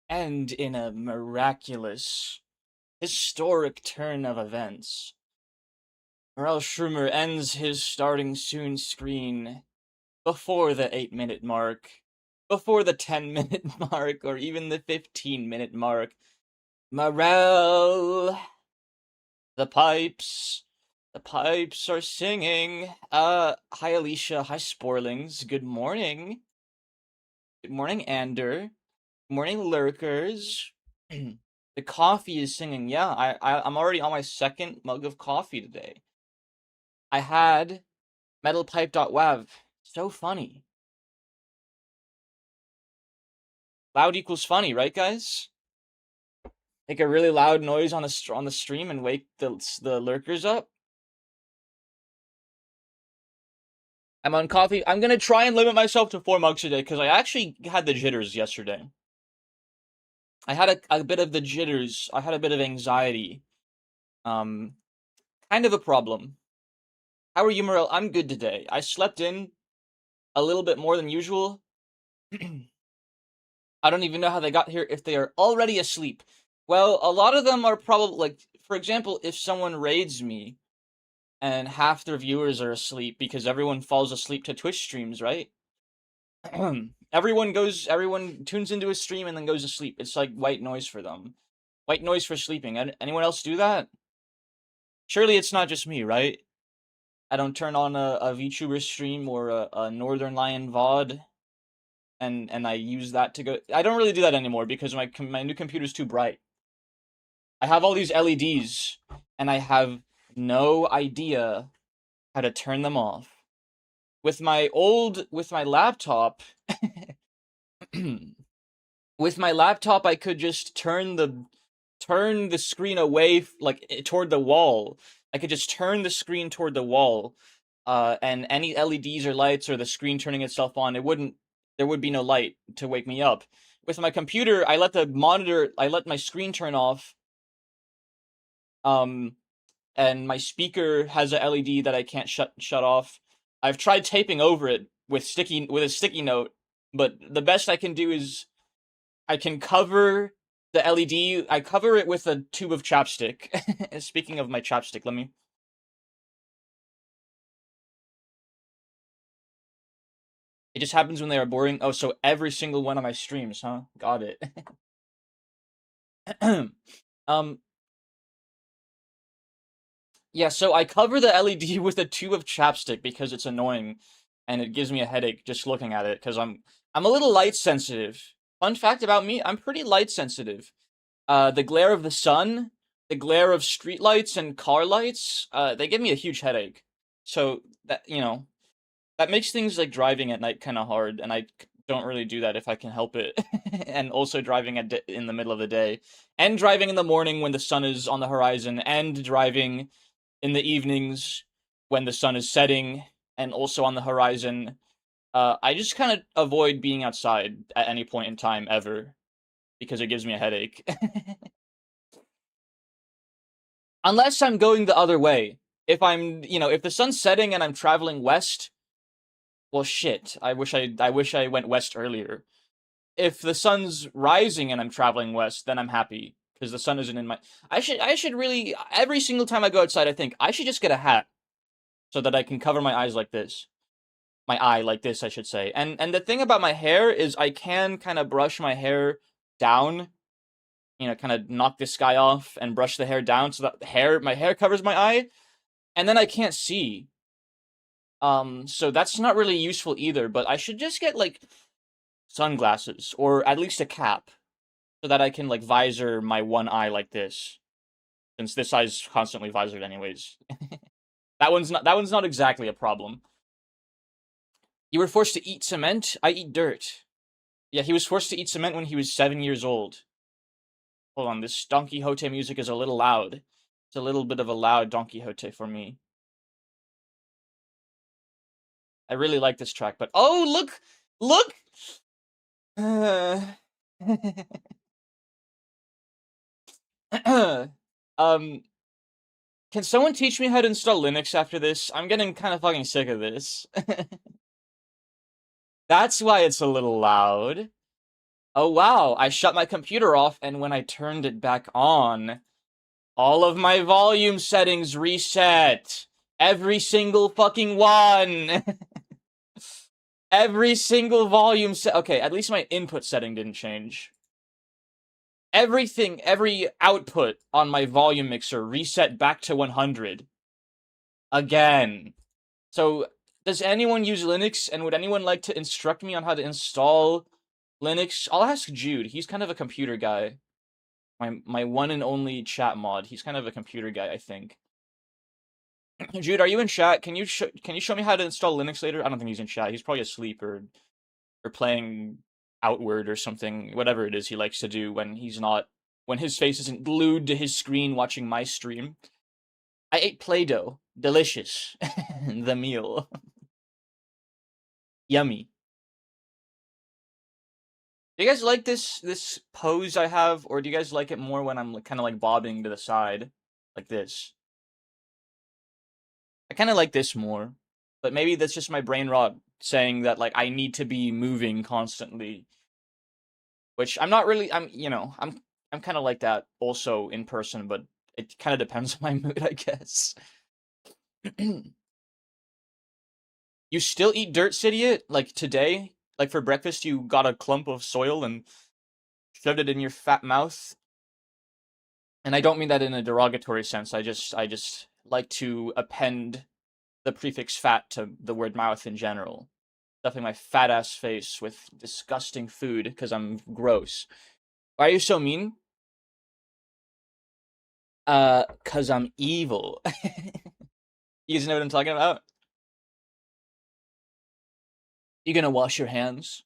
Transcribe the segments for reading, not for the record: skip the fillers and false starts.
And in a miraculous, historic turn of events, Morel Schrumer ends his starting soon screen before the 8-minute mark, before the 10-minute mark, or even the 15-minute mark. Morel, the pipes, the pipes are singing. Hi Alicia, hi Sporlings, good morning. Good morning, Ander. Good morning, lurkers. The coffee is singing. Yeah, I'm already on my second mug of coffee today. I had metalpipe.wav. So funny. Loud equals funny, right, guys? Make a really loud noise on the stream and wake the lurkers up. I'm on coffee. I'm gonna try and limit myself to 4 mugs a day because I actually had the jitters yesterday. I had a bit of the jitters. I had a bit of anxiety. Um, kind of a problem. How are you, Morel? I'm good today. I slept in a little bit more than usual. I don't even know how they got here if they are already asleep. Well, a lot of them are probably, like, for example, if someone raids me and half their viewers are asleep because everyone falls asleep to Twitch streams, right? Everyone tunes into a stream and then goes to sleep. It's like white noise for them. White noise for sleeping. Anyone else do that? Surely it's not just me, right? I don't turn on a VTuber stream or a Northern Lion VOD and I use that to go. I don't really do that anymore because my new computer's too bright. I have all these LEDs and I have no idea how to turn them off. With my laptop, with my laptop I could just turn the screen away like toward the wall. I could just turn the screen toward the wall. And any LEDs or lights or the screen turning itself on, there would be no light to wake me up. With my computer, I let my screen turn off. And my speaker has a LED that I can't shut off. I've tried taping over it with a sticky note, but the best I can do is I can cover the LED. I cover it with a tube of chapstick. Speaking of my chapstick, let me. It just happens when they are boring. Oh, so every single one of my streams, huh? Got it. um, yeah, so I cover the LED with a tube of chapstick because it's annoying, and it gives me a headache just looking at it because I'm a little light sensitive. Fun fact about me: I'm pretty light sensitive. The glare of the sun, the glare of streetlights and car lights, they give me a huge headache. So that makes things like driving at night kind of hard, and I don't really do that if I can help it. And also driving in the middle of the day, and driving in the morning when the sun is on the horizon, and driving in the evenings when the sun is setting and also on the horizon. I just kind of avoid being outside at any point in time ever because it gives me a headache. Unless I'm going the other way. If the sun's setting and I'm traveling west, well, shit. I wish I went west earlier. If the sun's rising and I'm traveling west, then I'm happy because the sun isn't in my. I should really every single time I go outside, I think I should just get a hat so that I can cover my eyes like this. My eye like this, I should say. And the thing about my hair is I can kind of brush my hair down, kind of knock this guy off and brush the hair down so that my hair covers my eye, and then I can't see. So that's not really useful either, but I should just get like sunglasses or at least a cap so that I can like visor my one eye like this. Since this eye's constantly visored anyways. That one's not exactly a problem. You were forced to eat cement? I eat dirt. Yeah, he was forced to eat cement when he was 7 years old. Hold on, this Don Quixote music is a little loud. It's a little bit of a loud Don Quixote for me. I really like this track, but oh, look! Look! Um, can someone teach me how to install Linux after this? I'm getting kind of fucking sick of this. That's why it's a little loud. Oh wow, I shut my computer off, and when I turned it back on, all of my volume settings reset. Every single fucking one. Every single volume set. Okay, at least my input setting didn't change. Everything, every output on my volume mixer reset back to 100. Again. So, does anyone use Linux, and would anyone like to instruct me on how to install Linux? I'll ask Jude. He's kind of a computer guy. My one and only chat mod. He's kind of a computer guy, I think. Jude, are you in chat? Can you show me how to install Linux later? I don't think he's in chat. He's probably asleep or playing Outward or something. Whatever it is he likes to do when his face isn't glued to his screen watching my stream. I ate Play-Doh. Delicious. The meal. Yummy. Do you guys like this pose I have, or do you guys like it more when I'm kind of like bobbing to the side, like this? I kind of like this more, but maybe that's just my brain rot saying that like I need to be moving constantly, which I'm not really. I'm kind of like that also in person, but it kind of depends on my mood, I guess. You still eat Dirt City it like today? Like for breakfast, you got a clump of soil and shoved it in your fat mouth? And I don't mean that in a derogatory sense. I just like to append the prefix fat to the word mouth in general. Stuffing my fat ass face with disgusting food because I'm gross. Why are you so mean? Cause I'm evil. You guys know what I'm talking about? You gonna wash your hands?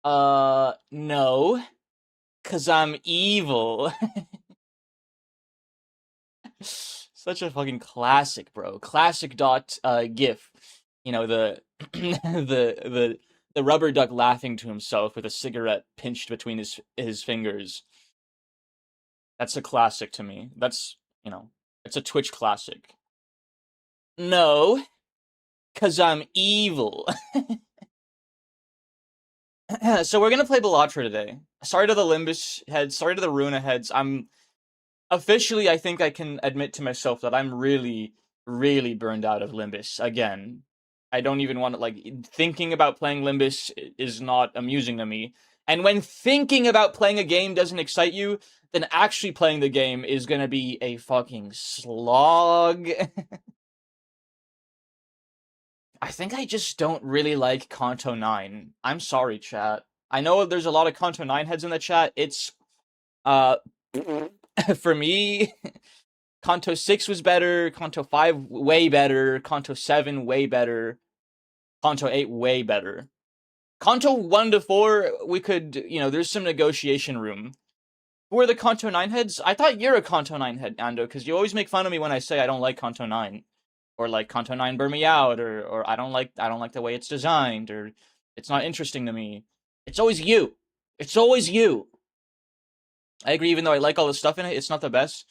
No. Cause I'm evil. Such a fucking classic, bro. Classic dot gif. You know, the the rubber duck laughing to himself with a cigarette pinched between his fingers. That's a classic to me. That's, it's a Twitch classic. No, cause I'm evil. So we're gonna play Balatro today. Sorry to the Limbus heads, sorry to the Runa heads. I'm officially, I think I can admit to myself that I'm really, really burned out of Limbus. Again, I don't even want to, like, thinking about playing Limbus is not amusing to me. And when thinking about playing a game doesn't excite you, then actually playing the game is gonna be a fucking slog. I think I just don't really like Kanto 9. I'm sorry, chat. I know there's a lot of Kanto 9 heads in the chat. It's, uh, for me, Kanto 6 was better, Kanto 5 way better, Kanto 7 way better, Kanto 8 way better. Kanto 1 to 4, we could, there's some negotiation room. Who are the Kanto 9 heads? I thought you're a Kanto 9 head, Ando, because you always make fun of me when I say I don't like Kanto 9. Or like Kanto 9 burn me out, or I don't like the way it's designed, or it's not interesting to me. It's always you. It's always you. I agree, even though I like all the stuff in it, it's not the best.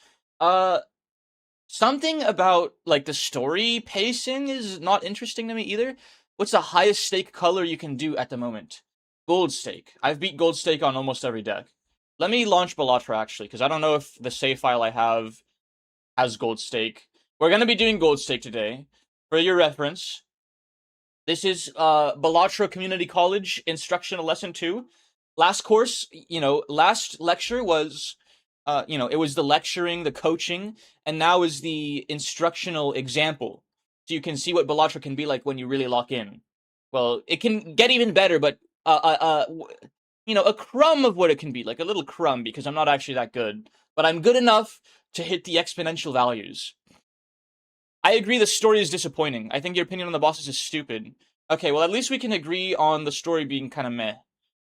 Something about like the story pacing is not interesting to me either. What's the highest stake color you can do at the moment? Gold stake. I've beat gold stake on almost every deck. Let me launch Balatro actually, because I don't know if the save file I have has gold stake. We're gonna be doing gold stake today. For your reference, this is Balatro Community College Instructional Lesson 2. Last course, last lecture was, it was the lecturing, the coaching, and now is the instructional example. So you can see what Balatro can be like when you really lock in. Well, it can get even better, but, a crumb of what it can be, like a little crumb, because I'm not actually that good. But I'm good enough to hit the exponential values. I agree the story is disappointing. I think your opinion on the bosses is stupid. Okay, well, at least we can agree on the story being kind of meh.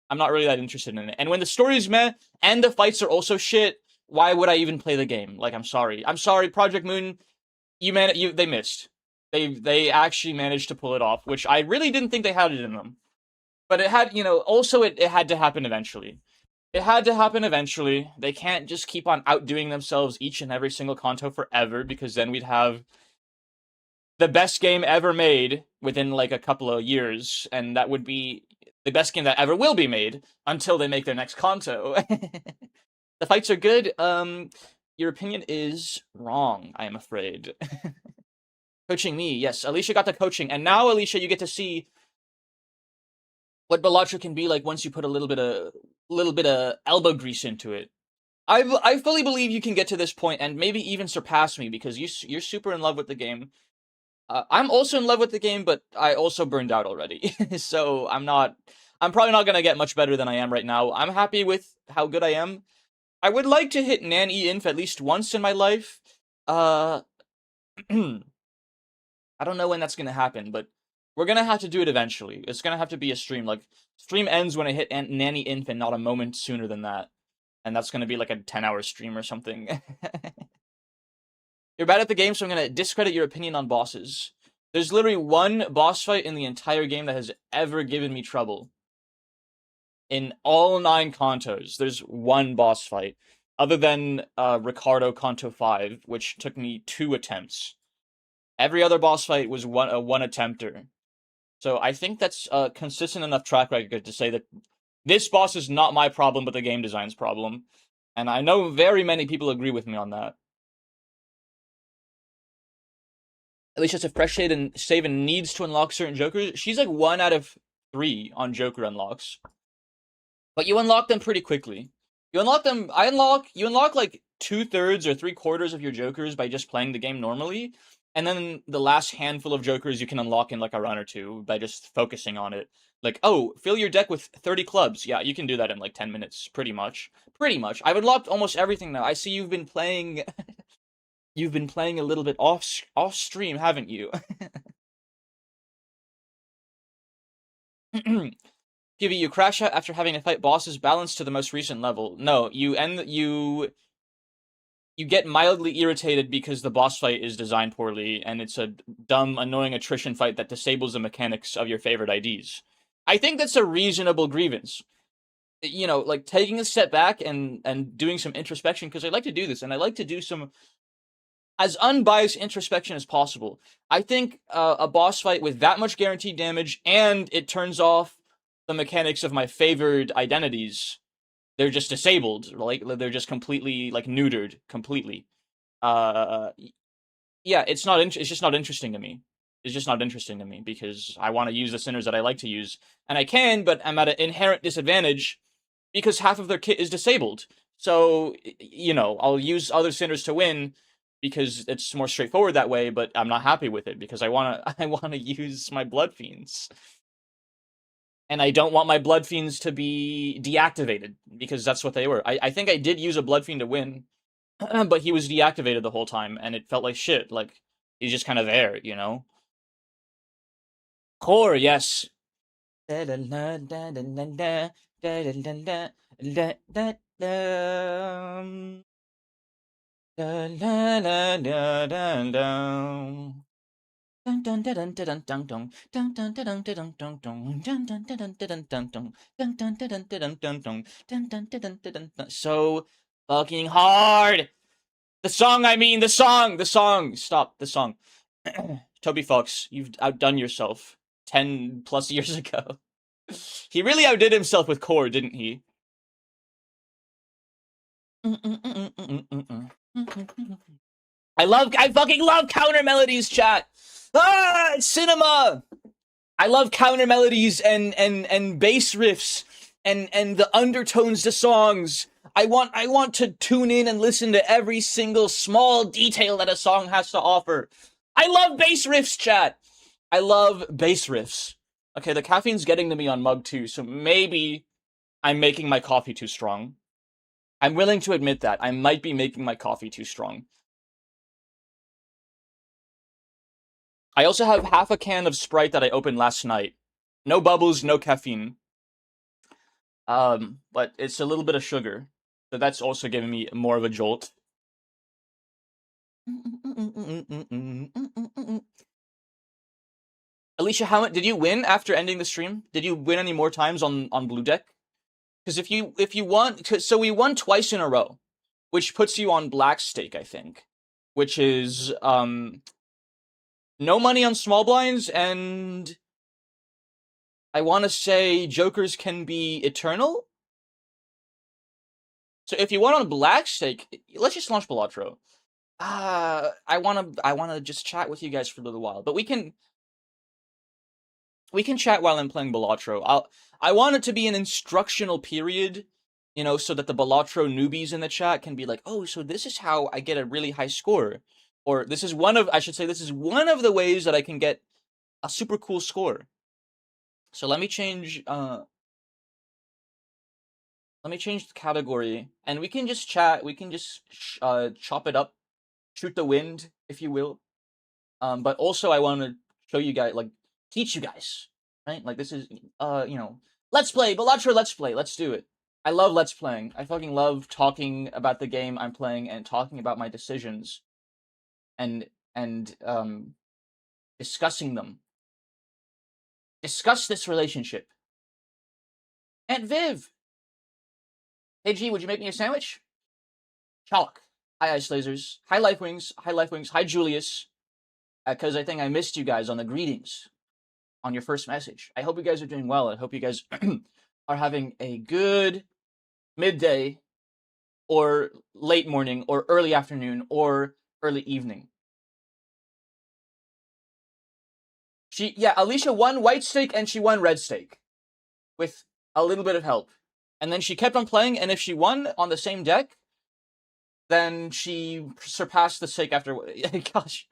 I'm not really that interested in it. And when the story is meh, and the fights are also shit, why would I even play the game? Like, I'm sorry. I'm sorry, Project Moon, they missed. They actually managed to pull it off, which I really didn't think they had it in them. But it had, also it had to happen eventually. It had to happen eventually. They can't just keep on outdoing themselves each and every single Kanto forever, because then we'd have the best game ever made within like a couple of years, and that would be the best game that ever will be made until they make their next Kanto. The fights are good. Your opinion is wrong, I am afraid. Coaching me, yes. Alicia got the coaching, and now Alicia, you get to see what Balatro can be like once you put a little bit of elbow grease into it. I fully believe you can get to this point and maybe even surpass me because you're super in love with the game. I'm also in love with the game, but I also burned out already. So I'm probably not gonna get much better than I am right now. I'm happy with how good I am. I would like to hit Nanny Inf at least once in my life. Uh, I don't know when that's gonna happen, but we're gonna have to do it eventually. It's gonna have to be a stream. Like, stream ends when I hit Nanny Inf and not a moment sooner than that. And that's gonna be like a 10-hour stream or something. You're bad at the game, so I'm gonna discredit your opinion on bosses. There's literally one boss fight in the entire game that has ever given me trouble. In all 9 Kantos, there's one boss fight. Other than Ricardo Kanto 5, which took me 2 attempts. Every other boss fight was a one-attempter. So I think that's a consistent enough track record to say that this boss is not my problem, but the game design's problem. And I know very many people agree with me on that. At least it's a fresh save and needs to unlock certain Jokers. She's like 1 out of 3 on Joker unlocks. But you unlock them pretty quickly. You unlock them, you unlock like 2/3 or 3/4 of your Jokers by just playing the game normally. And then the last handful of Jokers you can unlock in like a run or two by just focusing on it. Like, oh, fill your deck with 30 clubs. Yeah, you can do that in like 10 minutes, pretty much. Pretty much. I've unlocked almost everything now. I see you've been playing you've been playing a little bit off stream, haven't you? Gibby, you crash out after having to fight bosses balanced to the most recent level. No, you get mildly irritated because the boss fight is designed poorly and it's a dumb, annoying attrition fight that disables the mechanics of your favorite IDs. I think that's a reasonable grievance. You know, like taking a step back and doing some introspection, because I like to do this, and I like to do some as unbiased introspection as possible. I think a boss fight with that much guaranteed damage and it turns off the mechanics of my favored identities, they're just disabled. Like, they're just completely like neutered completely. Yeah, it's just not interesting to me. It's just not interesting to me because I want to use the sinners that I like to use, and I can, but I'm at an inherent disadvantage because half of their kit is disabled. So, you know, I'll use other sinners to win because it's more straightforward that way, but I'm not happy with it because I wanna use my Blood Fiends. And I don't want my Blood Fiends to be deactivated, because that's what they were. I think I did use a Blood Fiend to win, but he was deactivated the whole time, and it felt like shit. Like, he's just kind of there, you know? Core, yes. So fucking hard. The song. Stop the song. Toby Fox, you've outdone yourself 10 plus years ago. He really outdid himself with Core, didn't he? I fucking love counter melodies, chat. Cinema. I love counter melodies and bass riffs and the undertones to songs. I want to tune in and listen to every single small detail that a song has to offer. I love bass riffs, chat. I love bass riffs. Okay, the caffeine's getting to me on mug 2, so maybe I'm making my coffee too strong. I'm willing to admit that. I might be making my coffee too strong. I also have half a can of Sprite that I opened last night. No bubbles, no caffeine. But it's a little bit of sugar. So that's also giving me more of a jolt. Alicia, how did you win after ending the stream? Did you win any more times on blue deck? Because if you won, so we won twice in a row, which puts you on black stake, I think, which is no money on small blinds and I want to say jokers can be eternal. So if you want on black stake, let's just launch Balatro. I wanna just chat with you guys for a little while, but we can chat while I'm playing Balatro. I want it to be an instructional period, so that the Balatro newbies in the chat can be like, oh, so this is how I get a really high score, or I should say, this is one of the ways that I can get a super cool score. So let me change the category, and we can just chat. We can just chop it up, shoot the wind, if you will. But also I want to show you guys, like, teach you guys, right? Like, this is, let's play Balatro. Let's play. Let's do it. I love let's playing. I fucking love talking about the game I'm playing and talking about my decisions, and discussing them. Discuss this relationship. Aunt Viv. Hey G, would you make me a sandwich? Chalk. Hi Ice Lasers. Hi Life Wings. Hi Life Wings. Hi Julius. Because I think I missed you guys on the greetings on your first message. I hope you guys are doing well. I hope you guys are having a good midday, or late morning, or early afternoon, or early evening. Alicia won white stake and she won red stake with a little bit of help. And then she kept on playing, and if she won on the same deck, then she surpassed the stake after. Gosh,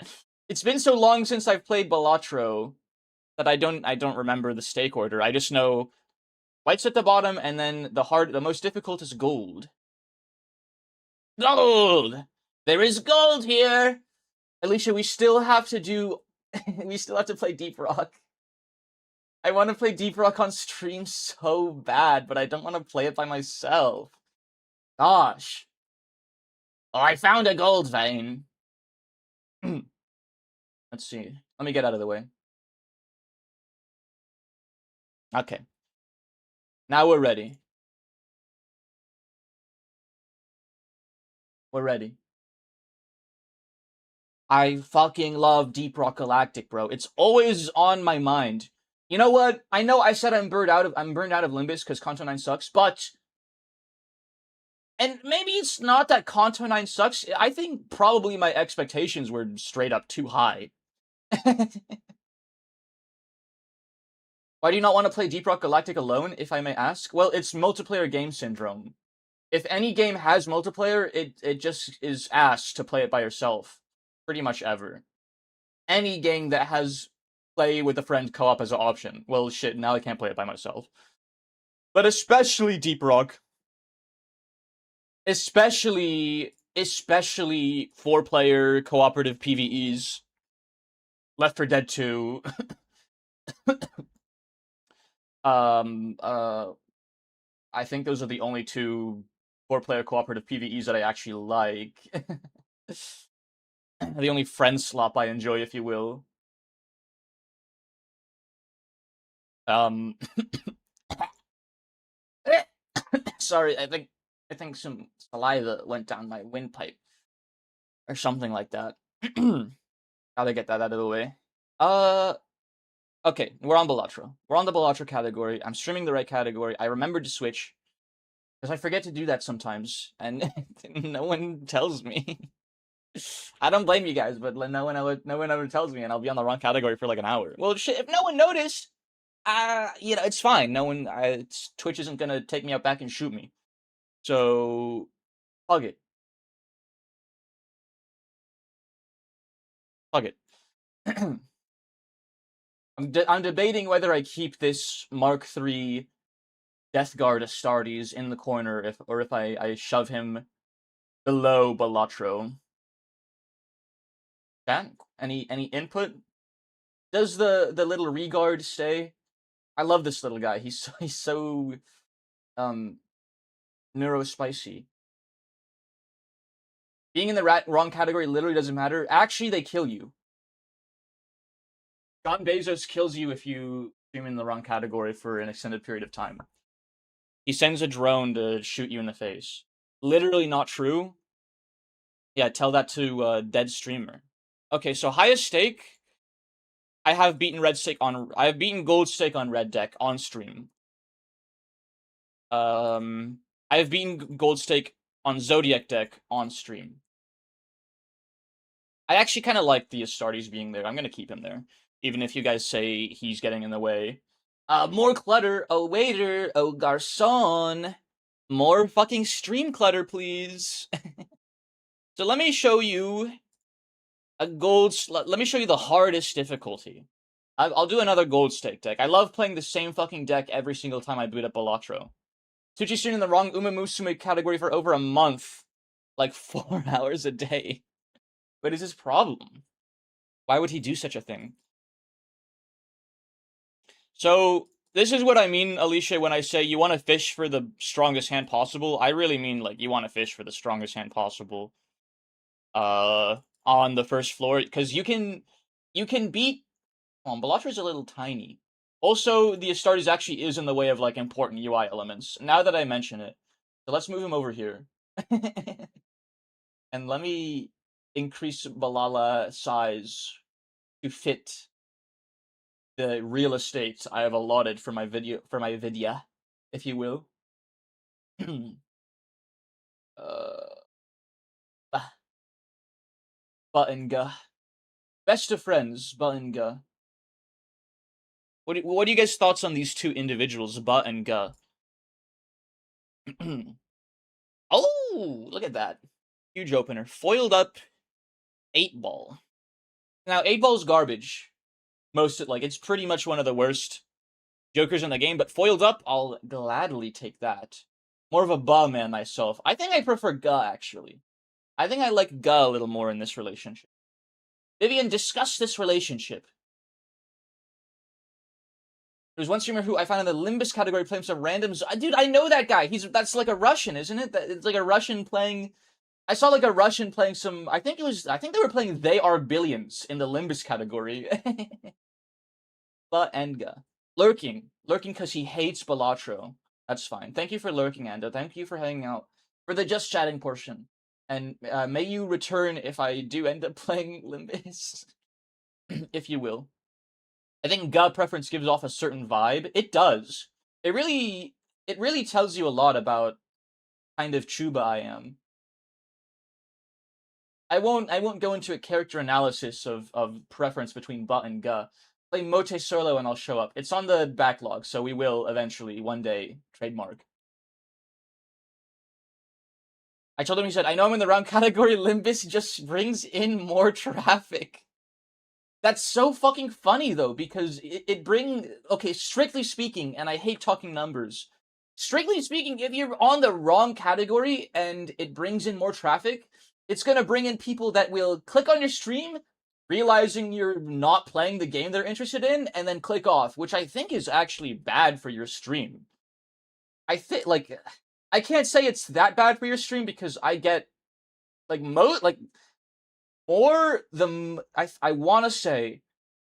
it's been so long since I've played Balatro that I don't remember the stake order. I just know white's at the bottom, and then the most difficult is gold. Gold! There is gold here! Alicia, we still have to play Deep Rock. I want to play Deep Rock on stream so bad, but I don't want to play it by myself. Gosh. Oh, I found a gold vein. Let's see. Let me get out of the way. Okay. Now we're ready. We're ready. I fucking love Deep Rock Galactic, bro. It's always on my mind. You know what? I know I said I'm burned out of Limbus because Kanto 9 sucks, but... And maybe it's not that Kanto 9 sucks. I think probably my expectations were straight up too high. Why do you not want to play Deep Rock Galactic alone, if I may ask? Well, it's multiplayer game syndrome. If any game has multiplayer, it just is asked to play it by yourself. Pretty much ever. Any game that has play with a friend co-op as an option. Well, shit, now I can't play it by myself. But especially Deep Rock. Especially 4-player cooperative PvEs. Left 4 Dead 2. I think those are the only 2 4-player cooperative PvEs that I actually like. The only friend slop I enjoy, if you will. Sorry, I think some saliva went down my windpipe. Or something like that. Gotta get that out of the way. Okay, we're on Balatro. We're on the Balatro category. I'm streaming the right category. I remembered to switch. Because I forget to do that sometimes, and no one tells me. I don't blame you guys, but no one ever tells me, and I'll be on the wrong category for like an hour. Well, shit, if no one noticed, it's fine. Twitch isn't gonna take me out back and shoot me. So, plug it. Plug it. I'm debating whether I keep this Mark III Death Guard Astartes in the corner, if I shove him below Balatro. Chat? Any input? Does the little Regard stay? I love this little guy. He's so neurospicy. Being in the wrong category literally doesn't matter. Actually, they kill you. John Bezos kills you if you stream in the wrong category for an extended period of time. He sends a drone to shoot you in the face. Literally not true. Yeah, tell that to dead streamer. Okay, so highest stake. I have beaten I have beaten gold stake on red deck on stream. I have beaten gold stake on Zodiac deck on stream. I actually kind of like the Astartes being there. I'm gonna keep him there, even if you guys say he's getting in the way. More clutter. Oh waiter. Oh garçon. More fucking stream clutter, please. So let me show you let me show you the hardest difficulty. I'll do another gold stake deck. I love playing the same fucking deck every single time I boot up Balatro. Tucci's been in the wrong Musume category for over a month. Like 4 hours a day. What is his problem? Why would he do such a thing? So, this is what I mean, Alicia, when I say you want to fish for the strongest hand possible. I really mean, like, you want to fish for the strongest hand possible. On the first floor. Because you can beat... Balatra's a little tiny. Also, the Astartes actually is in the way of, like, important UI elements. Now that I mention it. So let's move him over here. And let me increase Balala size to fit the real estate I have allotted for my vidya, if you will. Buttonga. Best of friends, Buttonga. What are you guys' thoughts on these two individuals, Butt and Ga? Oh, look at that. Huge opener. Foiled up 8-ball. Now, 8-ball's garbage. It's pretty much one of the worst jokers in the game, but foiled up, I'll gladly take that. More of a Ba man myself. I think I prefer Ga, actually. I think I like Ga a little more in this relationship. Vivian, discuss this relationship. There's one streamer who I found in the Limbus category playing some random... Dude, I know that guy. That's like a Russian, isn't it? It's like a Russian playing... I saw like a Russian playing some... I think they were playing They Are Billions in the Limbus category. But Enga. Lurking because he hates Balatro. That's fine. Thank you for lurking, Endo. Thank you for hanging out. For the just chatting portion. And may you return if I do end up playing Limbus. If you will. I think Ga preference gives off a certain vibe. It does. It really tells you a lot about kind of Chuba I am. I won't go into a character analysis of preference between Ba and Ga. Play Mote Solo and I'll show up. It's on the backlog, so we will eventually, one day, trademark. I told him, he said, I know I'm in the wrong category, Limbus just brings in more traffic. That's so fucking funny, though, because it brings... Okay, strictly speaking, and I hate talking numbers. Strictly speaking, if you're on the wrong category and it brings in more traffic, it's gonna bring in people that will click on your stream, realizing you're not playing the game they're interested in, and then click off, which I think is actually bad for your stream. I think, like... I can't say it's that bad for your stream, because I get... Like, I want to say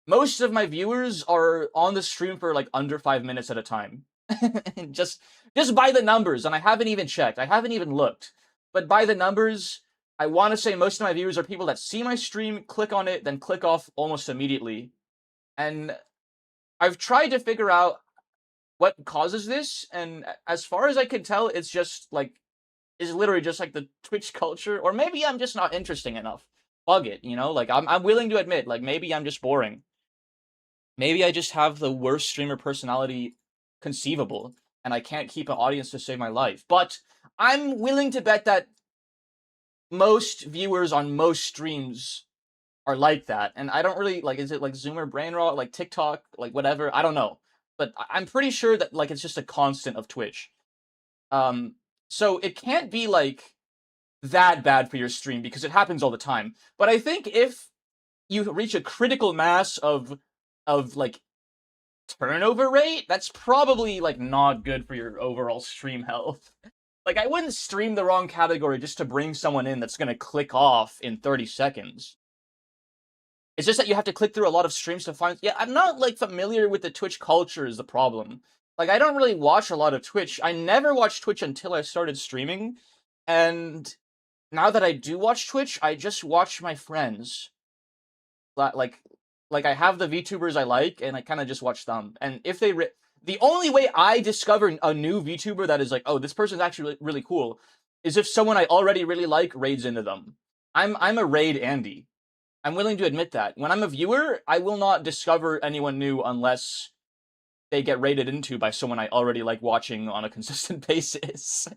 most of my viewers are on the stream for like under 5 minutes at a time. just by the numbers, and I haven't even checked. I haven't even looked. But by the numbers, I want to say most of my viewers are people that see my stream, click on it, then click off almost immediately. And I've tried to figure out what causes this, and as far as I can tell, it's literally just like the Twitch culture, or maybe I'm just not interesting enough. Bug it, you know? Like, I'm willing to admit, like, maybe I'm just boring. Maybe I just have the worst streamer personality conceivable, and I can't keep an audience to save my life. But I'm willing to bet that most viewers on most streams are like that. And I don't really, like, is it like Zoomer Brain Rot, like TikTok, like whatever? I don't know. But I'm pretty sure that, like, it's just a constant of Twitch. So it can't be, like, that bad for your stream, because it happens all the time. But I think if you reach a critical mass of like turnover rate, that's probably like not good for your overall stream health. Like, I wouldn't stream the wrong category just to bring someone in that's gonna click off in 30 seconds. It's just that you have to click through a lot of streams to find... Yeah, I'm not, like, familiar with the Twitch culture is the problem. Like, I don't really watch a lot of Twitch. I never watched Twitch until I started streaming. And now that I do watch Twitch, I just watch my friends. Like, Like I have the VTubers I like, and I kind of just watch them. And if they the only way I discover a new VTuber that is like, oh, this person's actually really cool, is if someone I already really like raids into them. I'm a raid Andy. I'm willing to admit that. When I'm a viewer, I will not discover anyone new unless they get raided into by someone I already like watching on a consistent basis.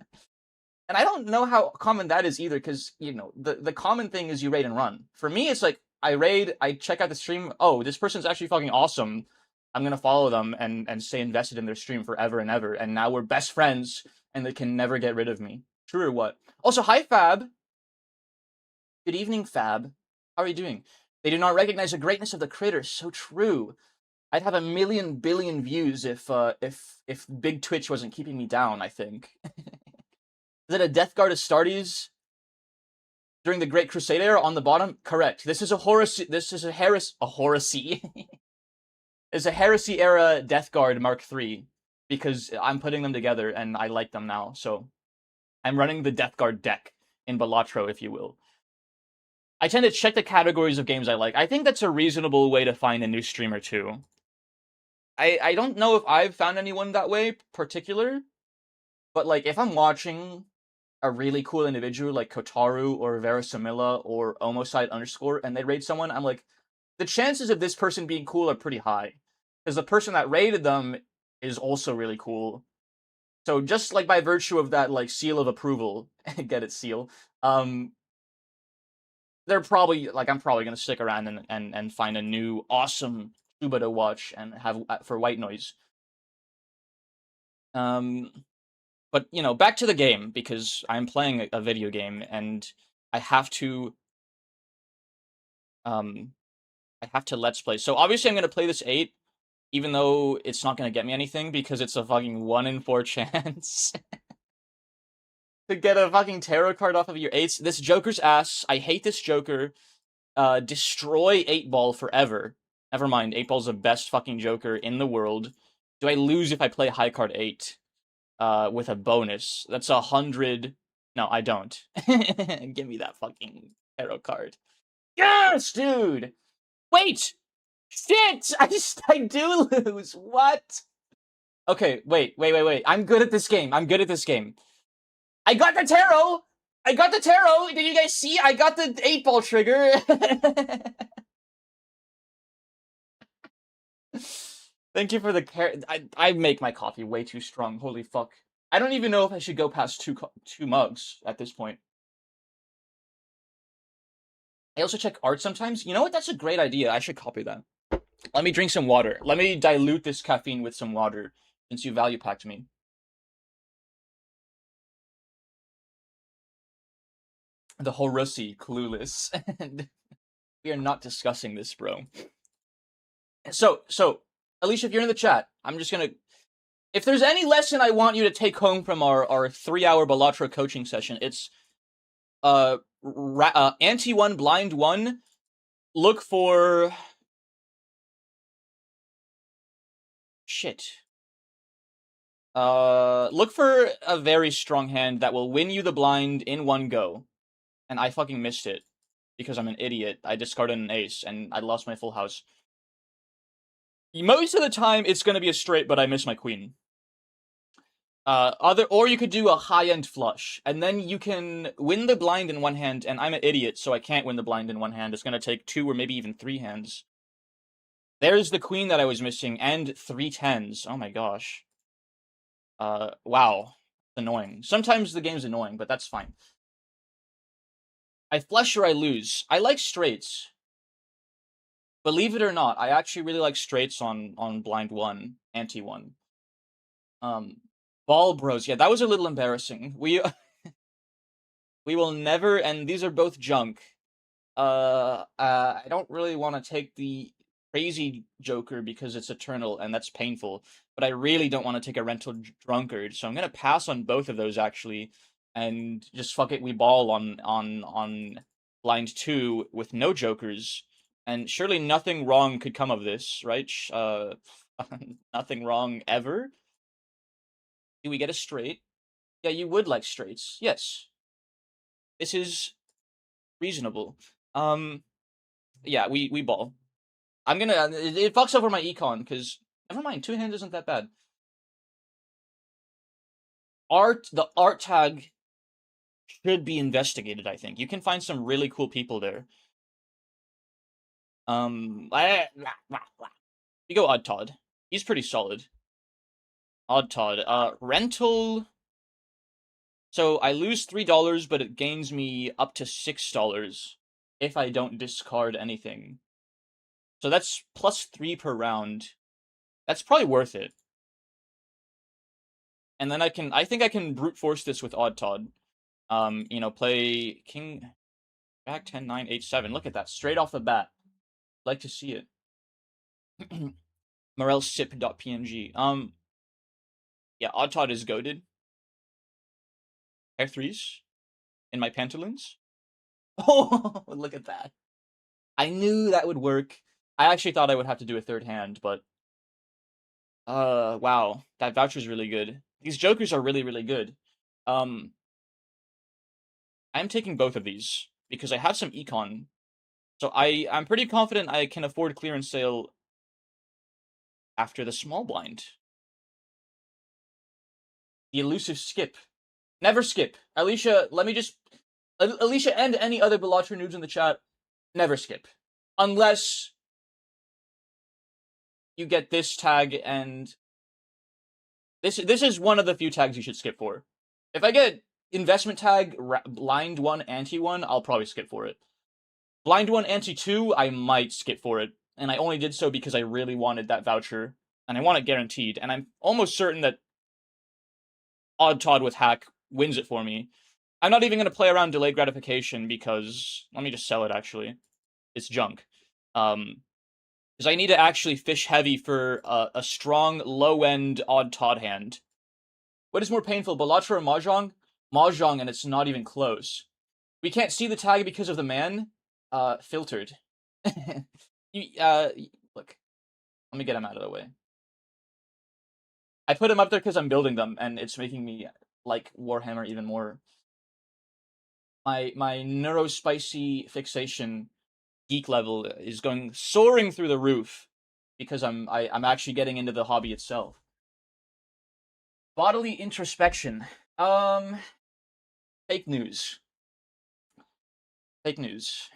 And I don't know how common that is either, because the common thing is you raid and run. For me, it's like I raid, I check out the stream. Oh, this person's actually fucking awesome. I'm gonna follow them and stay invested in their stream forever and ever. And now we're best friends, and they can never get rid of me. True or what? Also, hi Fab. Good evening, Fab. How are you doing? They do not recognize the greatness of the critter. So true. I'd have a million billion views if Big Twitch wasn't keeping me down, I think. Is it a Death Guard Astartes during the Great Crusade era on the bottom? Correct. This is a Horus. This is a Heresy. It's a Heresy era Death Guard Mark III because I'm putting them together and I like them now. So I'm running the Death Guard deck in Balatro, if you will. I tend to check the categories of games I like. I think that's a reasonable way to find a new streamer too. I don't know if I've found anyone that way particular, but like if I'm watching a really cool individual like Kotaru or Verisimila or Omoside underscore and they raid someone, I'm like, the chances of this person being cool are pretty high. Because the person that raided them is also really cool. So just like by virtue of that like seal of approval, get it seal, they're probably like I'm probably gonna stick around and find a new awesome tuba to watch and have for white noise. But back to the game because I'm playing a video game and I have to let's play. So obviously I'm gonna play this 8, even though it's not gonna get me anything because it's a fucking 1 in 4 chance to get a fucking tarot card off of your 8s. This Joker's ass. I hate this Joker. Destroy 8-Ball forever. Never mind, 8-Ball's the best fucking Joker in the world. Do I lose if I play high card 8? With a bonus. That's 100. No, I don't. Give me that fucking tarot card. Yes, dude! Wait! Shit! I do lose! What? Okay, wait. I'm good at this game. I got the tarot! Did you guys see? I got the 8-Ball trigger! Thank you for the care. I make my coffee way too strong. Holy fuck. I don't even know if I should go past two mugs at this point. I also check art sometimes. You know what? That's a great idea. I should copy that. Let me drink some water. Let me dilute this caffeine with some water, since you value packed me. The Horusi clueless. And we are not discussing this, bro. So, Alicia, if you're in the chat, I'm just gonna... If there's any lesson I want you to take home from our 3-hour Balatro coaching session, it's anti 1, blind 1. Look for shit. Look for a very strong hand that will win you the blind in one go. And I fucking missed it because I'm an idiot. I discarded an ace and I lost my full house. Most of the time it's gonna be a straight, but I miss my queen. Or you could do a high-end flush, and then you can win the blind in one hand, and I'm an idiot, so I can't win the blind in one hand. It's gonna take 2 or maybe even 3 hands. There's the queen that I was missing, and 3 10s. Oh my gosh. Wow. Annoying. Sometimes the game's annoying, but that's fine. I flush or I lose. I like straights. Believe it or not, I actually really like straights on blind 1, anti 1. Ball Bros. Yeah, that was a little embarrassing. We will never, and these are both junk. I don't really want to take the crazy Joker because it's eternal and that's painful, but I really don't want to take a rental drunkard, so I'm gonna pass on both of those actually, and just fuck it. We ball on blind 2 with no Jokers, and surely nothing wrong could come of this, right? Nothing wrong ever. Do we get a straight? Yeah, you would like straights. Yes. This is reasonable. Yeah, we ball. I'm gonna. It fucks over my econ because never mind. Two hands isn't that bad. The art tag should be investigated. I think you can find some really cool people there. We go Odd Todd. He's pretty solid. Odd Todd. Rental. So I lose $3, but it gains me up to $6 if I don't discard anything. So that's +3 per round. That's probably worth it. And then I think I can brute force this with Odd Todd. Play King, back 10, 9, 8, 7. Look at that, straight off the bat. Like to see it. morelsip.png. Yeah, Odd Todd is goated. F3s in my pantaloons. Oh, look at that. I knew that would work. I actually thought I would have to do a third hand, but wow, that voucher's really good. These jokers are really, really good. I'm taking both of these because I have some econ. So I'm pretty confident I can afford clearance sale after the small blind. The elusive skip. Never skip. Alicia, Alicia and any other Balatro noobs in the chat, never skip. Unless you get this tag, and this is one of the few tags you should skip for. If I get investment tag, blind 1, ante 1, I'll probably skip for it. Blind 1, ante 2, I might skip for it. And I only did so because I really wanted that voucher. And I want it guaranteed. And I'm almost certain that Odd Todd with hack wins it for me. I'm not even going to play around delayed gratification because... Let me just sell it, actually. It's junk. Because I need to actually fish heavy for a strong, low-end Odd Todd hand. What is more painful, Balatro or Mahjong? Mahjong, and it's not even close. We can't see the tag because of the man. Filtered. Look. Let me get him out of the way. I put him up there because I'm building them, and it's making me like Warhammer even more. My neurospicy fixation geek level is going soaring through the roof because I'm actually getting into the hobby itself. Bodily introspection. Fake news. Fake news.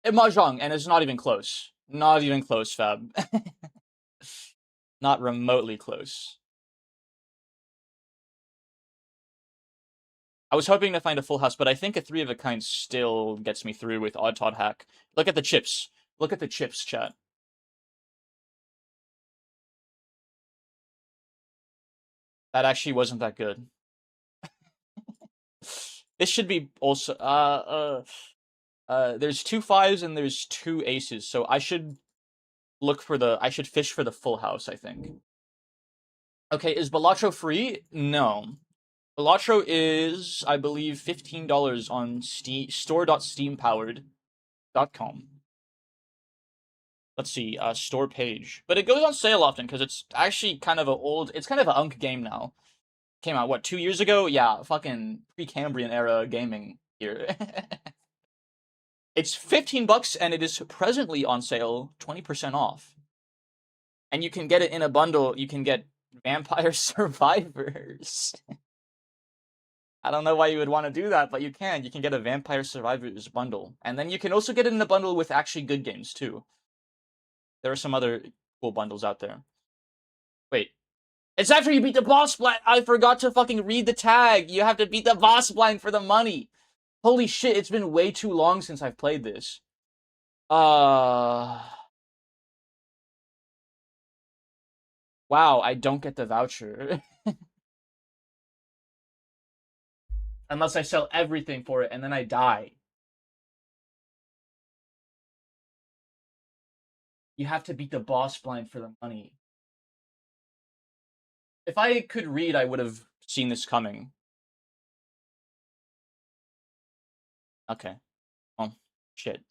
Mahjong, and it's not even close. Not even close, Fab. Not remotely close. I was hoping to find a full house, but I think a 3 of a kind still gets me through with Odd Todd hack. Look at the chips. Look at the chips, chat. That actually wasn't that good. This should be also there's 2 5s and there's 2 aces, so I should fish for the full house, I think. Okay, is Balatro free? No. Balatro is, I believe, $15 on store.steampowered.com. Let's see, store page. But it goes on sale often because it's actually kind of it's kind of an unk game now. Came out, what, 2 years ago? Yeah, fucking Precambrian era gaming here. It's $15 and it is presently on sale, 20% off. And you can get it in a bundle. You can get Vampire Survivors. I don't know why you would want to do that, but you can. You can get a Vampire Survivors bundle. And then you can also get it in a bundle with actually good games, too. There are some other cool bundles out there. Wait. It's after you beat the boss blind! I forgot to fucking read the tag! You have to beat the boss blind for the money! Holy shit, it's been way too long since I've played this. Wow, I don't get the voucher. Unless I sell everything for it and then I die. You have to beat the boss blind for the money. If I could read, I would have seen this coming. Okay. Well, shit.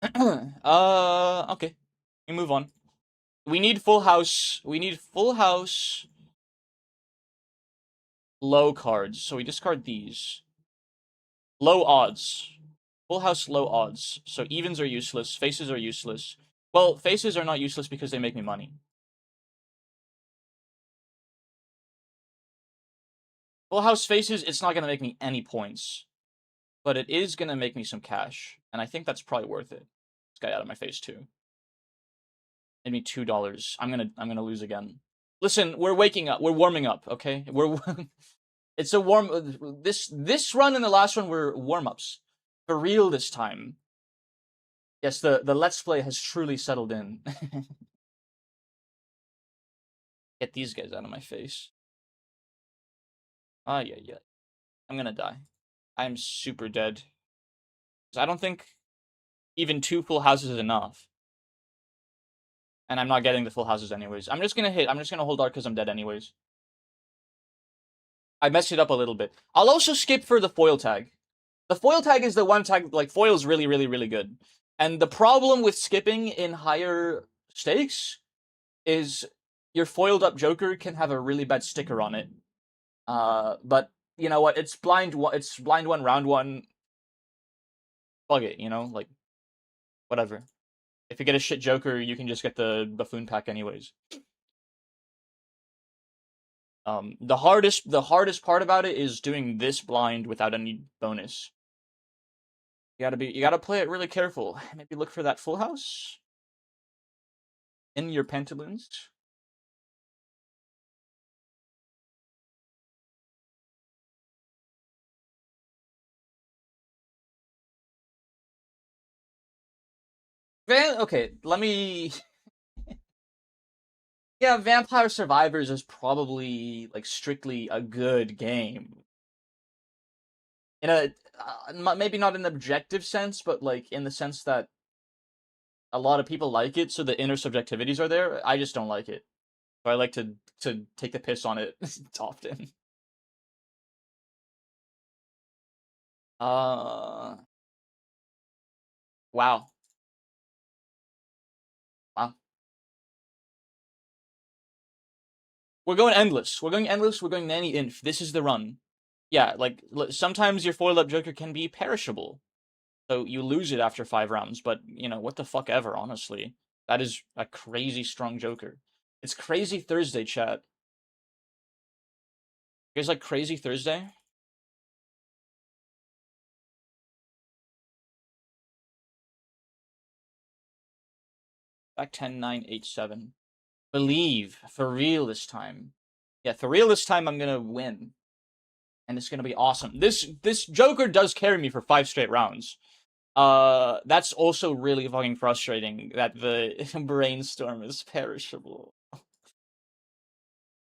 Okay. We move on. We need full house. We need full house low cards. So we discard these. Low odds. Full house, low odds. So evens are useless. Faces are useless. Well, faces are not useless because they make me money. Full house faces, it's not gonna make me any points, but it is gonna make me some cash, and I think that's probably worth it. This guy out of my face too. Made me $2. I'm gonna lose again. Listen, we're waking up. We're warming up. Okay, we're it's a warm. This run and the last one were warm ups for real this time. Yes, the let's play has truly settled in. Get these guys out of my face. Ah, yeah, yeah. I'm gonna die. I'm super dead. I don't think even 2 full houses is enough. And I'm not getting the full houses anyways. I'm just gonna hit. I'm just gonna hold art because I'm dead anyways. I messed it up a little bit. I'll also skip for the foil tag. The foil tag is the one tag, like, foil's really, really, really good. And the problem with skipping in higher stakes is your foiled up Joker can have a really bad sticker on it. But you know what? It's blind one, round one. Fuck it, you know? Like, whatever. If you get a shit Joker, you can just get the buffoon pack anyways. The hardest part about it is doing this blind without any bonus. You gotta play it really careful. Maybe look for that full house in your pantaloons. Okay, let me. Yeah, Vampire Survivors is probably like strictly a good game. In a maybe not an objective sense, but like in the sense that a lot of people like it, so the inner subjectivities are there. I just don't like it. So I like to take the piss on it often. Uh, wow, wow. We're going endless. We're going endless. We're going nanny inf. This is the run. Yeah, like sometimes your foil up Joker can be perishable, so you lose it after 5 rounds. But you know what the fuck ever. Honestly, that is a crazy strong Joker. It's Crazy Thursday, chat. You guys like Crazy Thursday? Back 10, 9, 8, 7. Believe for real this time. Yeah, for real this time. I'm gonna win, and it's gonna be awesome. This Joker does carry me for 5 straight rounds. That's also really fucking frustrating that the brainstorm is perishable.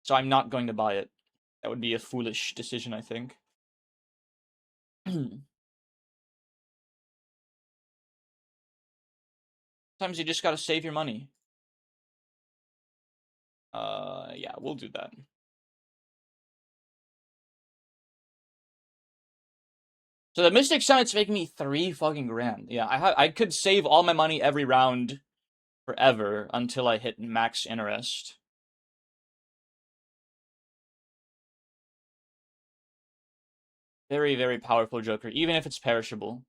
So I'm not going to buy it. That would be a foolish decision, I think. Sometimes you just gotta save your money. Yeah, we'll do that. So the Mystic Summit's making me 3 fucking grand. Yeah, I could save all my money every round forever until I hit max interest. Very, very powerful Joker, even if it's perishable.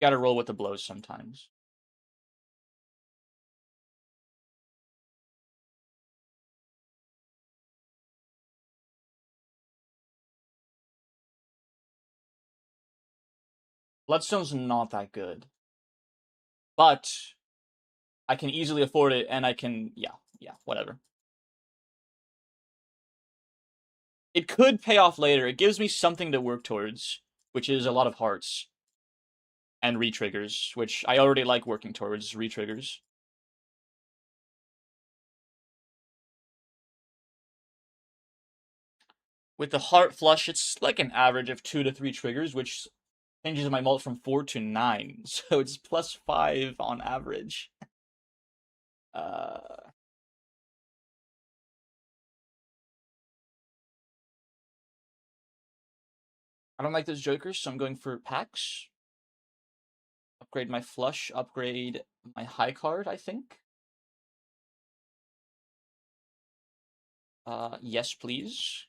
You gotta roll with the blows sometimes. Bloodstone's not that good. But I can easily afford it, and I can, yeah, whatever. It could pay off later. It gives me something to work towards, which is a lot of hearts and retriggers, which I already like working towards retriggers. With the heart flush, it's like an average of 2 to 3 triggers, which changes my mult from 4 to 9, so it's +5 on average. Uh, I don't like those jokers, so I'm going for packs. Upgrade my flush, upgrade my high card, I think. Yes, please.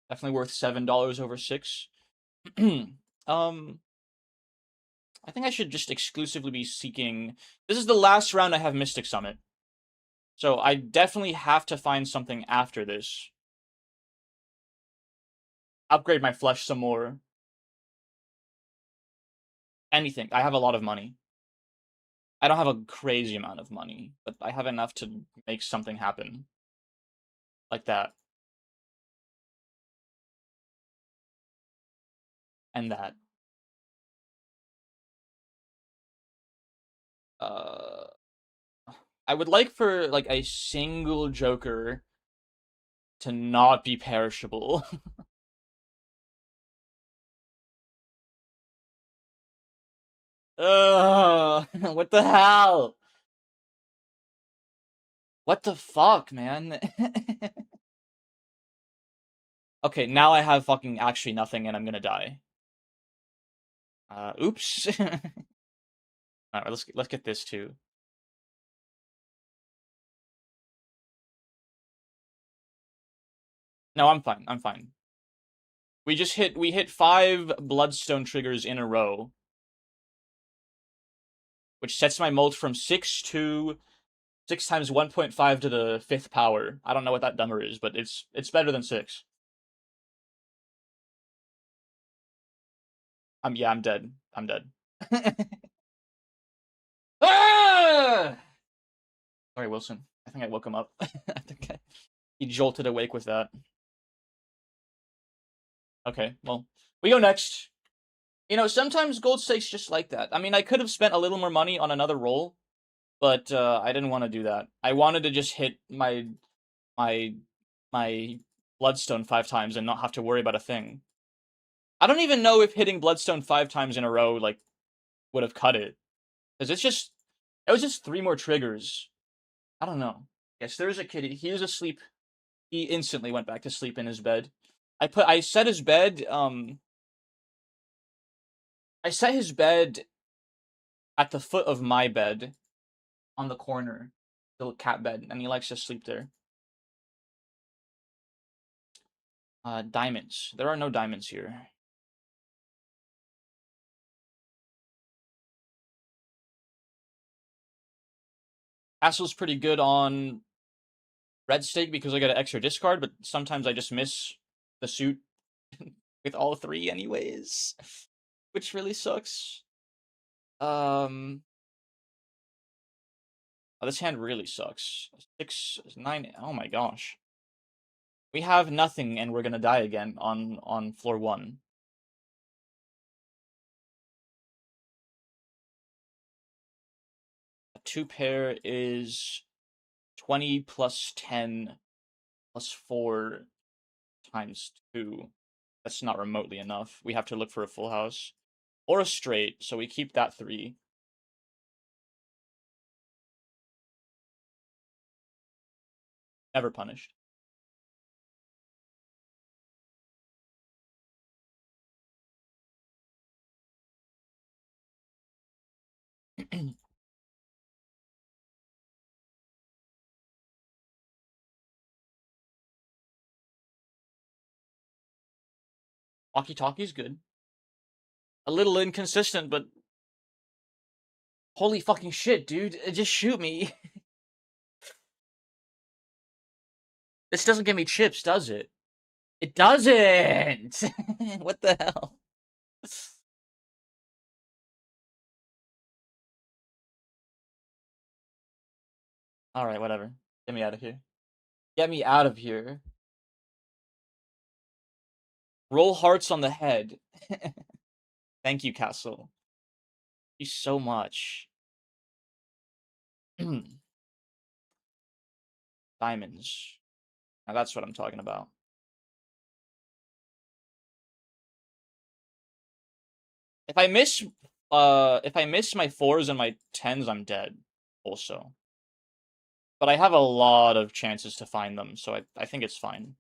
Definitely worth $7 over 6. Um, I think I should just exclusively be seeking. This is the last round I have Mystic Summit, so I definitely have to find something after this. Upgrade my flesh some more. Anything. I have a lot of money. I don't have a crazy amount of money, but I have enough to make something happen. Like that. And that. Uh, I would like for, like, a single Joker to not be perishable. Ugh, what the hell? What the fuck, man? Okay, now I have fucking actually nothing and I'm gonna die. Oops. Alright, let's get this too. No, I'm fine. I'm fine. We hit 5 bloodstone triggers in a row, which sets my molt from 6 to 6 times 1.5 to the 5th power. I don't know what that number is, but it's better than 6. Yeah, I'm dead. I'm dead. Ah! Sorry, Wilson. I think I woke him up. I think he jolted awake with that. Okay, well, we go next. You know, sometimes gold stakes just like that. I mean, I could have spent a little more money on another roll, but I didn't want to do that. I wanted to just hit my my bloodstone 5 times and not have to worry about a thing. I don't even know if hitting bloodstone 5 times in a row like would have cut it, because it was just 3 more triggers. I don't know. Yes, there is a kitty. He was asleep. He instantly went back to sleep in his bed. I set his bed. I set his bed at the foot of my bed on the corner, the cat bed, and he likes to sleep there. Diamonds. There are no diamonds here. Castle's pretty good on red stake because I get an extra discard, but sometimes I just miss the suit with all 3 anyways, which really sucks. Oh, this hand really sucks. 6, 9. Oh my gosh. We have nothing, and we're gonna die again on floor 1. A 2 pair is 20 plus 10 plus 4 times 2. That's not remotely enough. We have to look for a full house or a straight, so we keep that 3. Never punished. Walkie-talkie's good. A little inconsistent, but holy fucking shit, dude. Just shoot me. This doesn't give me chips, does it? It doesn't! What the hell? Alright, whatever. Get me out of here. Get me out of here. Roll hearts on the head. Thank you, Castle. Thank you so much. Diamonds. Now that's what I'm talking about. If I miss my 4s and my 10s, I'm dead also. But I have a lot of chances to find them, so I think it's fine.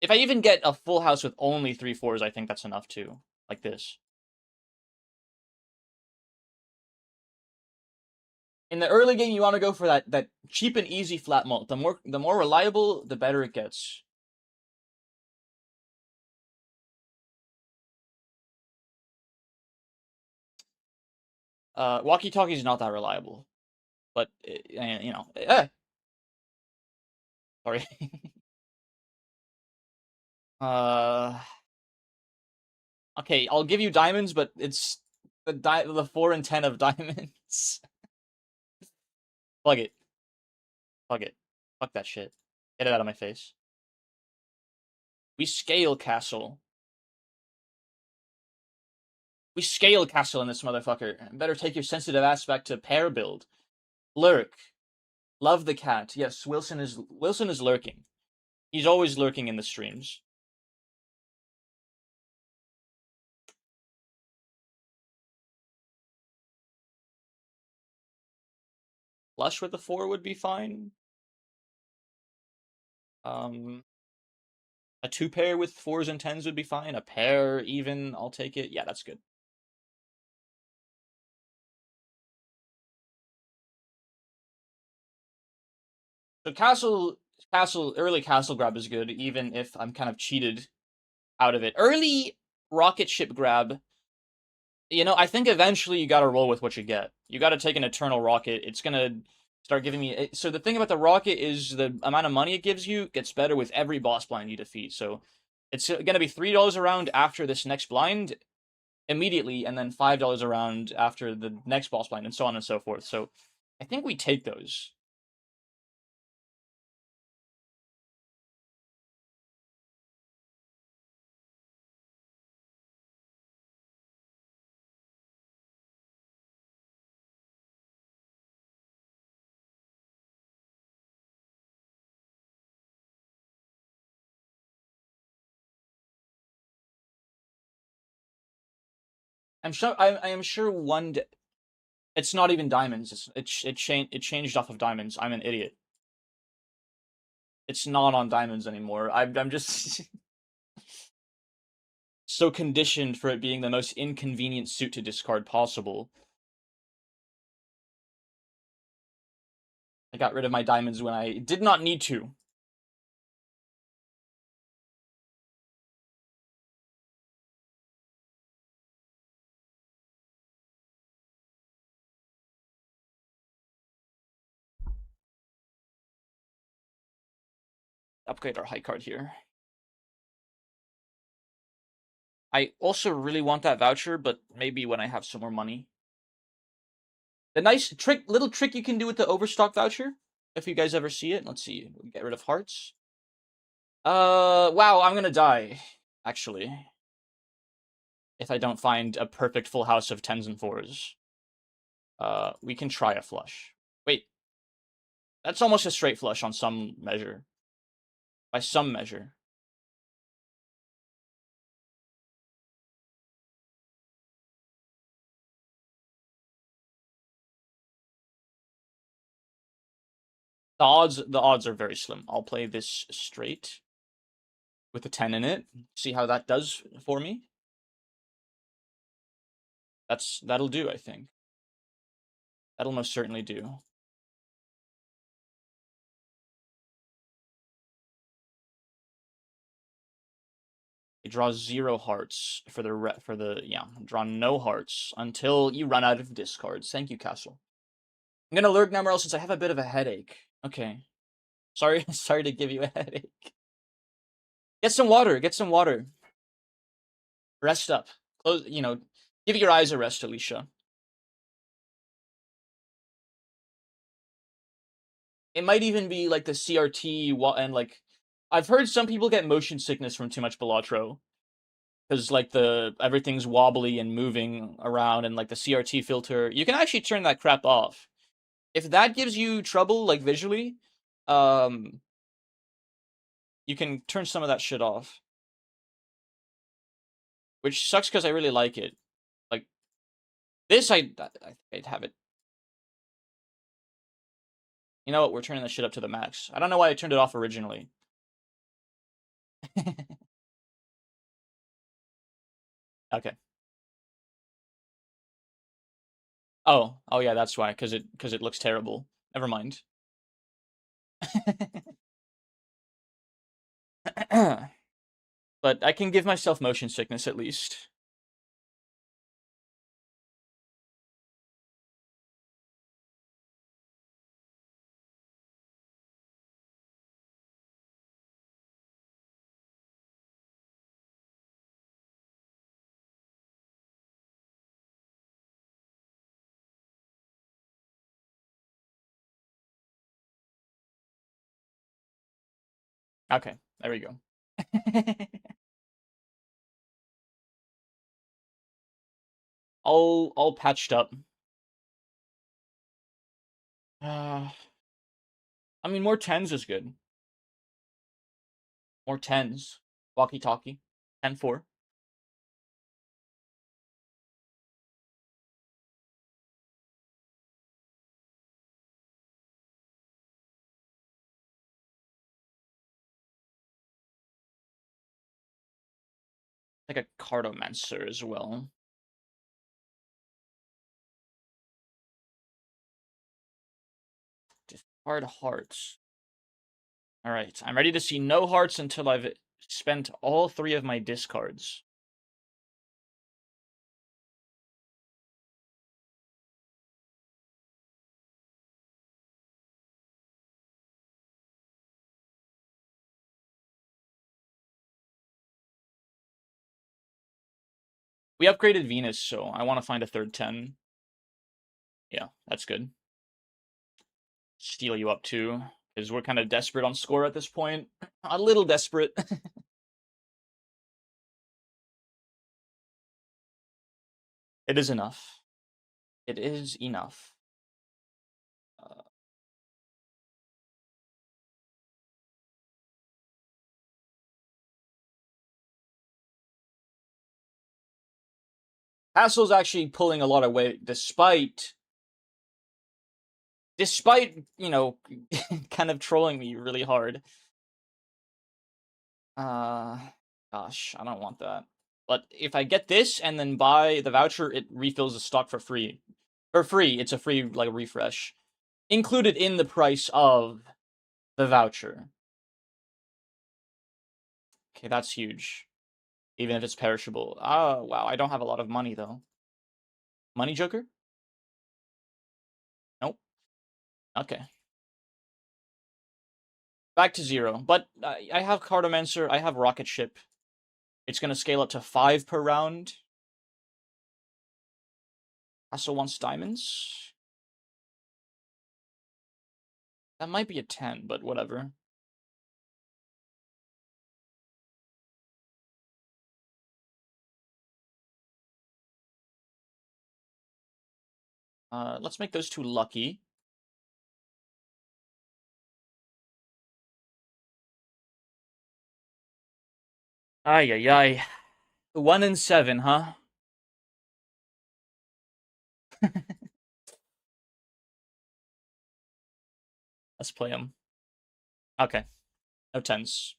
If I even get a full house with only 3 4s, I think that's enough too. Like this. In the early game, you want to go for that cheap and easy flat mult. The more reliable, the better it gets. Walkie-talkie is not that reliable, but sorry. uh, okay, I'll give you diamonds, but it's the 4 and 10 of diamonds. Plug it. Plug it. Fuck that shit. Get it out of my face. We scale castle. We scale castle in this motherfucker. Better take your sensitive aspect to pair build. Lurk. Love the cat. Yes, Wilson is lurking. He's always lurking in the streams. Flush with the 4 would be fine. A 2-pair with 4s and 10s would be fine. A pair even, I'll take it. Yeah, that's good. So early castle grab is good, even if I'm kind of cheated out of it. Early rocket ship grab, I think eventually you gotta roll with what you get. You gotta take an eternal rocket. It's gonna start giving me. So the thing about the rocket is the amount of money it gives you gets better with every boss blind you defeat. So it's gonna be $3 a round after this next blind immediately, and then $5 a round after the next boss blind, and so on and so forth. So I think we take those. I am sure one day. It's not even diamonds. It changed off of diamonds. I'm an idiot. It's not on diamonds anymore. I'm just so conditioned for it being the most inconvenient suit to discard possible. I got rid of my diamonds when I did not need to. Upgrade our high card here. I also really want that voucher, but maybe when I have some more money. The nice little trick you can do with the overstock voucher, if you guys ever see it. Let's see. Get rid of hearts. Wow, I'm gonna die, actually, if I don't find a perfect full house of 10s and 4s. We can try a flush. Wait, that's almost a straight flush on some measure. By some measure. The odds are very slim. I'll play this straight with a 10 in it. See how that does for me. That'll do, I think. That'll most certainly do. He draws 0 hearts for draw no hearts until you run out of discards. Thank you, Castle. I'm gonna lurk now, since I have a bit of a headache. Okay. Sorry to give you a headache. Get some water. Get some water. Rest up. Close. Give your eyes a rest, Alicia. It might even be like the CRT and like I've heard some people get motion sickness from too much Balatro because like everything's wobbly and moving around, and like the CRT filter. You can actually turn that crap off. If that gives you trouble like visually, you can turn some of that shit off. Which sucks because I really like it. Like this, I'd have it. You know what? We're turning that shit up to the max. I don't know why I turned it off originally. Okay. Oh yeah, that's why, because it looks terrible. Never mind. But I can give myself motion sickness at least. Okay, there we go. All patched up. Uh, I mean, more tens is good. More tens. Walkie-talkie. 10-4. Like a cartomancer as well. Discard hearts. Alright, I'm ready to see no hearts until I've spent all 3 of my discards. We upgraded Venus, so I want to find a third 10. Yeah, that's good. Steal you up too, because we're kind of desperate on score at this point. A little desperate. It is enough. It is enough. Uh, Hassel's actually pulling a lot of weight, despite, you know, kind of trolling me really hard. Uh, Gosh, I don't want that. But if I get this and then buy the voucher, it refills the stock for free. For free, it's a free, like, refresh. Included in the price of the voucher. Okay, that's huge. Even if it's perishable. Oh, wow, I don't have a lot of money, though. Money Joker? Nope. Okay. Back to 0. But I have Cartomancer, I have Rocket Ship. It's gonna scale up to 5 per round. Also wants diamonds. That might be a 10, but whatever. Let's make those 2 lucky. Ay, ay, ay. 1 and 7, huh? Let's play them. Okay. No 10s.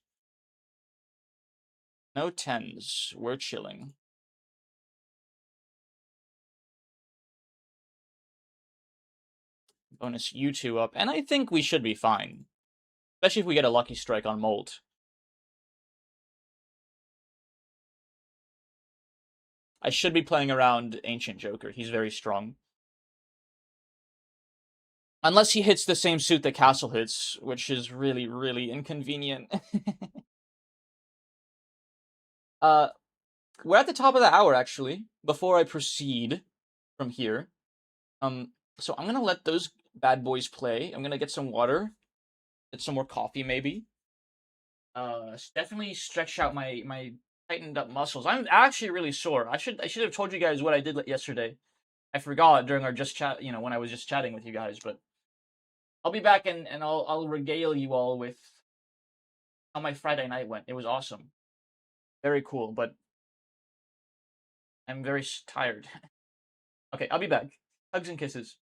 No 10s. We're chilling. Bonus you 2 up. And I think we should be fine. Especially if we get a lucky strike on Molt. I should be playing around Ancient Joker. He's very strong. Unless he hits the same suit that Castle hits, which is really, really inconvenient. We're at the top of the hour, actually. Before I proceed from here. So I'm gonna let those bad boys play. I'm gonna get some water. Get some more coffee, maybe. Definitely stretch out my tightened up muscles. I'm actually really sore. I should have told you guys what I did yesterday. I forgot during our just chat, when I was just chatting with you guys, but I'll be back and I'll regale you all with how my Friday night went. It was awesome. Very cool, but I'm very tired. Okay, I'll be back. Hugs and kisses.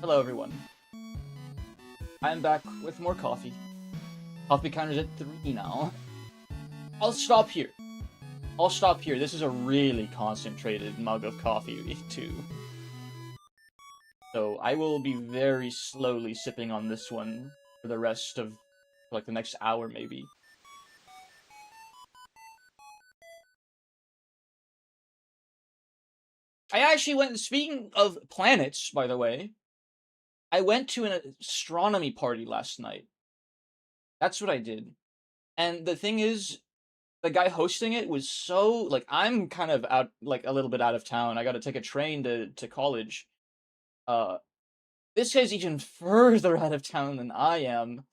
Hello, everyone. I'm back with more coffee. Coffee counter's at 3 now. I'll stop here. This is a really concentrated mug of coffee, too. So I will be very slowly sipping on this one for the rest of, like, the next hour, maybe. I actually went, speaking of planets, by the way, I went to an astronomy party last night. That's what I did. And the thing is, the guy hosting it was so, like, I'm kind of out, like, a little bit out of town. I gotta take a train to college. Uh, this guy's even further out of town than I am,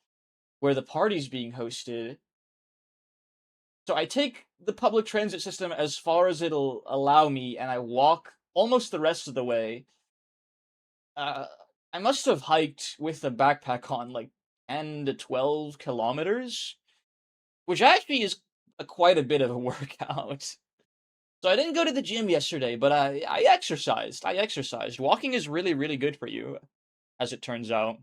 where the party's being hosted. So I take the public transit system as far as it'll allow me, and I walk almost the rest of the way. Uh, I must have hiked with a backpack on like 10 to 12 kilometers, which actually is quite a bit of a workout. So I didn't go to the gym yesterday, but I exercised. Walking is really, really good for you, as it turns out.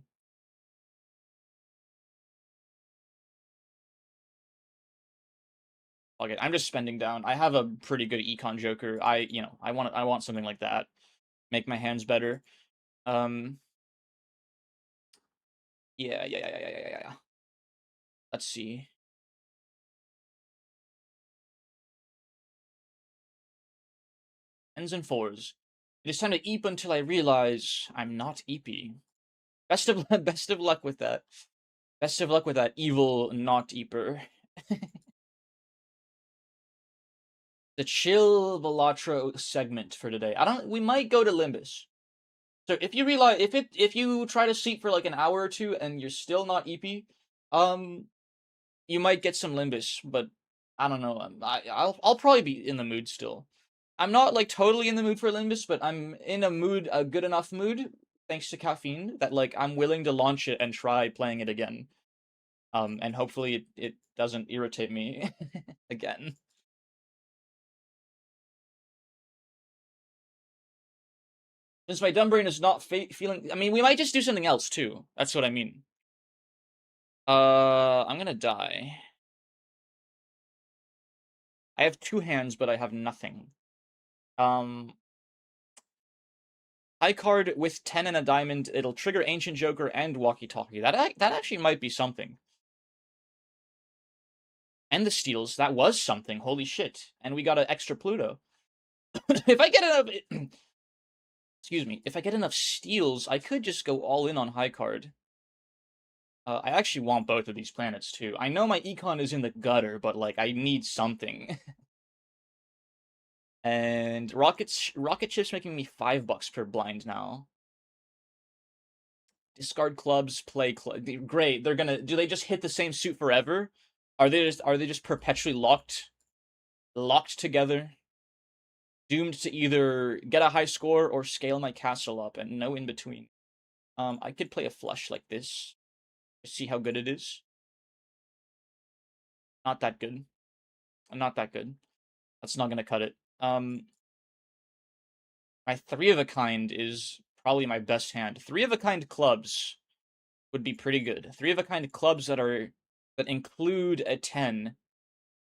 Okay, I'm just spending down. I have a pretty good econ joker. I want something like that. Make my hands better. Um, yeah. Let's see. Tens and fours. It is time to eep until I realize I'm not eepy. Best of luck with that. Best of luck with that evil not eeper. The chill Balatro segment for today. We might go to Limbus. So if you realize if you try to sleep for like an hour or two and you're still not eepy, you might get some Limbus, but I don't know. I'll probably be in the mood still. I'm not like totally in the mood for Limbus, but I'm in a good enough mood thanks to caffeine that like I'm willing to launch it and try playing it again. And hopefully it doesn't irritate me again. Since my dumb brain is not feeling, I mean, we might just do something else too. That's what I mean. I'm gonna die. I have 2 hands, but I have nothing. High card with 10 and a diamond. It'll trigger Ancient Joker and Walkie Talkie. That actually might be something. And the steals. That was something. Holy shit. And we got an extra Pluto. If I get enough... Excuse me. If I get enough steals, I could just go all in on high card. I actually want both of these planets, too. I know my econ is in the gutter, but, like, I need something. And rocket chip's making me $5 per blind now. Discard clubs, play club. Great. They're gonna. Do they just hit the same suit forever? Are they just perpetually locked together, doomed to either get a high score or scale my castle up, and no in between? I could play a flush like this. See how good it is. Not that good. Not that good. That's not gonna cut it. My 3 of a kind is probably my best hand. 3 of a kind clubs would be pretty good. 3 of a kind clubs that include a 10.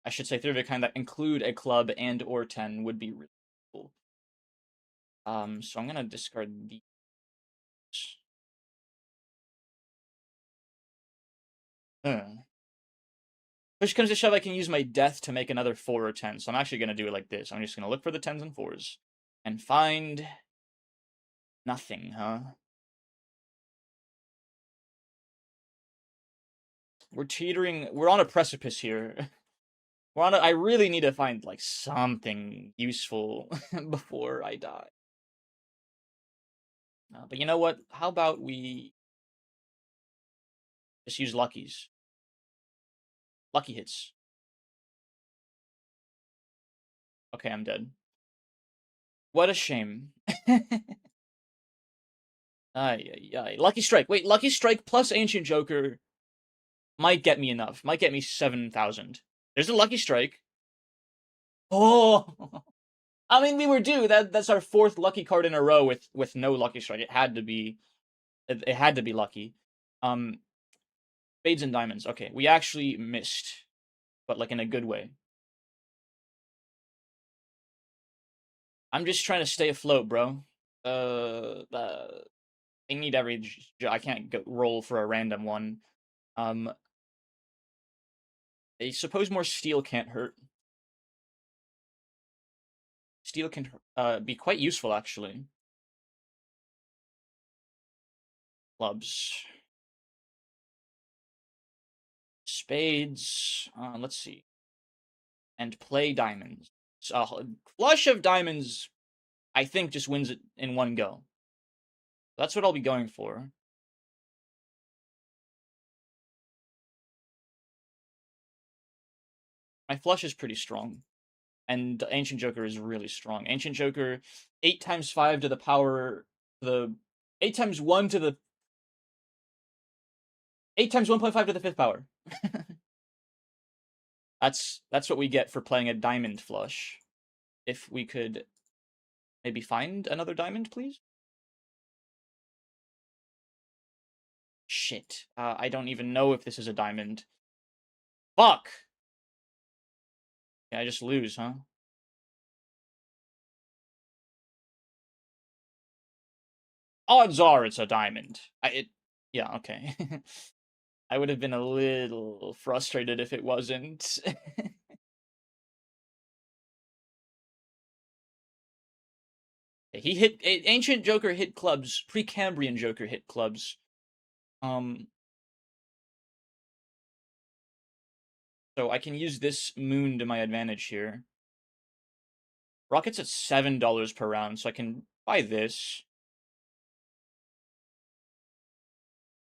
I should say 3 of a kind that include a club and or 10 would be really cool. So I'm gonna discard these. Push comes to shove, I can use my death to make another 4 or 10. So I'm actually gonna do it like this. I'm just gonna look for the 10s and 4s and find nothing, huh? We're teetering. We're on a precipice here. I really need to find like something useful before I die. But you know what? How about we just use luckies? Lucky hits. Okay, I'm dead. What a shame. Ay, ay, ay. Lucky Strike. Wait, Lucky Strike plus Ancient Joker might get me enough. Might get me 7,000. There's a Lucky Strike. Oh! I mean, we were due. That's our fourth lucky card in a row with no Lucky Strike. It had to be. It had to be lucky. Um, Spades and diamonds. Okay, we actually missed, but like in a good way. I'm just trying to stay afloat, bro. I need every. I can't go roll for a random one. Um, I suppose more steel can't hurt. Steel can be quite useful, actually. Clubs. Spades. Let's see. And play diamonds. Flush of diamonds, I think, just wins it in one go. That's what I'll be going for. My flush is pretty strong. And Ancient Joker is really strong. Ancient Joker, 8 times 5 to the power, the 8 times 1 to the 8 times 1.5 to the 5th power. That's what we get for playing a diamond flush. If we could maybe find another diamond, please. Shit. I don't even know if this is a diamond. Fuck! Yeah, I just lose, huh? Odds are it's a diamond. Yeah, okay. I would have been a little frustrated if it wasn't. He hit Ancient Joker hit clubs. Precambrian Joker hit clubs. Um, so I can use this moon to my advantage here. Rocket's at $7 per round, so I can buy this.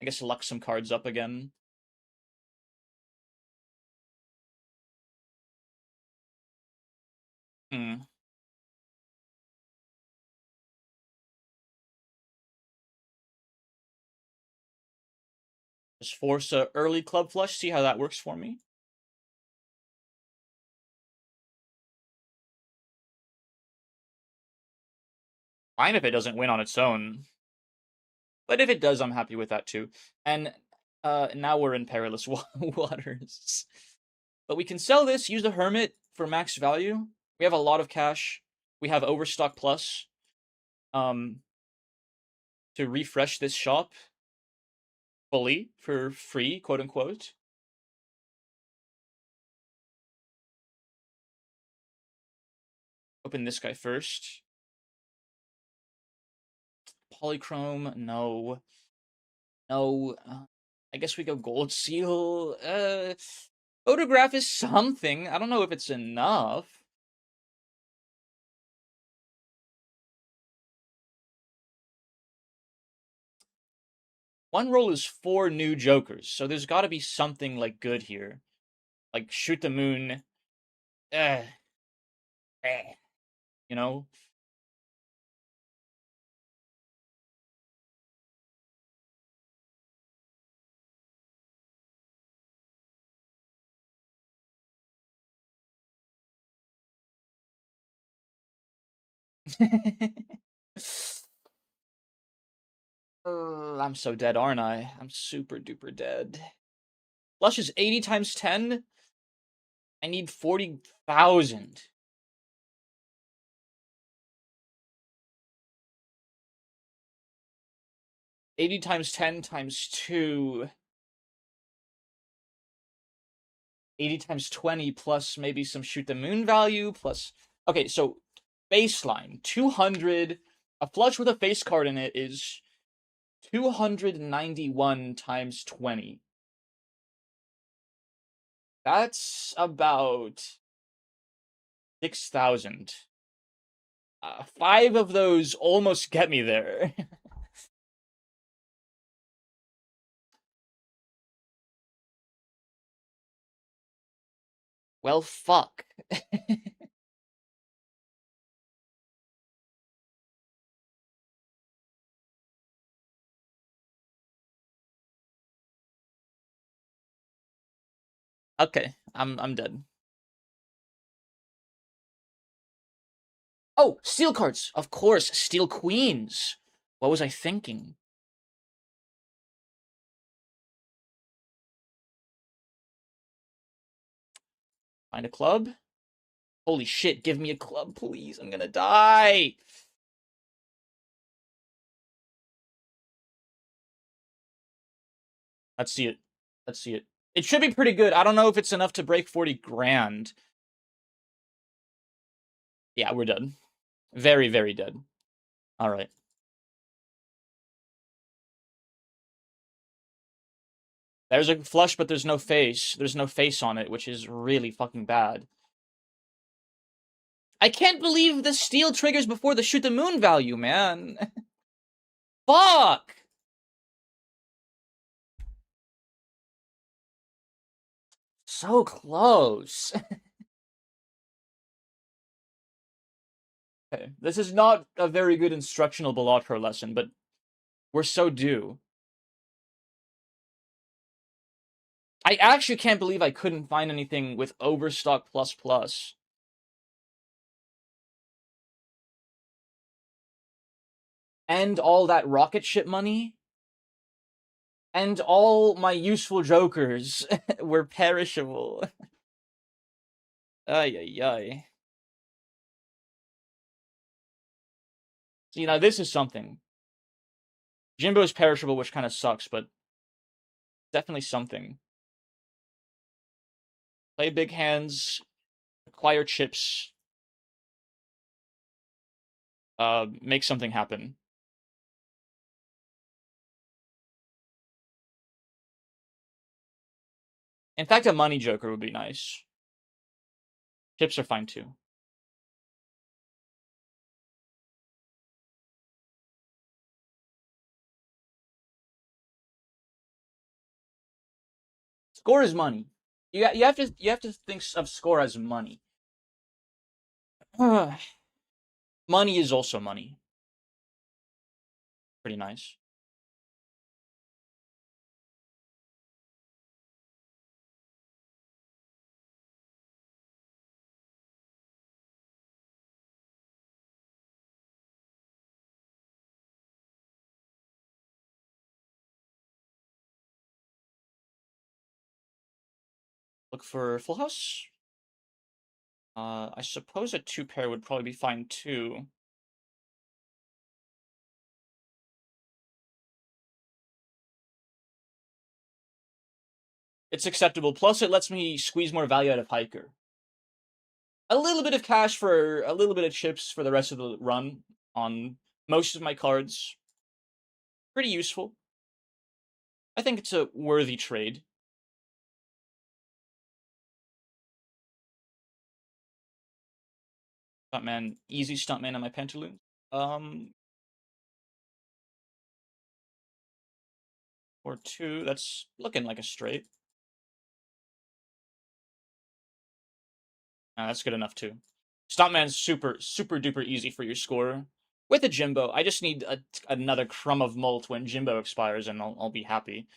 I guess luck some cards up again. Hmm. Just force a early club flush. See how that works for me. Fine if it doesn't win on its own. But if it does, I'm happy with that too. And now we're in perilous waters. But we can sell this, use the Hermit for max value. We have a lot of cash. We have Overstock Plus to refresh this shop fully for free, quote unquote. Open this guy first. Polychrome, no. No. I guess we go Gold Seal. Photograph is something. I don't know if it's enough. One roll is 4 new Jokers, so there's got to be something like good here. Like Shoot the Moon. Eh, you know? I'm so dead, aren't I? I'm super duper dead. Flush is 80 times 10. I need 40,000. Eighty times 10 times 2. 80 times 20 plus maybe some Shoot the Moon value plus. Okay, so baseline 200. A flush with a face card in it is 291 times 20. That's about 6,000. 5 of those almost get me there. Well, fuck. Okay, I'm dead. Oh, steel cards. Of course, steel queens. What was I thinking? Find a club? Holy shit, give me a club, please. I'm gonna die. Let's see it. Let's see it. It should be pretty good. I don't know if it's enough to break 40 grand. Yeah, we're dead. Very, very dead. All right. There's a flush, but there's no face. There's no face on it, which is really fucking bad. I can't believe the steal triggers before the shoot the moon value, man. Fuck! So close. Okay, this is not a very good instructional Balatro lesson, but we're so due. I actually can't believe I couldn't find anything with Overstock plus plus. And all that rocket ship money. And all my useful jokers were perishable. Ay, ay, ay. So, this is something. Jimbo's perishable, which kind of sucks, but definitely something. Play big hands, acquire chips, make something happen. In fact, a money joker would be nice. Chips are fine too. Score is money. You have to think of score as money. Money is also money. Pretty nice. Look for full house. I suppose a 2-pair would probably be fine too. It's acceptable. Plus, it lets me squeeze more value out of Hiker. A little bit of cash for a little bit of chips for the rest of the run on most of my cards. Pretty useful. I think it's a worthy trade. Stuntman, easy stuntman on my pantaloon. Or 2, that's looking like a straight. That's good enough too. Stuntman's super, super duper easy for your score. With a Jimbo, I just need another crumb of malt when Jimbo expires, and I'll be happy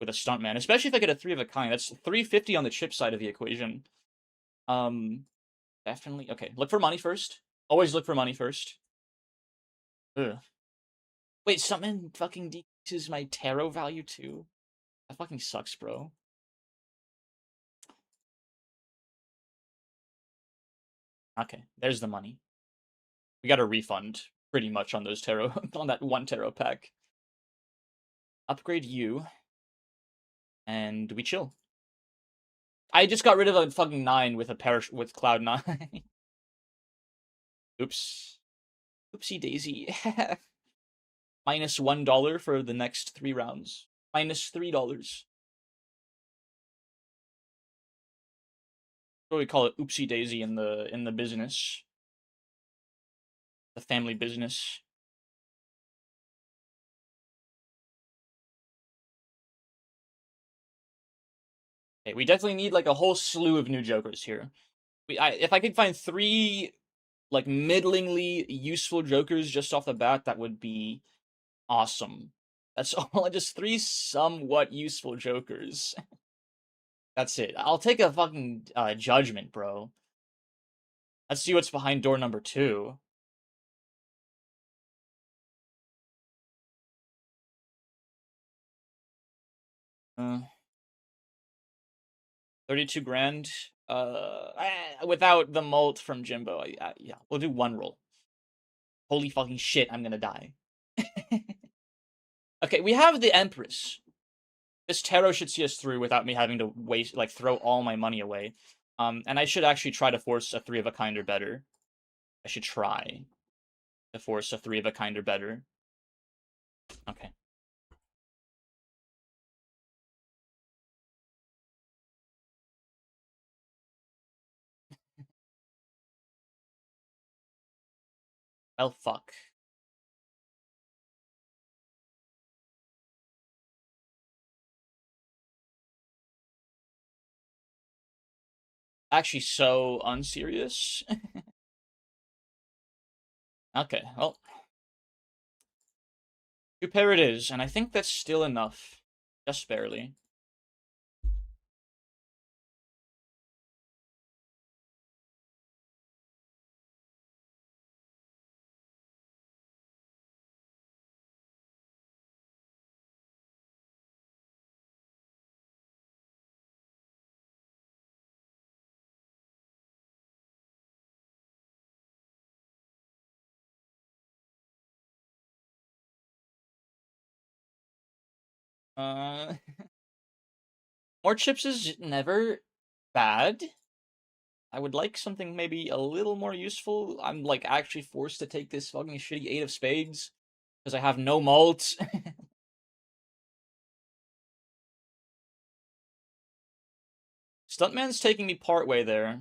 with a Stuntman. Especially if I get a 3 of a kind. That's 350 on the chip side of the equation. Definitely. Okay, look for money first. Always look for money first. Ugh. Wait, Stuntman fucking decreases my tarot value too? That fucking sucks, bro. Okay, there's the money. We got a refund pretty much on those tarot on that one tarot pack. Upgrade you, and we chill. I just got rid of a fucking 9 with a parish with Cloud 9. Oops. Oopsie daisy. Minus $1 for the next 3 rounds. Minus $3. What do we call it? Oopsie daisy in the business. The family business. Okay, we definitely need like a whole slew of new jokers here. If I could find 3 like middlingly useful jokers just off the bat, that would be awesome. That's all. Just 3 somewhat useful jokers. That's it. I'll take a fucking judgment, bro. Let's see what's behind door number 2. 32 grand. Without the molt from Jimbo. Yeah, we'll do one roll. Holy fucking shit, I'm gonna die. Okay, we have the Empress. This tarot should see us through without me having to waste, like, throw all my money away. And I should actually try to force a 3 of a kind or better. I should try to force a 3 of a kind or better. Okay. Well, fuck. Actually, so unserious. Okay, well. 2 pair it is, and I think that's still enough. Just barely. Uh, more chips is never bad. I would like something maybe a little more useful. I'm like actually forced to take this fucking shitty 8 of spades because I have no malt. Stuntman's taking me part way there.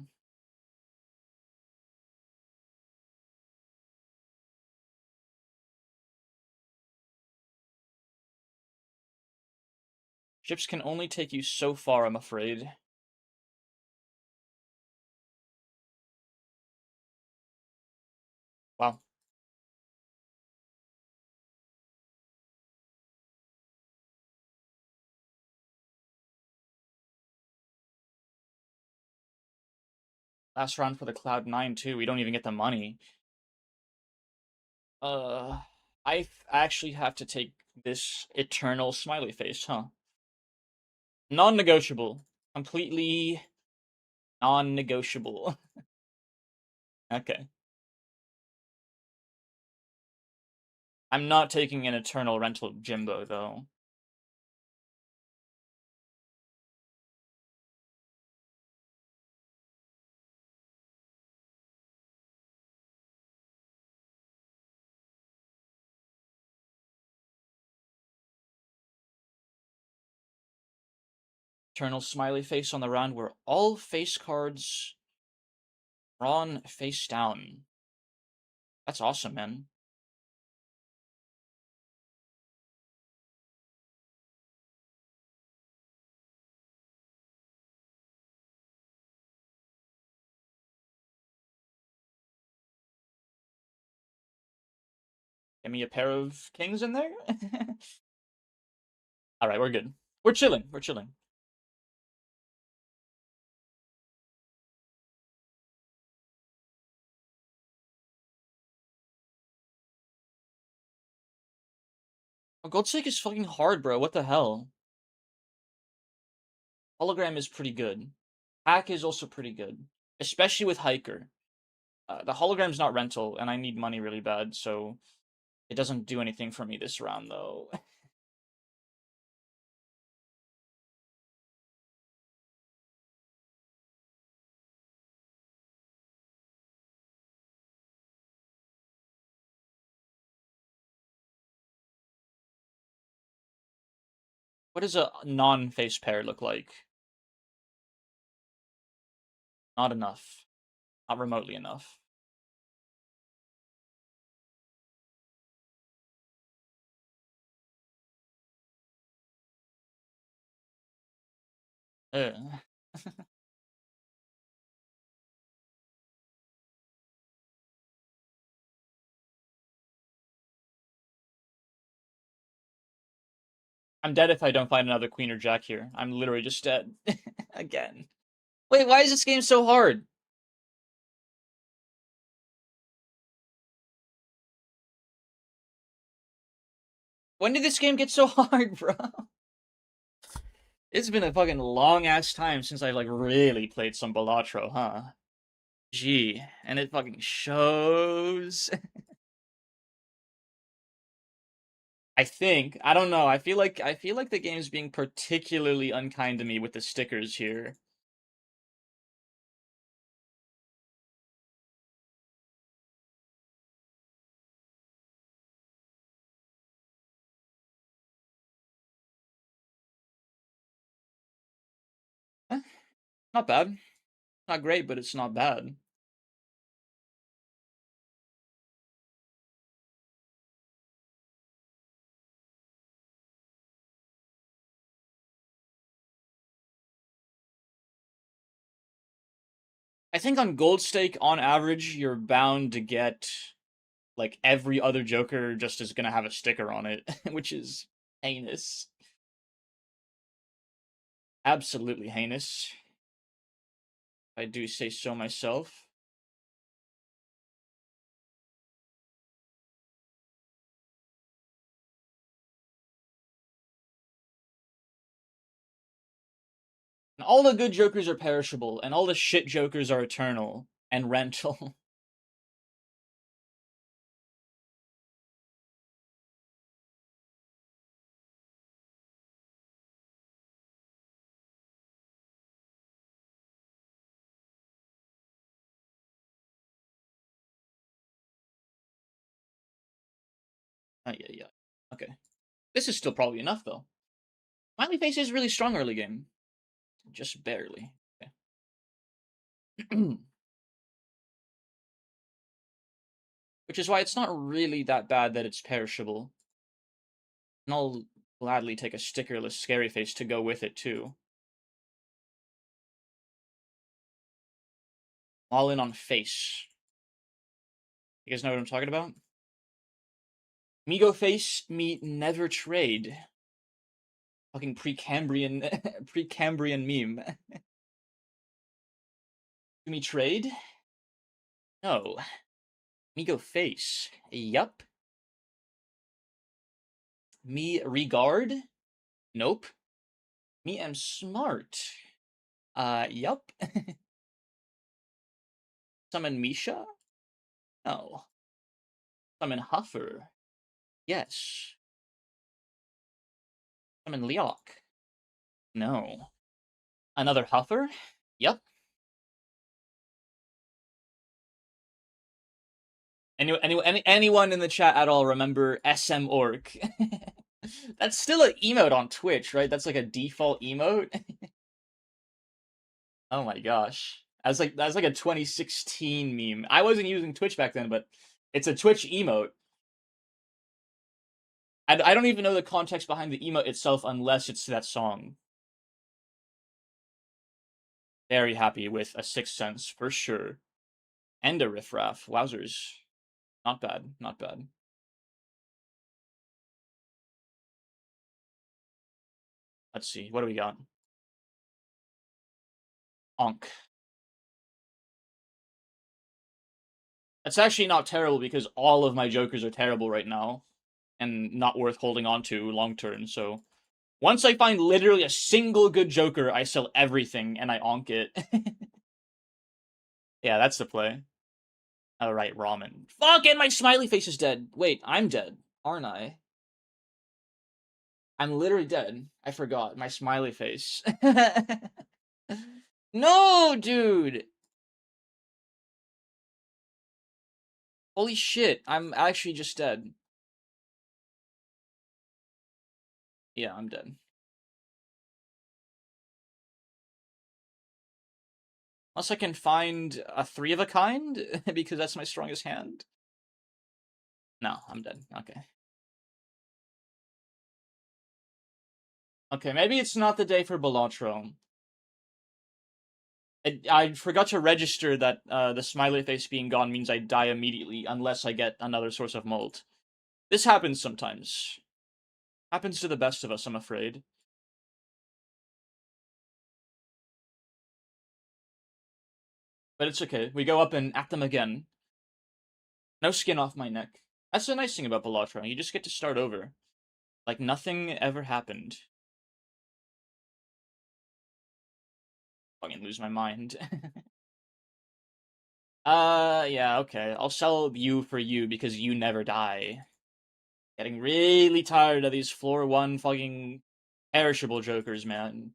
Chips can only take you so far, I'm afraid. Wow. Last round for the Cloud9 too. We don't even get the money. Uh, actually have to take this eternal smiley face, huh? Non-negotiable. Completely non-negotiable. Okay. I'm not taking an eternal rental Jimbo, though. Eternal smiley face on the round where all face cards drawn face down. That's awesome, man. Give me a pair of kings in there. All right, we're good. We're chilling. We're chilling. Oh, Gold Stake is fucking hard, bro. What the hell? Hologram is pretty good. Hack is also pretty good, especially with Hiker. The hologram's not rental, and I need money really bad, so it doesn't do anything for me this round, though. What does a non-face pair look like? Not enough. Not remotely enough. Ugh. I'm dead if I don't find another queen or jack here. I'm literally just dead. Again. Wait, why is this game so hard? When did this game get so hard, bro? It's been a fucking long-ass time since I've, like, really played some Balatro, huh? Gee, and it fucking shows. I think. I don't know. I feel like the game's being particularly unkind to me with the stickers here. Eh, not bad. Not great, but it's not bad. I think on Gold Stake, on average, you're bound to get like every other Joker just is gonna have a sticker on it, which is heinous. Absolutely heinous. If I do say so myself. And all the good Jokers are perishable, and all the shit Jokers are eternal and rental. Yeah. Okay. This is still probably enough, though. Smiley Face is really strong early game. Just barely. Okay. Which is why it's not really that bad that it's perishable. And I'll gladly take a stickerless Scary Face to go with it, too. All in on face. You guys know what I'm talking about? Me go face, me never trade. Fucking Precambrian, Precambrian meme. Me trade? No. Me go face. Yup. Me regard? Nope. Me am smart. Yup. Summon Misha? No. Summon Huffer? Yes. Summon Leok? No. Another Huffer? Yup. Anyone in the chat at all remember SM Orc? That's still an emote on Twitch, right? That's like a default emote. Oh my gosh. That's like a 2016 meme. I wasn't using Twitch back then, but it's a Twitch emote. I don't even know the context behind the emote itself unless it's that song. Very happy with a Sixth Sense for sure. And a Riffraff. Wowzers. Not bad. Not bad. Let's see. What do we got? Onk. That's actually not terrible because all of my Jokers are terrible right now and not worth holding on to long term. So once I find literally a single good Joker, I sell everything and I onk it. Yeah, that's the play. Alright, ramen. Fuck, and my smiley face is dead. Wait, I'm dead, aren't I? I'm literally dead. I forgot. My smiley face. No, dude! Holy shit, I'm actually just dead. Yeah, I'm dead. Unless I can find a 3 of a kind, because that's my strongest hand. No, I'm dead. Okay. Okay, maybe it's not the day for Balatro. I forgot to register that the smiley face being gone means I die immediately unless I get another source of mold. This happens sometimes. Happens to the best of us, I'm afraid. But it's okay. We go up and at them again. No skin off my neck. That's the nice thing about Balatro. You just get to start over. Like nothing ever happened. Fucking lose my mind. Yeah, okay. I'll sell you for you because you never die. Getting really tired of these floor one fucking perishable jokers, man.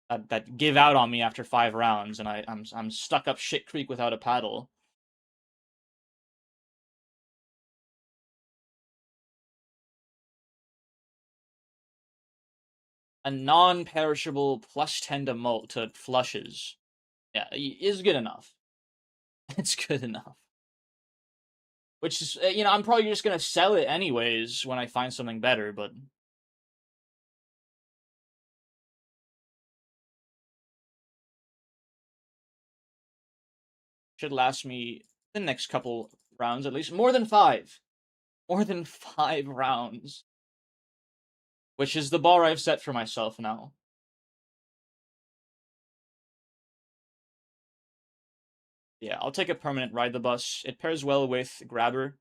That give out on me after 5 rounds, and I'm stuck up shit creek without a paddle. A non-perishable +10 to mult to flushes. Yeah, is good enough. It's good enough. Which is, I'm probably just gonna sell it anyways when I find something better, but should last me the next couple rounds at least. More than 5. More than 5 rounds. Which is the bar I've set for myself now. Yeah, I'll take a permanent ride the bus. It pairs well with grabber.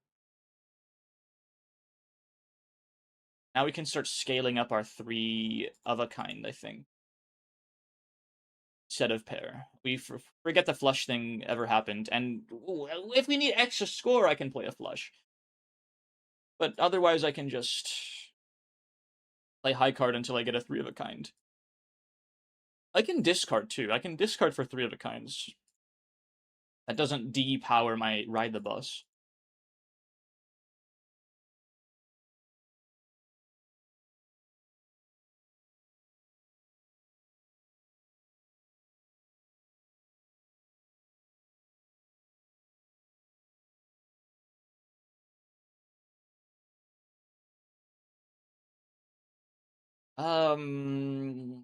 Now we can start scaling up our 3 of a kind, I think. Set of pair. We forget the flush thing ever happened, and if we need extra score, I can play a flush. But otherwise, I can just play high card until I get a 3 of a kind. I can discard too. I can discard for 3 of a kinds. That doesn't depower my ride the bus. Um,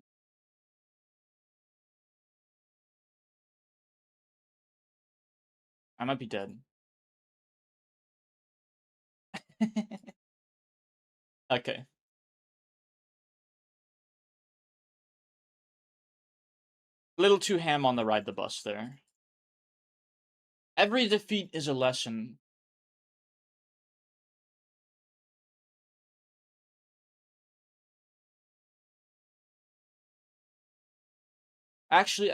I might be dead. Okay. Little too ham on the ride the bus there. Every defeat is a lesson. Actually,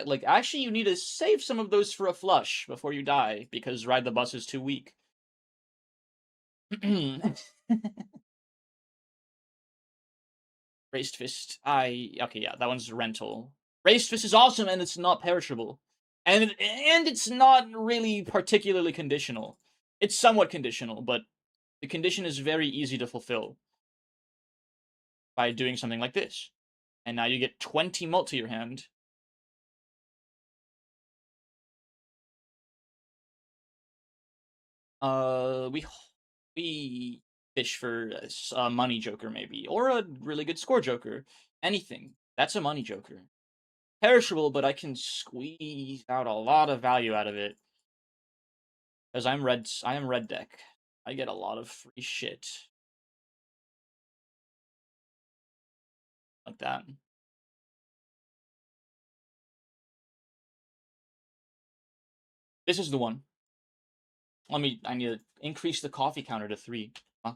you need to save some of those for a flush before you die, because ride the bus is too weak. Raised Fist. Okay, yeah, that one's rental. Raised Fist is awesome, and it's not perishable, and it's not really particularly conditional. It's somewhat conditional, but the condition is very easy to fulfill by doing something like this. And now you get 20 mult to your hand. We fish for a money joker maybe, or a really good score joker. Anything. That's a money joker. Perishable, but I can squeeze out a lot of value out of it. Because I am red deck. I get a lot of free shit. Like that. This is the one. I need to increase the coffee counter to 3. Huh?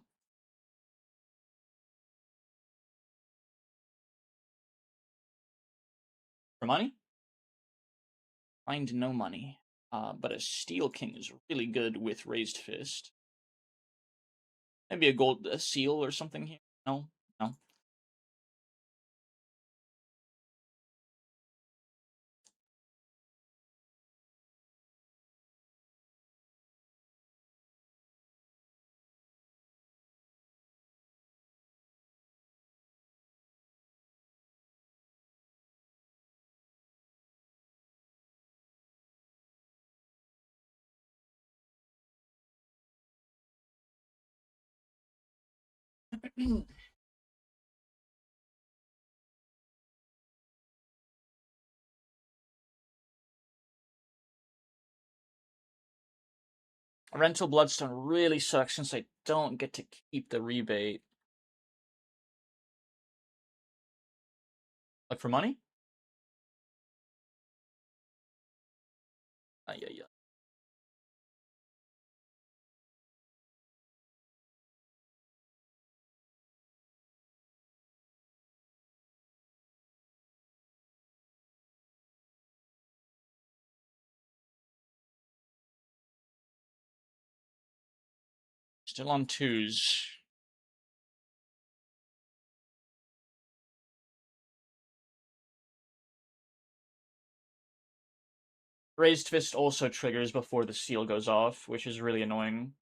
For money? Find no money. But a Steel King is really good with Raised Fist. Maybe a seal or something here. No, no. Rental Bloodstone really sucks since I don't get to keep the rebate. Like for money? Yeah, yeah. Still on twos. Raised fist also triggers before the seal goes off, which is really annoying.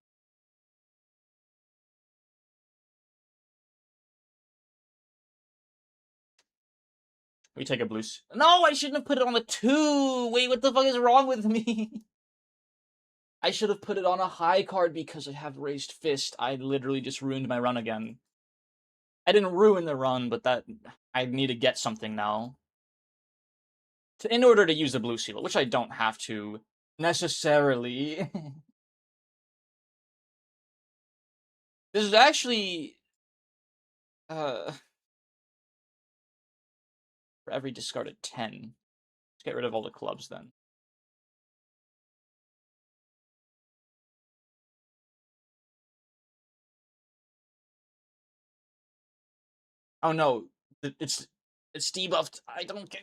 We take a blue. No, I shouldn't have put it on the two. Wait, what the fuck is wrong with me? I should have put it on a high card because I have raised fist. I literally just ruined my run again. I didn't ruin the run, but that I need to get something now. In order to use the blue seal, which I don't have to necessarily. This is actually for every discarded 10. Let's get rid of all the clubs then. Oh no, it's debuffed. I don't get.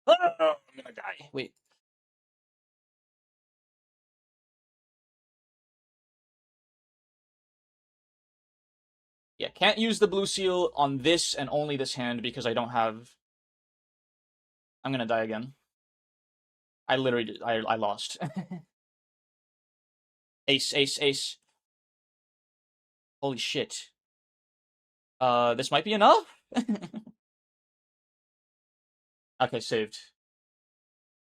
Oh, I'm gonna die. Wait. Yeah, can't use the blue seal on this and only this hand because I don't have. I'm gonna die again. I literally did. I lost. Ace, ace, ace. Holy shit. This might be enough. Okay, saved.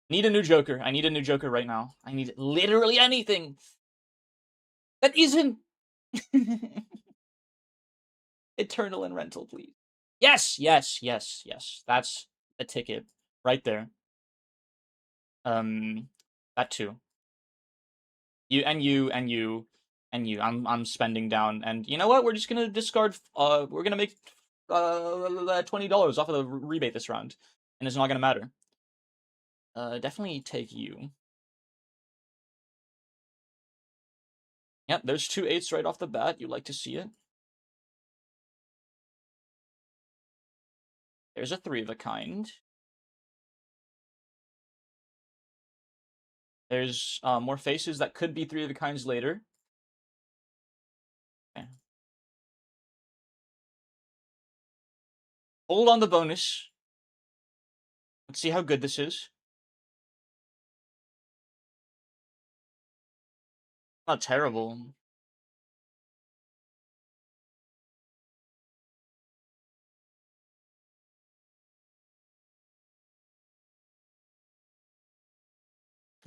Need a new Joker. I need a new Joker right now. I need literally anything. That isn't. Eternal and rental, please. Yes, yes, yes, yes. That's a ticket right there. That too. You and you and you and you. I'm spending down, and you know what? We're just gonna discard. We're gonna make $20 off of the rebate this round, and it's not gonna matter. Definitely take you. Yep, there's 2 8s right off the bat. You like to see it. There's a 3 of a kind. There's more faces that could be 3 of a kinds later. Okay. Hold on the bonus. Let's see how good this is. Not terrible.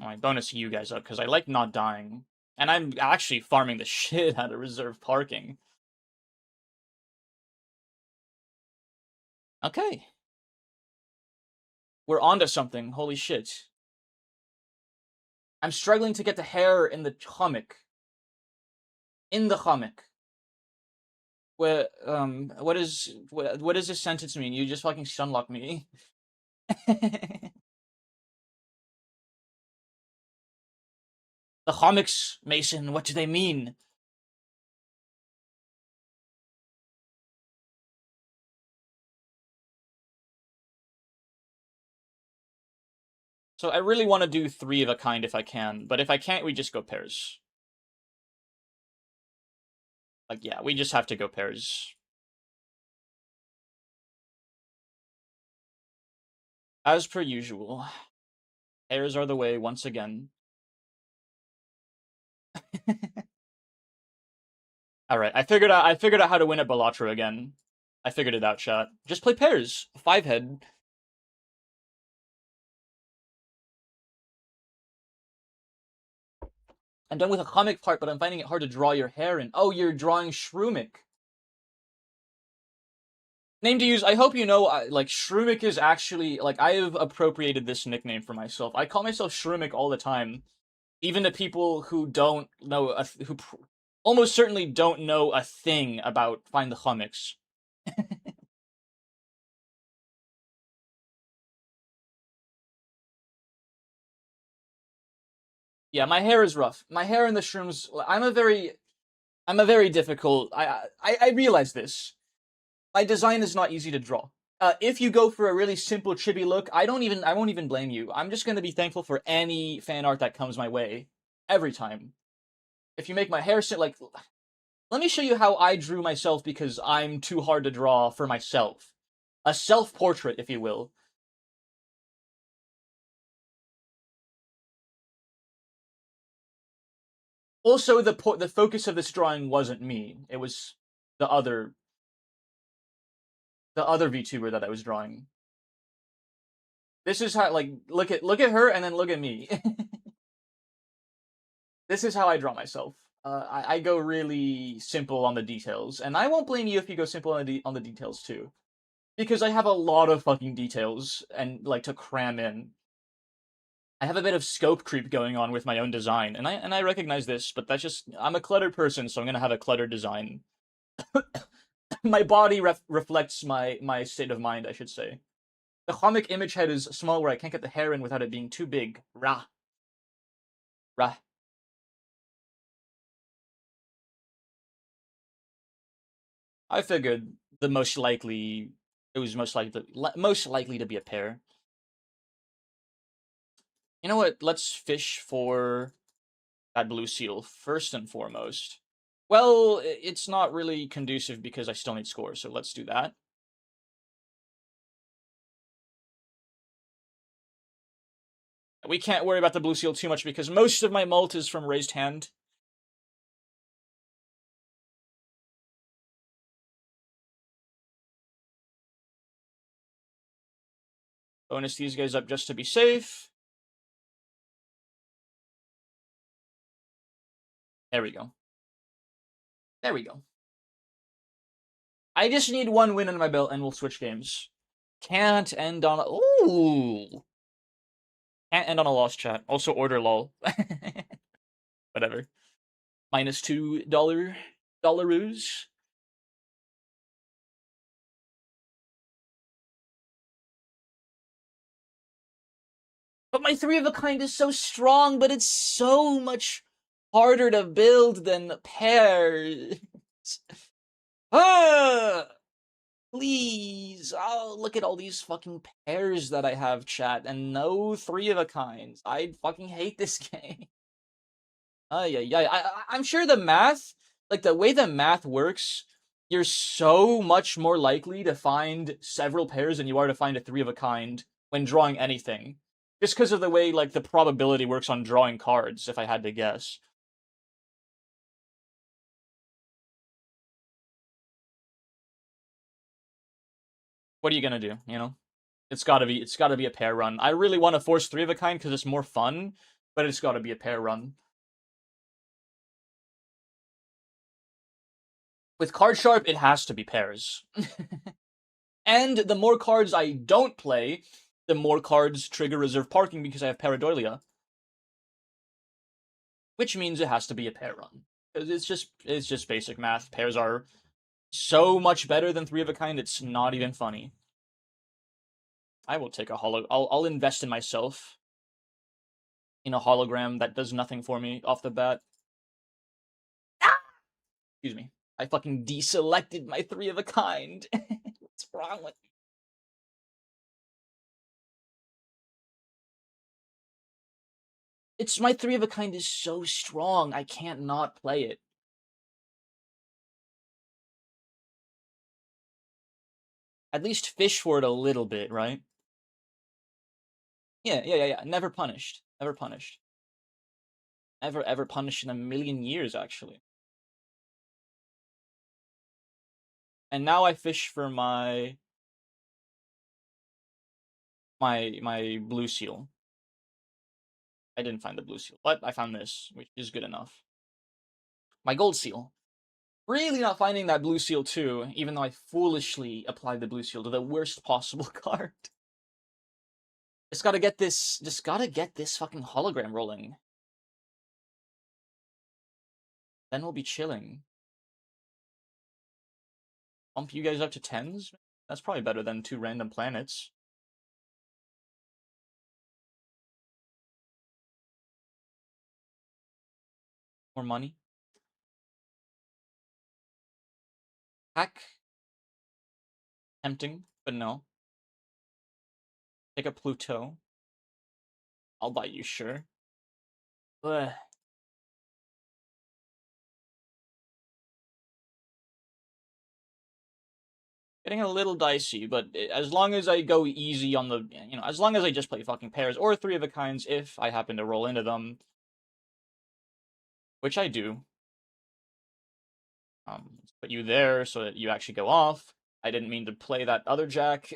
I bonus you guys up because I like not dying. And I'm actually farming the shit out of reserve parking. Okay. We're onto something. Holy shit. I'm struggling to get the hair in the comic. In the comic. What does this sentence mean? You just fucking shunlock me. The comics, Mason, what do they mean? So I really want to do 3 of a kind if I can, but if I can't, we just go pairs. Like, yeah, we just have to go pairs. As per usual. Pairs are the way once again. Alright, I figured out how to win at Balatro again. I figured it out, chat. Just play pairs. 5-head. I'm done with a comic part, but I'm finding it hard to draw your hair in. Oh, you're drawing Shroomic. Name to use, I hope you know, like, Shroomic is actually, like, I have appropriated this nickname for myself. I call myself Shroomic all the time. Even to people who don't know, who almost certainly don't know a thing about Find the Comics. Yeah, my hair is rough. My hair in the shrooms. I'm a very difficult. I realize this. My design is not easy to draw. If you go for a really simple chibi look, I won't even blame you. I'm just gonna be thankful for any fan art that comes my way, every time. If you make my hair like, let me show you how I drew myself because I'm too hard to draw for myself. A self-portrait, if you will. Also, the focus of this drawing wasn't me. It was the other the other VTuber that I was drawing. This is how, like, look at her and then look at me. This is how I draw myself. I go really simple on the details, and I won't blame you if you go simple on the details too, because I have a lot of fucking details and like to cram in. I have a bit of scope creep going on with my own design, and I recognize this, but that's just I'm a cluttered person, so I'm gonna have a cluttered design. My body reflects my state of mind, I should say. The comic image head is small where I can't get the hair in without it being too big. Rah. Rah. I figured the most likely it was most likely to be a pair. You know what? Let's fish for that blue seal first and foremost. Well, it's not really conducive because I still need scores, so let's do that. We can't worry about the blue seal too much because most of my mult is from raised hand. Bonus these guys up just to be safe. There we go. There we go. I just need one win under my belt and we'll switch games. Can't end on a... Ooh! Can't end on a lost, chat. Also order lol. Whatever. Minus $2 But my three of a kind is so strong, but it's so much harder to build than pairs. Ah! Please. Oh, look at all these fucking pairs that I have, chat, and no three of a kinds. I fucking hate this game. Yeah. I'm sure the math, like the way the math works, you're so much more likely to find several pairs than you are to find a three of a kind when drawing anything. Just because of the way like the probability works on drawing cards, if I had to guess. What are you gonna do, you know? It's gotta be a pair run. I really want to force three of a kind because it's more fun, but it's gotta be a pair run. With Card Sharp, it has to be pairs. And the more cards I don't play, the more cards trigger reserve parking because I have Pareidolia. Which means it has to be a pair run. Because it's just basic math. Pairs are so much better than three of a kind, it's not even funny. I will take a I'll invest in myself in a hologram that does nothing for me off the bat. Ah! Excuse me. I fucking deselected my three of a kind. What's wrong with me? It's my three of a kind is so strong, I can't not play it. At least fish for it a little bit, right? Yeah. Never punished. Never punished. Never ever punished in a million years, actually. And now I fish for my blue seal. I didn't find the blue seal, but I found this, which is good enough. My gold seal. Really not finding that blue seal too, even though I foolishly applied the blue seal to the worst possible card. Just gotta get this fucking hologram rolling. Then we'll be chilling. Bump you guys up to 10s? That's probably better than 2 random planets. More money. Hack. Tempting, but no. Take a Pluto. I'll buy you, sure. Ugh. Getting a little dicey, but as long as I go easy on the, as long as I just play fucking pairs or three of a kinds, if I happen to roll into them, which I do. Let's put you there so that you actually go off. I didn't mean to play that other jack.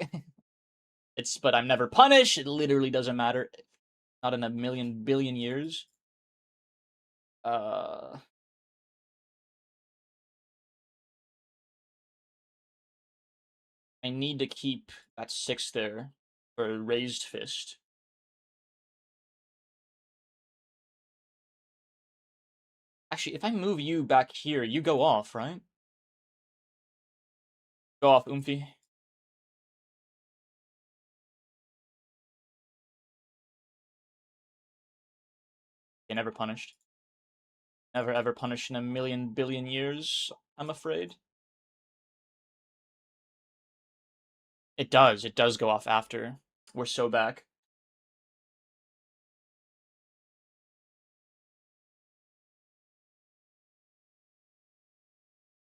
But I'm never punished. It literally doesn't matter. Not in a million billion years. I need to keep that 6 there for raised fist. Actually, if I move you back here, you go off, right? Go off, Oomphy. You're never punished. Never ever punished in a million billion years, I'm afraid. It does. It does go off after. We're so back.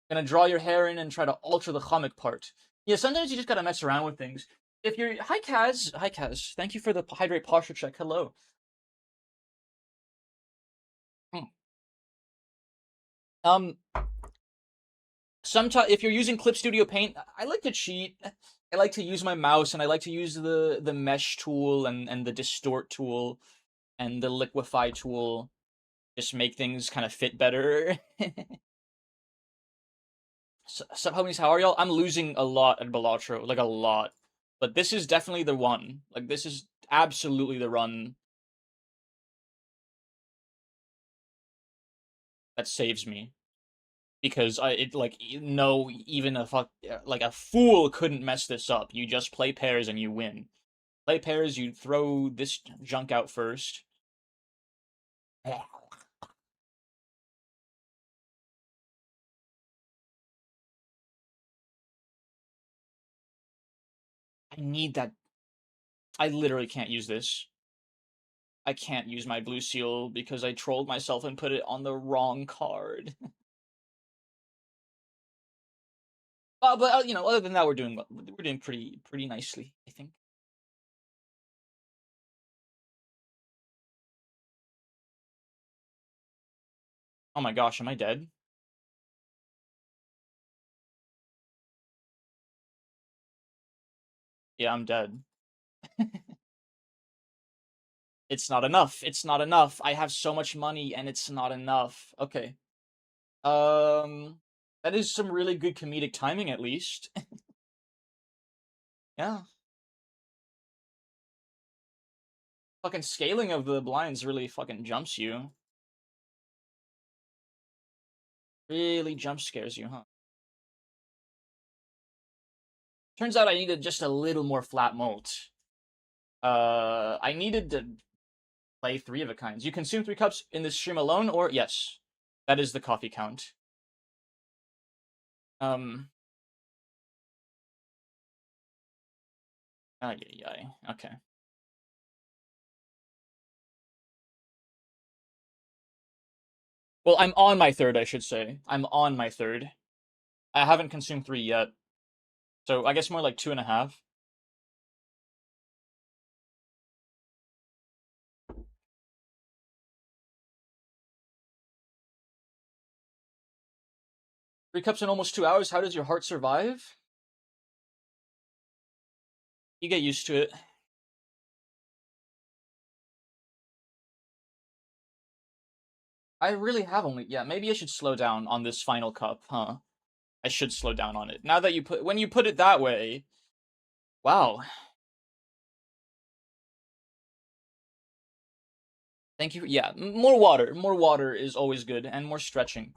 Gonna draw your hair in and try to alter the comic part. Yeah, sometimes you just gotta mess around with things. If you're hi Kaz, thank you for the hydrate posture check. Hello. Hmm. Um, sometimes if you're using Clip Studio Paint, I like to cheat. I like to use my mouse and I like to use the mesh tool and the distort tool and the liquefy tool. Just make things kind of fit better. Sup, homies, how are y'all? I'm losing a lot at Balatro, like a lot. But this is definitely the one. Like, this is absolutely the run that saves me. Because no, even a fool couldn't mess this up. You just play pairs and you win. Play pairs, you throw this junk out first. I need that. I literally can't use this. I can't use my blue seal because I trolled myself and put it on the wrong card. But other than that, we're doing pretty nicely, I think. Oh my gosh, am I dead? Yeah, I'm dead. It's not enough. It's not enough. I have so much money and it's not enough. Okay. That is some really good comedic timing, at least. Yeah. Fucking scaling of the blinds really fucking jumps you. Really jump scares you, huh? Turns out I needed just a little more flat mult. I needed to play 3 of a kinds. You consume 3 cups in this stream alone, or yes, that is the coffee count. Okay. Well, I'm on my 3rd, I should say. I'm on my 3rd. I haven't consumed 3 yet. So I guess more like 2.5. 3 cups in almost 2 hours. How does your heart survive? You get used to it. I really have only. Yeah, maybe I should slow down on this final cup, huh? I should slow down on it. Now that when you put it that way, wow. Thank you. Yeah, more water. More water is always good, and more stretching.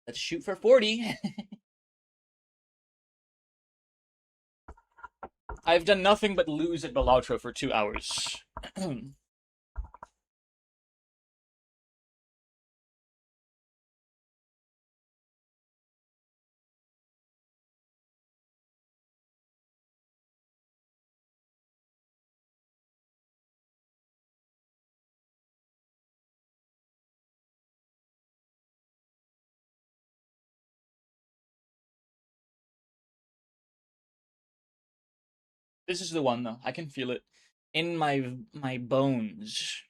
Let's shoot for 40. I've done nothing but lose at Balatro for 2 hours. This is the one though. I can feel it in my bones.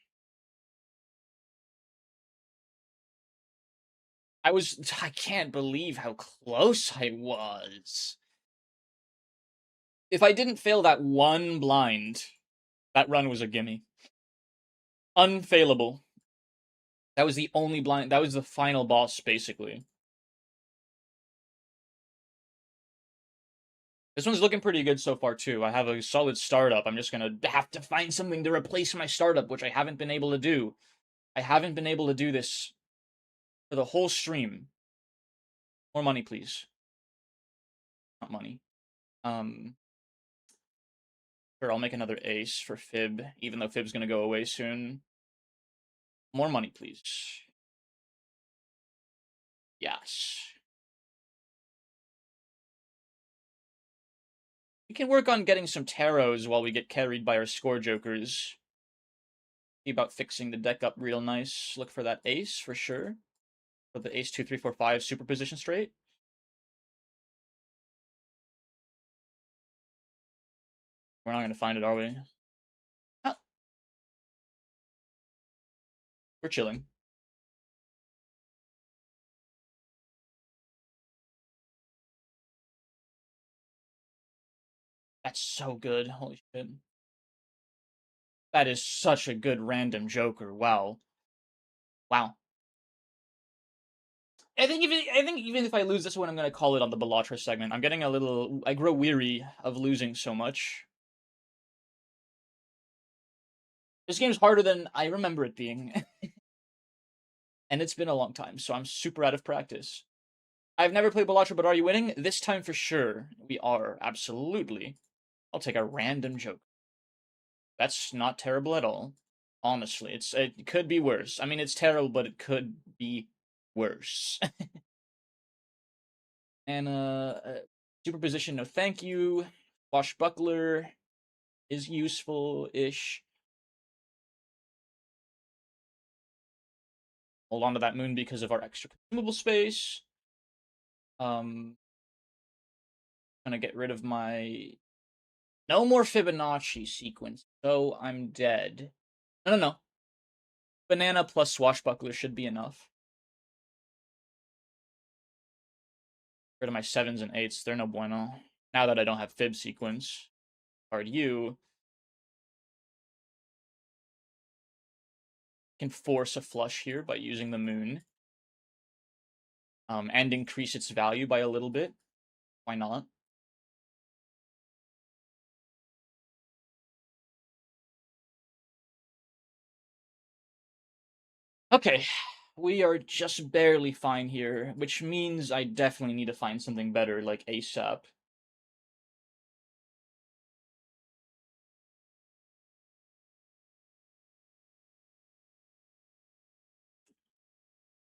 I can't believe how close I was. If I didn't fail that one blind, that run was a gimme. Unfailable. That was the only blind. That was the final boss, basically. This one's looking pretty good so far, too. I have a solid startup. I'm just gonna have to find something to replace my startup, which I haven't been able to do. I haven't been able to do this for the whole stream. More money, please. Not money. Sure, I'll make another ace for Fib, even though Fib's gonna go away soon. More money, please. Yes. We can work on getting some tarots while we get carried by our score jokers. See about fixing the deck up real nice. Look for that ace for sure. For the ace 2, 3, 4, 5 superposition straight. We're not gonna find it, are we? Oh, we're chilling. That's so good. Holy shit. That is such a good random joker. Wow. Wow. I think even if I lose this one, I'm gonna call it on the Balatro segment. I'm getting a little. I grow weary of losing so much. This game's harder than I remember it being, and it's been a long time, so I'm super out of practice. I've never played Balatro, but are you winning? This time for sure. We are, absolutely. I'll take a random joke. That's not terrible at all. Honestly, it could be worse. I mean, it's terrible, but it could be worse. And superposition, no thank you. Swashbuckler is useful-ish. Hold on to that moon because of our extra consumable space. Gonna get rid of my no more Fibonacci sequence, so I'm dead. No. Banana plus Swashbuckler should be enough. Rid of my 7s and 8s, they're no bueno. Now that I don't have Fib sequence. Card you. Can force a flush here by using the moon. And increase its value by a little bit. Why not? Okay, we are just barely fine here, which means I definitely need to find something better, like ASAP.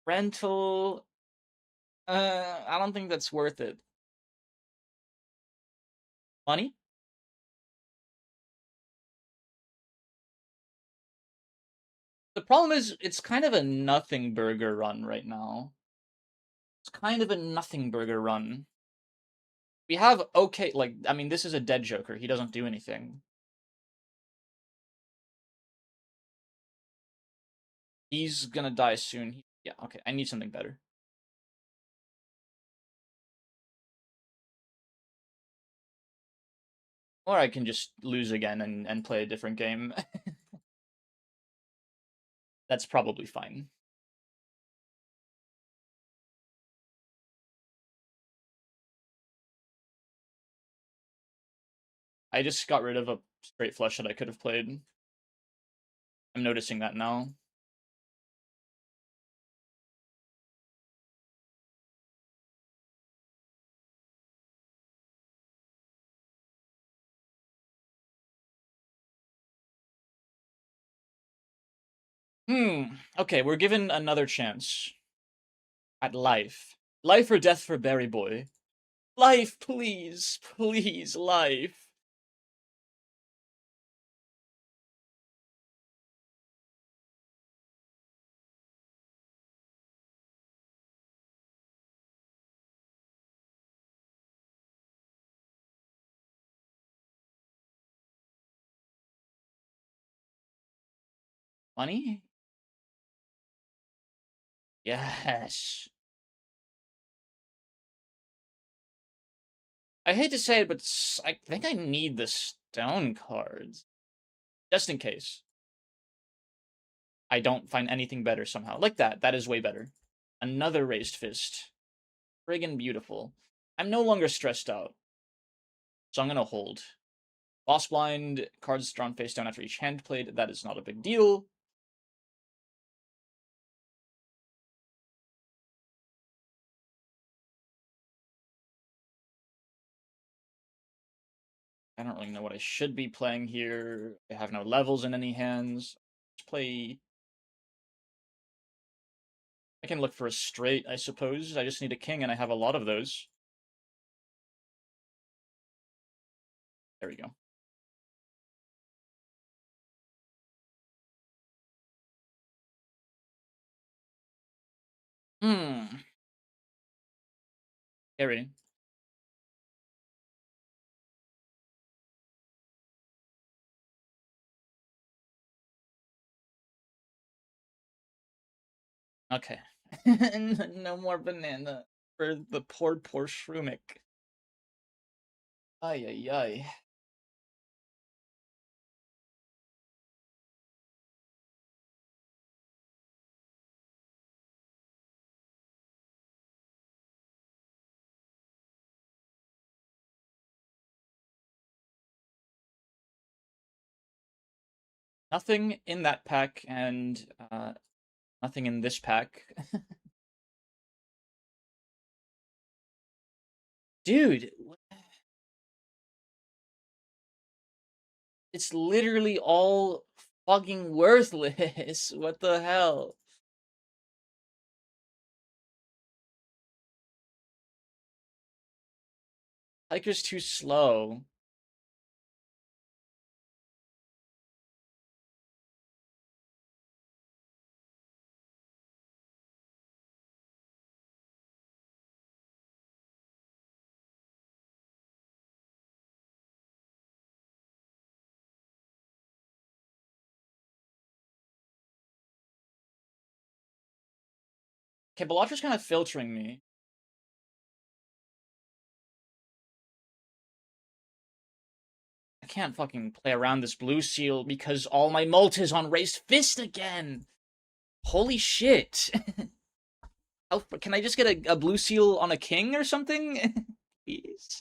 Rental. I don't think that's worth it. Money? The problem is, it's kind of a nothing burger run right now. It's kind of a nothing burger run. We have okay, like, I mean, this is a dead Joker. He doesn't do anything. He's gonna die soon. Yeah, okay, I need something better. Or I can just lose again and play a different game. That's probably fine. I just got rid of a straight flush that I could have played. I'm noticing that now. Okay, we're given another chance at life. Life or death for Berry Boy. Life, please. Please, life. Money? Yes. I hate to say it, but I think I need the stone cards. Just in case I don't find anything better somehow. Like that. That is way better. Another raised fist. Friggin' beautiful. I'm no longer stressed out, so I'm gonna hold. Boss blind, cards drawn face down after each hand played. That is not a big deal. I don't really know what I should be playing here. I have no levels in any hands. Let's play. I can look for a straight, I suppose. I just need a king, and I have a lot of those. There we go. Hmm. Scary. Okay. No more banana for the poor Shroomic. Ay ay ay. Nothing in that pack, and nothing in this pack. Dude, it's literally all fucking worthless. What the hell? Hiker's too slow. Okay, Balatro's kind of filtering me. I can't fucking play around this blue seal because all my mult is on raised fist again. Holy shit. Can I just get a blue seal on a king or something? Please.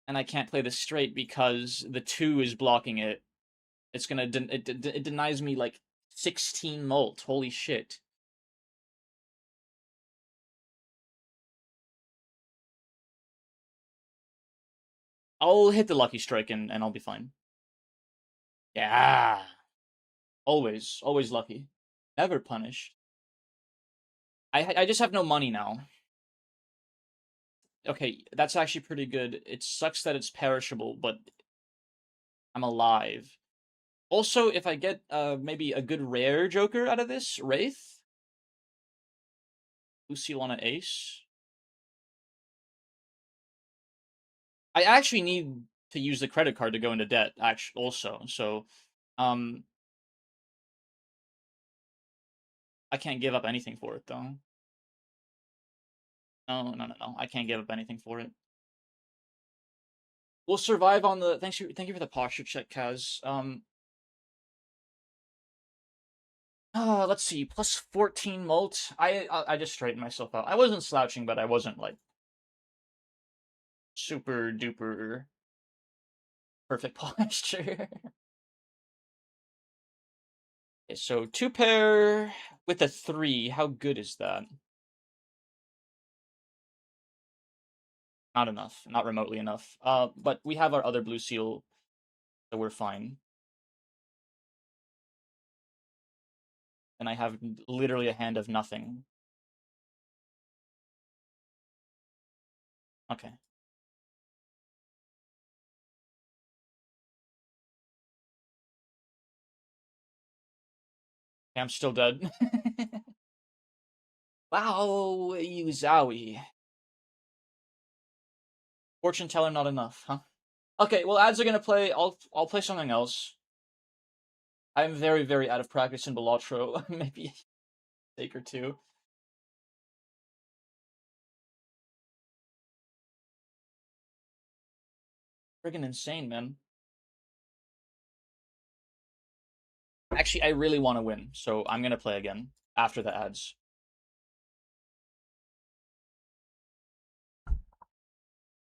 And I can't play this straight because the 2 is blocking it. It's gonna it denies me like 16 mult. Holy shit. I'll hit the lucky strike and I'll be fine. Yeah. Always lucky. Never punished. I just have no money now. Okay, that's actually pretty good. It sucks that it's perishable, but I'm alive. Also, if I get maybe a good rare Joker out of this, Wraith, Lucille on an ace. I actually need to use the credit card to go into debt. Actually, also, so um, I can't give up anything for it though. No. I can't give up anything for it. We'll survive on the. Thank you for the posture check, Kaz. Let's see, plus 14 mult. I just straightened myself out. I wasn't slouching, but I wasn't like super duper perfect posture. Okay, so 2 pair with a 3. How good is that? Not enough. Not remotely enough. But we have our other blue seal, so we're fine. and I have literally a hand of nothing. Okay. I'm still dead. Wow, you zowie. Fortune teller not enough, huh? Okay, well, ads are gonna play. I'll play something else. I'm very, very out of practice in Balatro. Maybe a stake or two. Friggin' insane, man. Actually, I really want to win, so I'm gonna play again after the ads.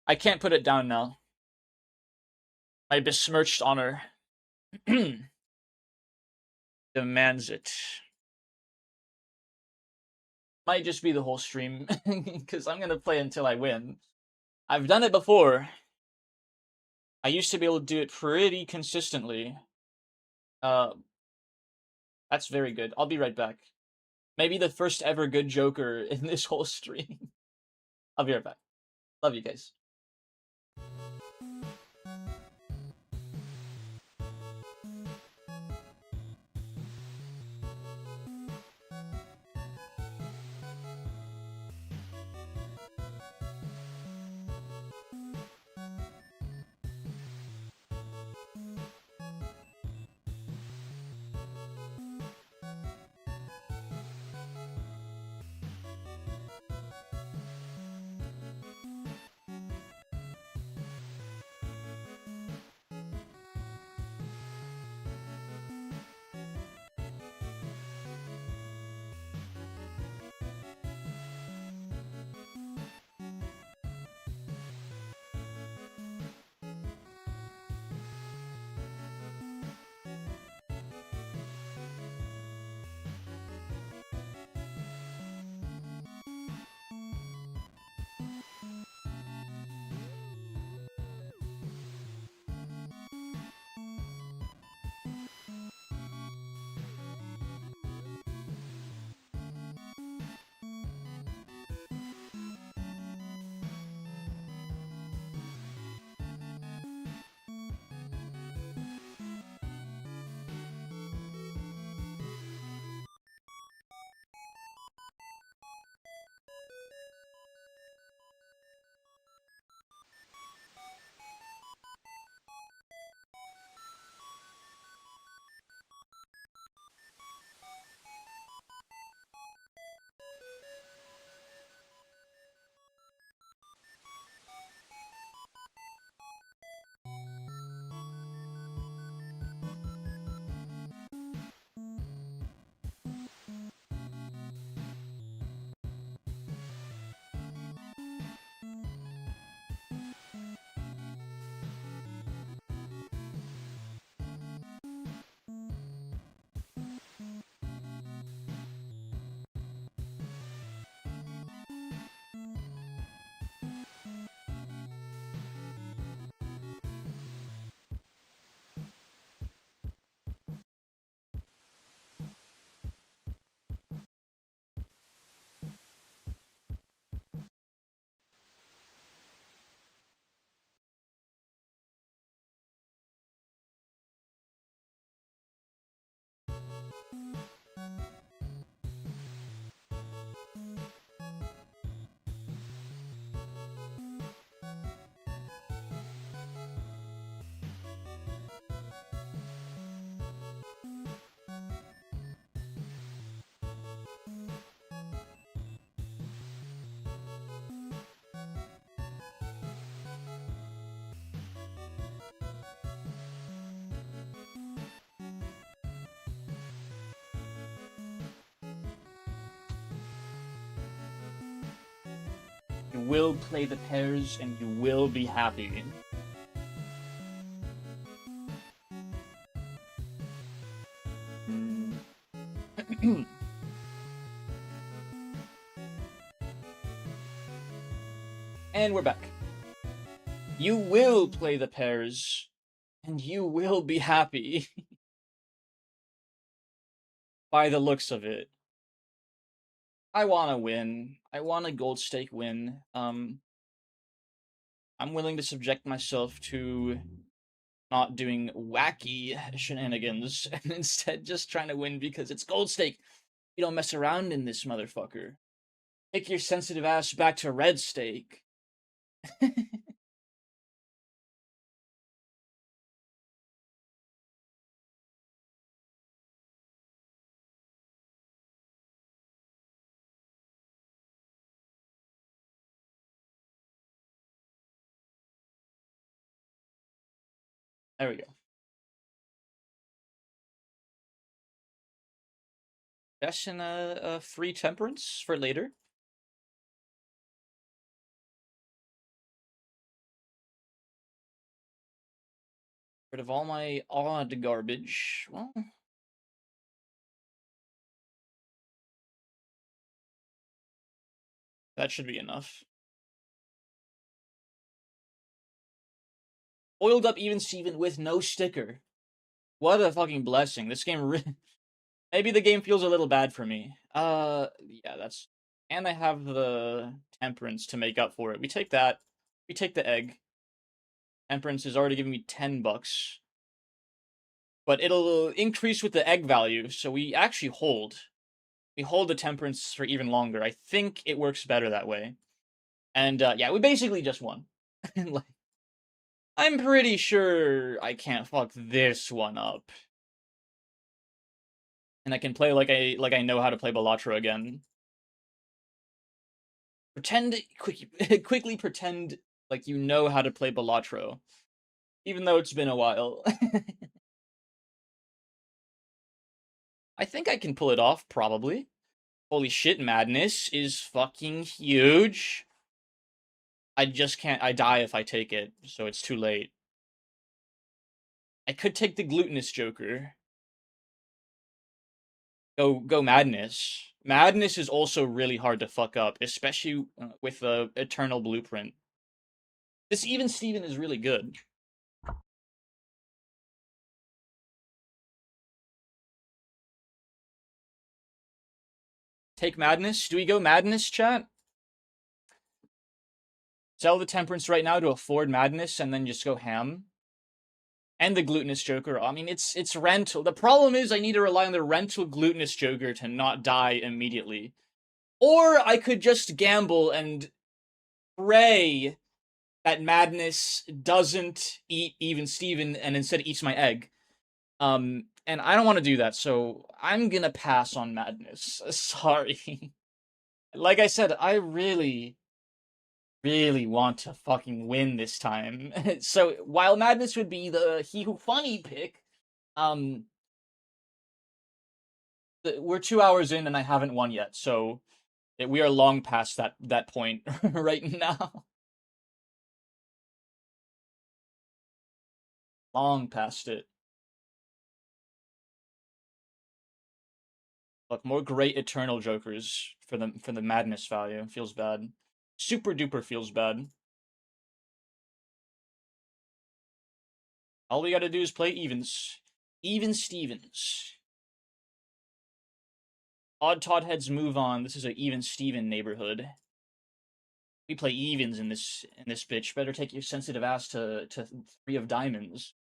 I can't put it down now. My besmirched honor demands it. Might just be the whole stream, because I'm gonna play until I win. I've done it before. I used to be able to do it pretty consistently. That's very good. I'll be right back. Maybe the first ever good Joker in this whole stream. I'll be right back. Love you guys. You will play the pairs and you will be happy. And we're back. You will play the pairs and you will be happy. by the looks of it. I want to win. I want a gold stake win. I'm willing to subject myself to not doing wacky shenanigans and instead just trying to win because it's gold stake. You don't mess around in this motherfucker. Take your sensitive ass back to red stake. There we go. That's in a free temperance for later. Rid of all my odd garbage. Well, that should be enough. Oiled up even Steven with no sticker. What a fucking blessing. This game maybe the game feels a little bad for me. Yeah, that's and I have the temperance to make up for it. We take that. We take the egg. Temperance is already giving me $10. But it'll increase with the egg value, so we actually hold. We hold the temperance for even longer. I think it works better that way. And yeah, we basically just won. Like, I'm pretty sure I can't fuck this one up. And I can play like I know how to play Balatro again. Pretend quickly pretend like you know how to play Balatro, even though it's been a while. I think I can pull it off, probably. Holy shit, madness is fucking huge. I just can't. I die if I take it, so it's too late. I could take the glutinous Joker. Go madness. Madness is also really hard to fuck up, especially with the eternal blueprint. This even Steven is really good. Take madness. Do we go madness, chat? Sell the temperance right now to afford madness, and then just go ham. And the glutinous Joker. I mean, it's rental. The problem is I need to rely on the rental glutinous Joker to not die immediately. Or I could just gamble and pray that madness doesn't eat even Steven and instead eats my egg. And I don't want to do that, so I'm gonna pass on madness. Sorry. Like I said, I really, really want to fucking win this time. So while madness would be the he who funny pick, um, we're 2 hours in and I haven't won yet, so we are long past that point right now. Long past it. Look, more great eternal jokers for the madness value. Feels bad. Super duper feels bad. All we gotta do is play evens. Even Stevens. Odd Todd heads move on. This is an even Steven neighborhood. We play evens in this bitch. Better take your sensitive ass to three of diamonds.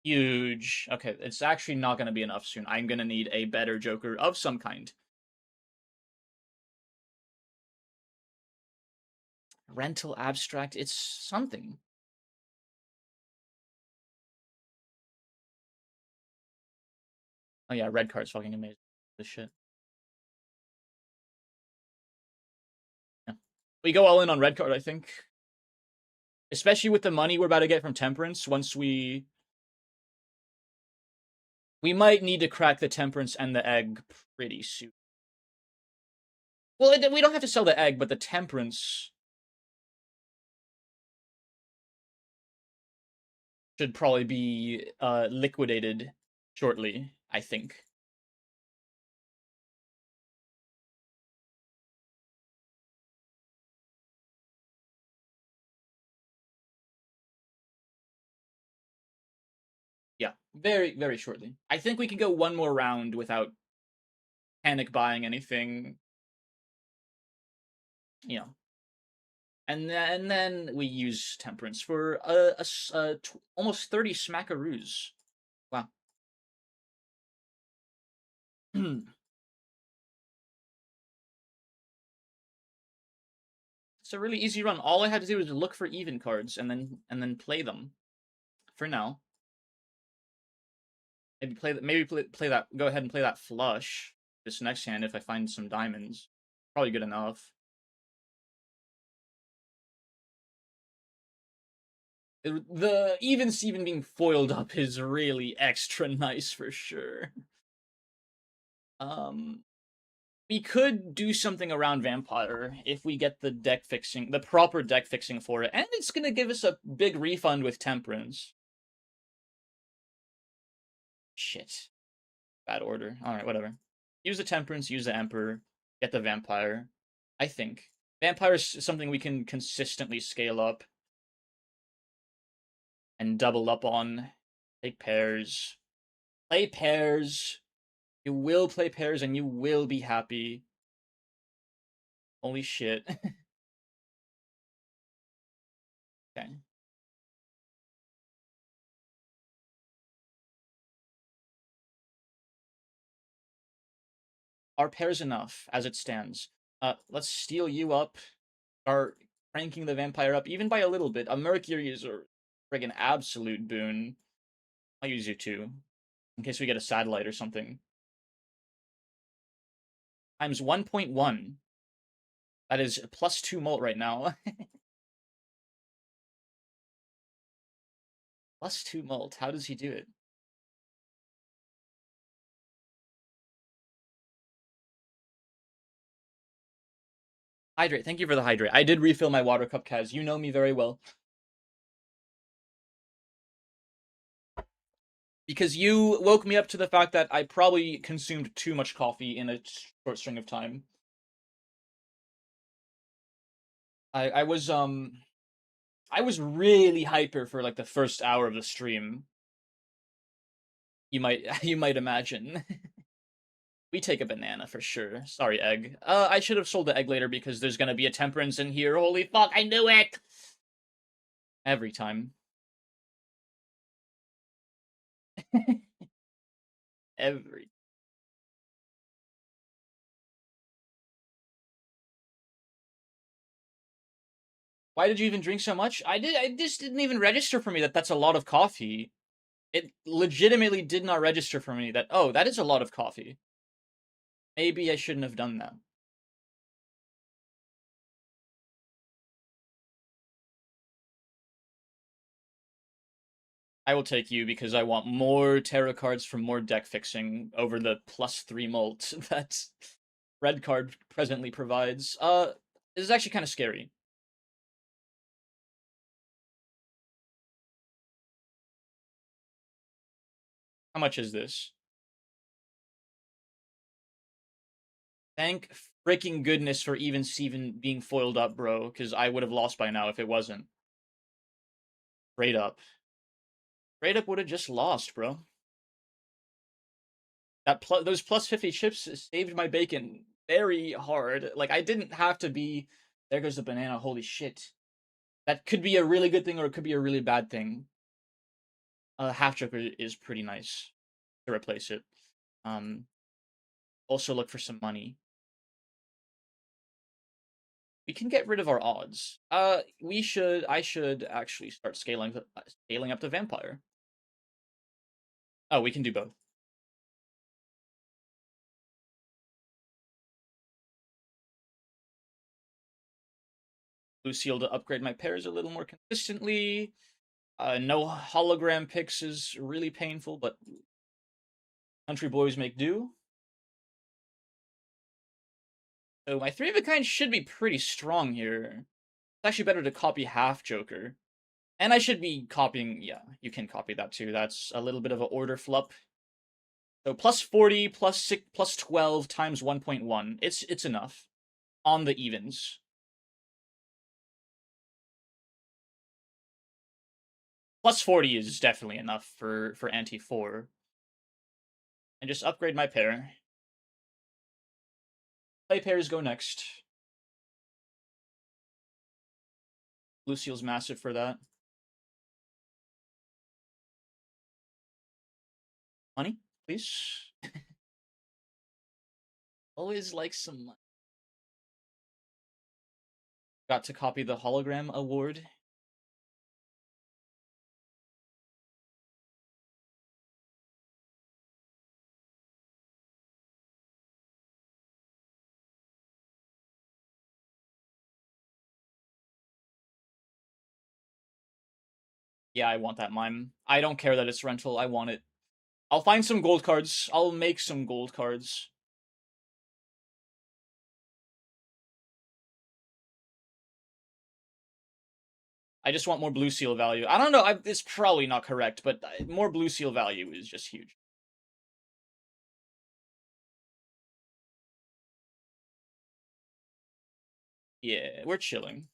Huge. Okay, it's actually not gonna be enough soon. I'm gonna need a better joker of some kind. Rental abstract. It's something. Oh yeah, red card's fucking amazing. This shit. Yeah. We go all in on red card, I think. Especially with the money we're about to get from Temperance, once we might need to crack the Temperance and the egg pretty soon. Well, we don't have to sell the egg, but the Temperance should probably be liquidated shortly, I think. very, very shortly. I think we can go one more round without panic buying anything, you know. And then we use temperance for almost 30 smackaroos. Wow. It's a really easy run. All I had to do was look for even cards and then play them. For now, maybe play that. Go ahead and play that flush this next hand if I find some diamonds. Probably good enough. The even Steven being foiled up is really extra nice for sure. Um, we could do something around Vampire if we get the proper deck fixing for it, and it's gonna give us a big refund with Temperance. Shit. Bad order. Alright, whatever. Use the Temperance, use the Emperor, get the Vampire. I think. Vampire is something we can consistently scale up and double up on. Take pairs. Play pairs. You will play pairs and you will be happy. Holy shit. Okay. Are pairs enough as it stands? Let's steal you up. Start cranking the vampire up, even by a little bit. A Mercury is a friggin' absolute boon. I'll use you too, in case we get a satellite or something. Times 1.1. That is +2 mult right now. +2 mult. How does he do it? Hydrate. Thank you for the hydrate. I did refill my water cup, Kaz. You know me very well. Because you woke me up to the fact that I probably consumed too much coffee in a short string of time. I was really hyper for like the first hour of the stream. You might you might imagine. We take a banana for sure. Sorry, egg. I should have sold the egg later because there's gonna be a temperance in here. Holy fuck, I knew it! Every time. Every. Why did you even drink so much? I just didn't even register for me that that's a lot of coffee. It legitimately did not register for me that, oh, that is a lot of coffee. Maybe I shouldn't have done that. I will take you because I want more tarot cards for more deck fixing over the +3 mult that red card presently provides. This is actually kind of scary. How much is this? Thank freaking goodness for even Steven being foiled up, bro, because I would have lost by now if it wasn't. Straight up. Straight up would have just lost, bro. Those +50 chips saved my bacon very hard. Like, I didn't have to be... There goes the banana, holy shit. That could be a really good thing or it could be a really bad thing. Half Joker is pretty nice to replace it. Also look for some money. We can get rid of our odds. I should actually start scaling up the vampire. Oh, we can do both. Lucille to upgrade my pairs a little more consistently. No hologram picks is really painful, but country boys make do. So my 3 of a kind should be pretty strong here. It's actually better to copy half Joker. And I should be copying, yeah, you can copy that too. That's a little bit of an order flup. So +40, +6, +12 times 1.1. It's enough. On the evens. Plus 40 is definitely enough for anti 4. And just upgrade my pair. Play pairs go next. Lucille's massive for that. Money, please. Always like some money. Got to copy the hologram award. Yeah, I want that mime. I don't care that it's rental. I want it. I'll find some gold cards. I'll make some gold cards. I just want more blue seal value. I don't know. It's probably not correct, but more blue seal value is just huge. Yeah, we're chilling.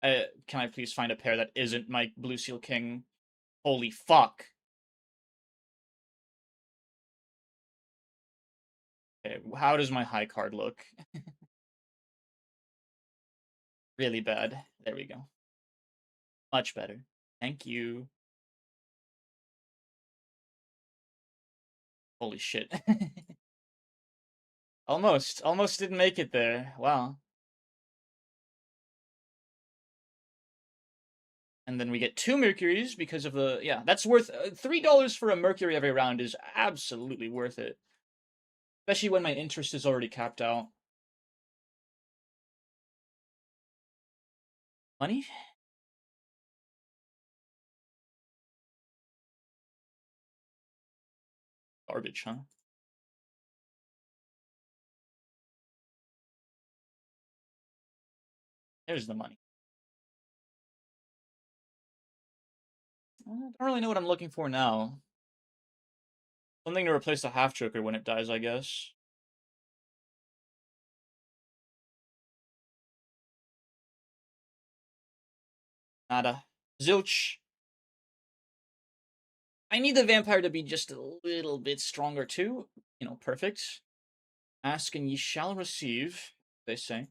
Can I please find a pair that isn't my blue seal king? Holy fuck. Okay, how does my high card look? Really bad. There we go. Much better. Thank you. Holy shit. Almost didn't make it there. Wow. And then we get 2 Mercuries because of the, yeah, that's worth, $3 for a Mercury every round is absolutely worth it. Especially when my interest is already capped out. Money? Garbage, huh? There's the money. I don't really know what I'm looking for now. Something to replace the half joker when it dies, I guess. Nada. Zilch. I need the vampire to be just a little bit stronger too. Perfect. Ask and ye shall receive, they say.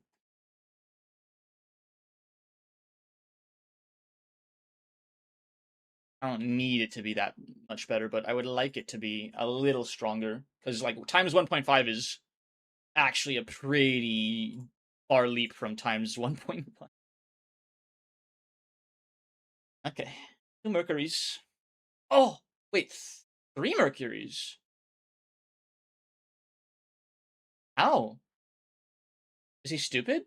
I don't need it to be that much better, but I would like it to be a little stronger. Because, like, times 1.5 is actually a pretty far leap from times 1.1. Okay. 2 Mercuries. Oh, wait. 3 Mercuries. How? Is he stupid?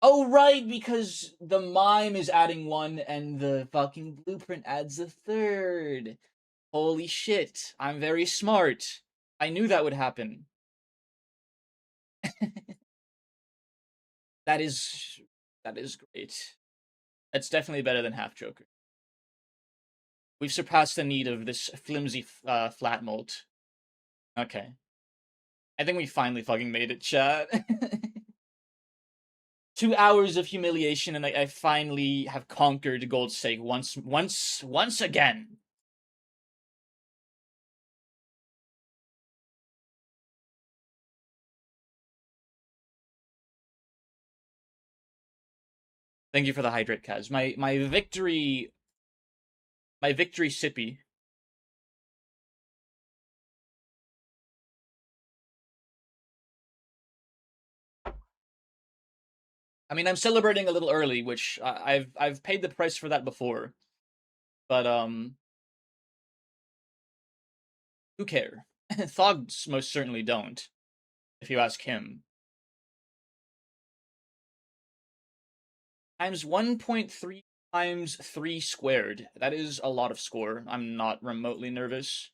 Oh, right, because the mime is adding 1 and the fucking blueprint adds a third. Holy shit. I'm very smart. I knew that would happen. That is that is great. That's definitely better than half Joker. We've surpassed the need of this flimsy flat mold. Okay. I think we finally fucking made it, chat. 2 hours of humiliation, and I finally have conquered Gold Stake once again. Thank you for the hydrate, Kaz. My victory sippy. I mean, I'm celebrating a little early, which I've paid the price for that before, but who care? Thogs most certainly don't, if you ask him. Times 1.3 times 3 squared. That is a lot of score. I'm not remotely nervous.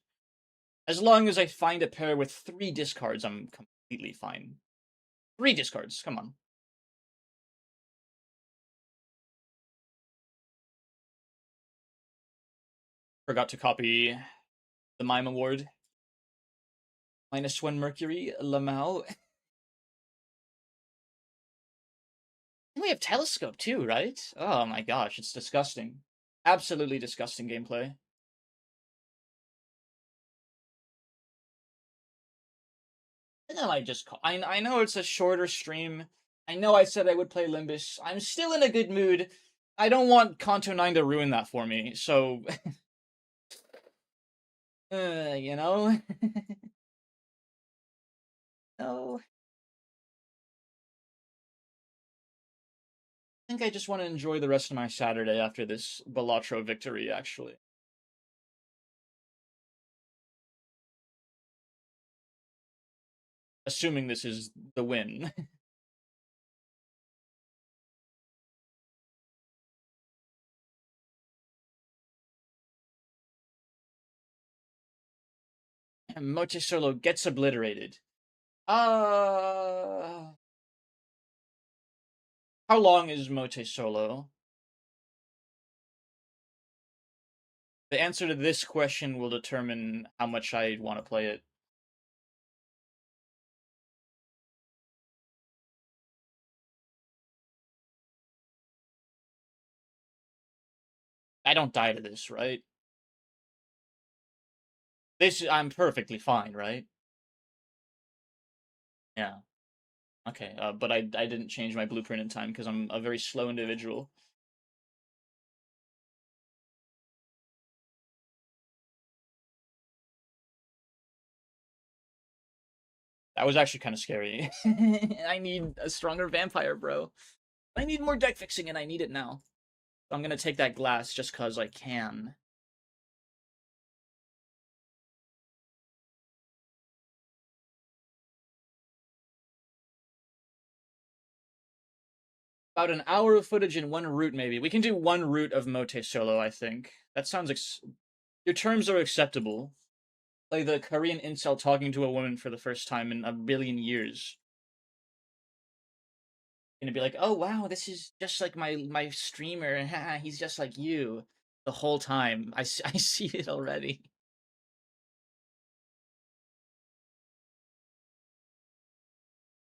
As long as I find a pair with 3 discards, I'm completely fine. 3 discards, come on. Forgot to copy the Mime Award. -1 Mercury, Lamau. We have telescope too, right? Oh my gosh, it's disgusting. Absolutely disgusting gameplay. And then I just I know it's a shorter stream. I know I said I would play Limbus. I'm still in a good mood. I don't want Kanto 9 to ruin that for me. So, you know, no. I think I just want to enjoy the rest of my Saturday after this Balatro victory, actually. Assuming this is the win. Moche Solo gets obliterated. Uh, how long is Moche Solo? The answer to this question will determine how much I want to play it. I don't die to this, right? This I'm perfectly fine, right? Yeah. Okay. But I didn't change my blueprint in time because I'm a very slow individual. That was actually kind of scary. I need a stronger vampire, bro. I need more deck fixing, and I need it now. So I'm gonna take that glass just cause I can. About an hour of footage in one route, maybe. We can do one route of Mote Solo, I think. That sounds your terms are acceptable. Like the Korean incel talking to a woman for the first time in a billion years. Gonna be like, oh wow, this is just like my streamer. He's just like you. The whole time, I see it already.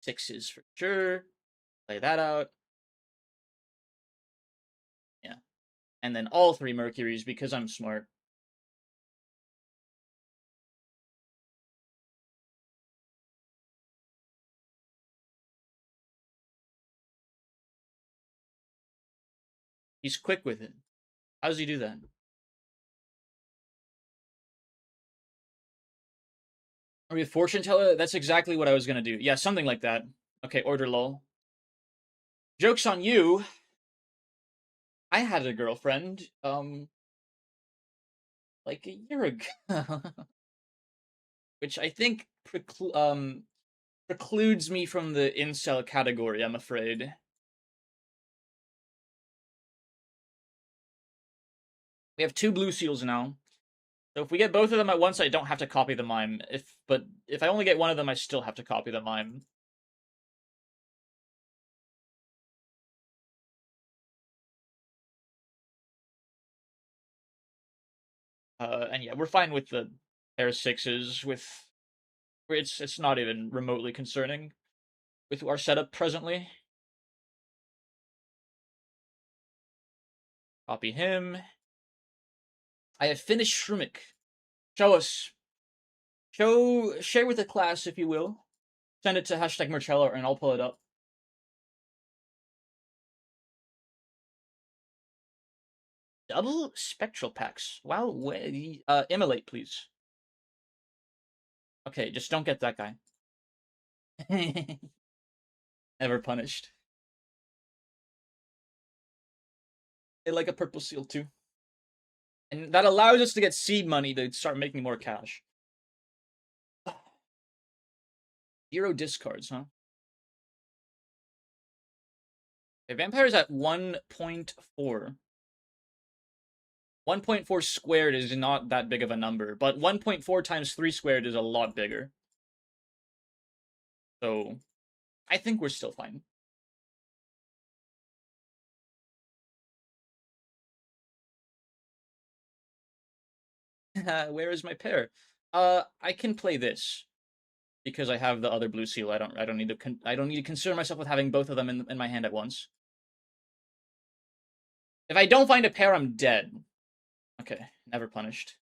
Sixes for sure. Play that out. Yeah, and then all three Mercuries because I'm smart. He's quick with it. How does he do that? Are we a fortune teller? That's exactly what I was gonna do. Yeah, something like that. Okay, order lol. Joke's on you. I had a girlfriend, like a year ago, which I think precludes me from the incel category. I'm afraid. We have two blue seals now. So if we get both of them at once, I don't have to copy the mime. But if I only get one of them, I still have to copy the mime. And yeah, we're fine with the pair sixes. With it's not even remotely concerning with our setup presently. Copy him. I have finished Shrumik. Show us. Share with the class if you will. Send it to hashtag Marcello and I'll pull it up. Double spectral packs. Wow, immolate, please. Okay, just don't get that guy. Never punished. They like a purple seal too. And that allows us to get seed money to start making more cash. Zero discards, huh? Okay, vampire's at 1.4. 1.4 squared is not that big of a number, but 1.4 times 3 squared is a lot bigger. So, I think we're still fine. Where is my pair? I can play this because I have the other blue seal. I don't need to concern myself with having both of them in my hand at once. If I don't find a pair, I'm dead. Okay, never punished.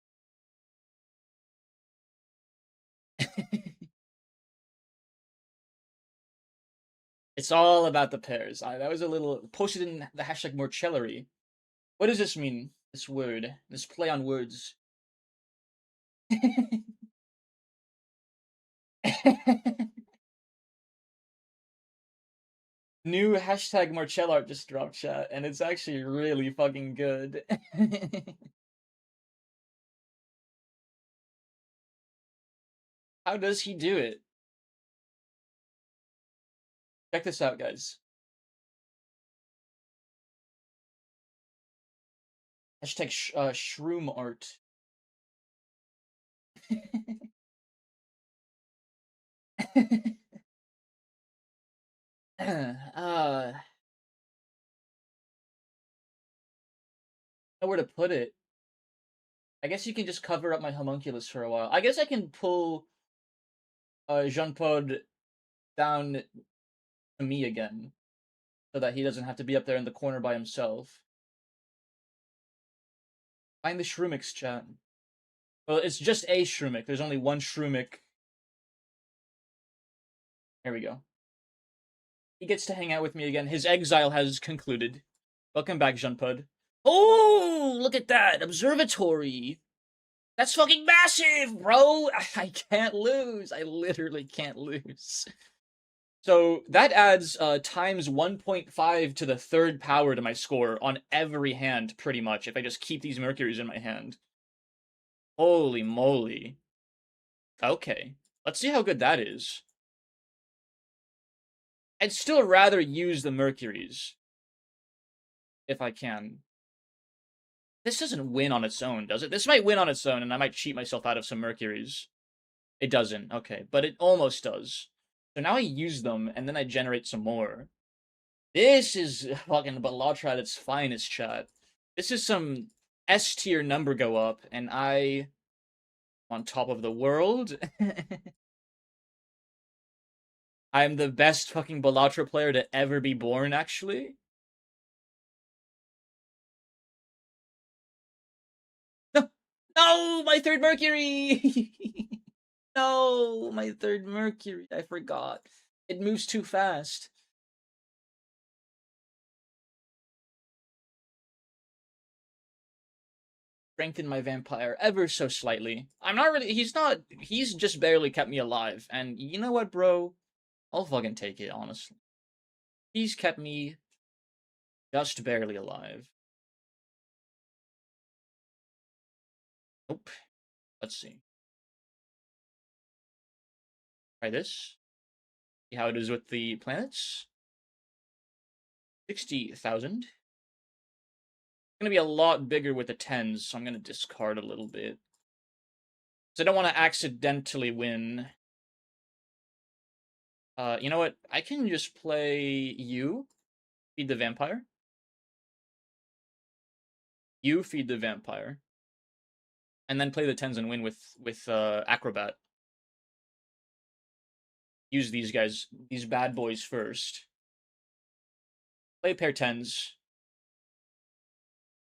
It's all about the pairs. That was a little posted in the hashtag Morcellery. What does this mean? This word, this play on words. New hashtag Marcel art just dropped, chat, and it's actually really fucking good. How does he do it? Check this out, guys. Hashtag shroom art. Nowhere to put it. I guess you can just cover up my homunculus for a while. I guess I can pull Jean-Paul down to me again, so that he doesn't have to be up there in the corner by himself. Find the Shroomix, chat. Well, it's just a Shroomic. There's only one Shroomic. There we go. He gets to hang out with me again. His exile has concluded. Welcome back, Jean-Pud. Oh, look at that! Observatory! That's fucking massive, bro! I can't lose. I literally can't lose. So that adds times 1.5 to the third power to my score on every hand, pretty much, if I just keep these Mercuries in my hand. Holy moly. Okay. Let's see how good that is. I'd still rather use the Mercuries. If I can. This doesn't win on its own, does it? This might win on its own, and I might cheat myself out of some Mercuries. It doesn't, okay. But it almost does. So now I use them, and then I generate some more. This is fucking Balatro at its finest, chat. This is some S tier number go up, and I on top of the world. I'm the best fucking Balatro player to ever be born, actually. No, no, my third Mercury! No, my third Mercury. I forgot. It moves too fast. Strengthen my vampire ever so slightly. I'm not really. He's just barely kept me alive. And you know what, bro? I'll fucking take it, honestly. He's kept me just barely alive. Nope. Let's see. Try this. See how it is with the planets. 60,000. Gonna be a lot bigger with the 10s, so I'm gonna discard a little bit. Because I don't want to accidentally win. You know what? I can just play you, feed the vampire. You feed the vampire. And then play the 10s and win with Acrobat. Use these guys, these bad boys first. Play a pair 10s.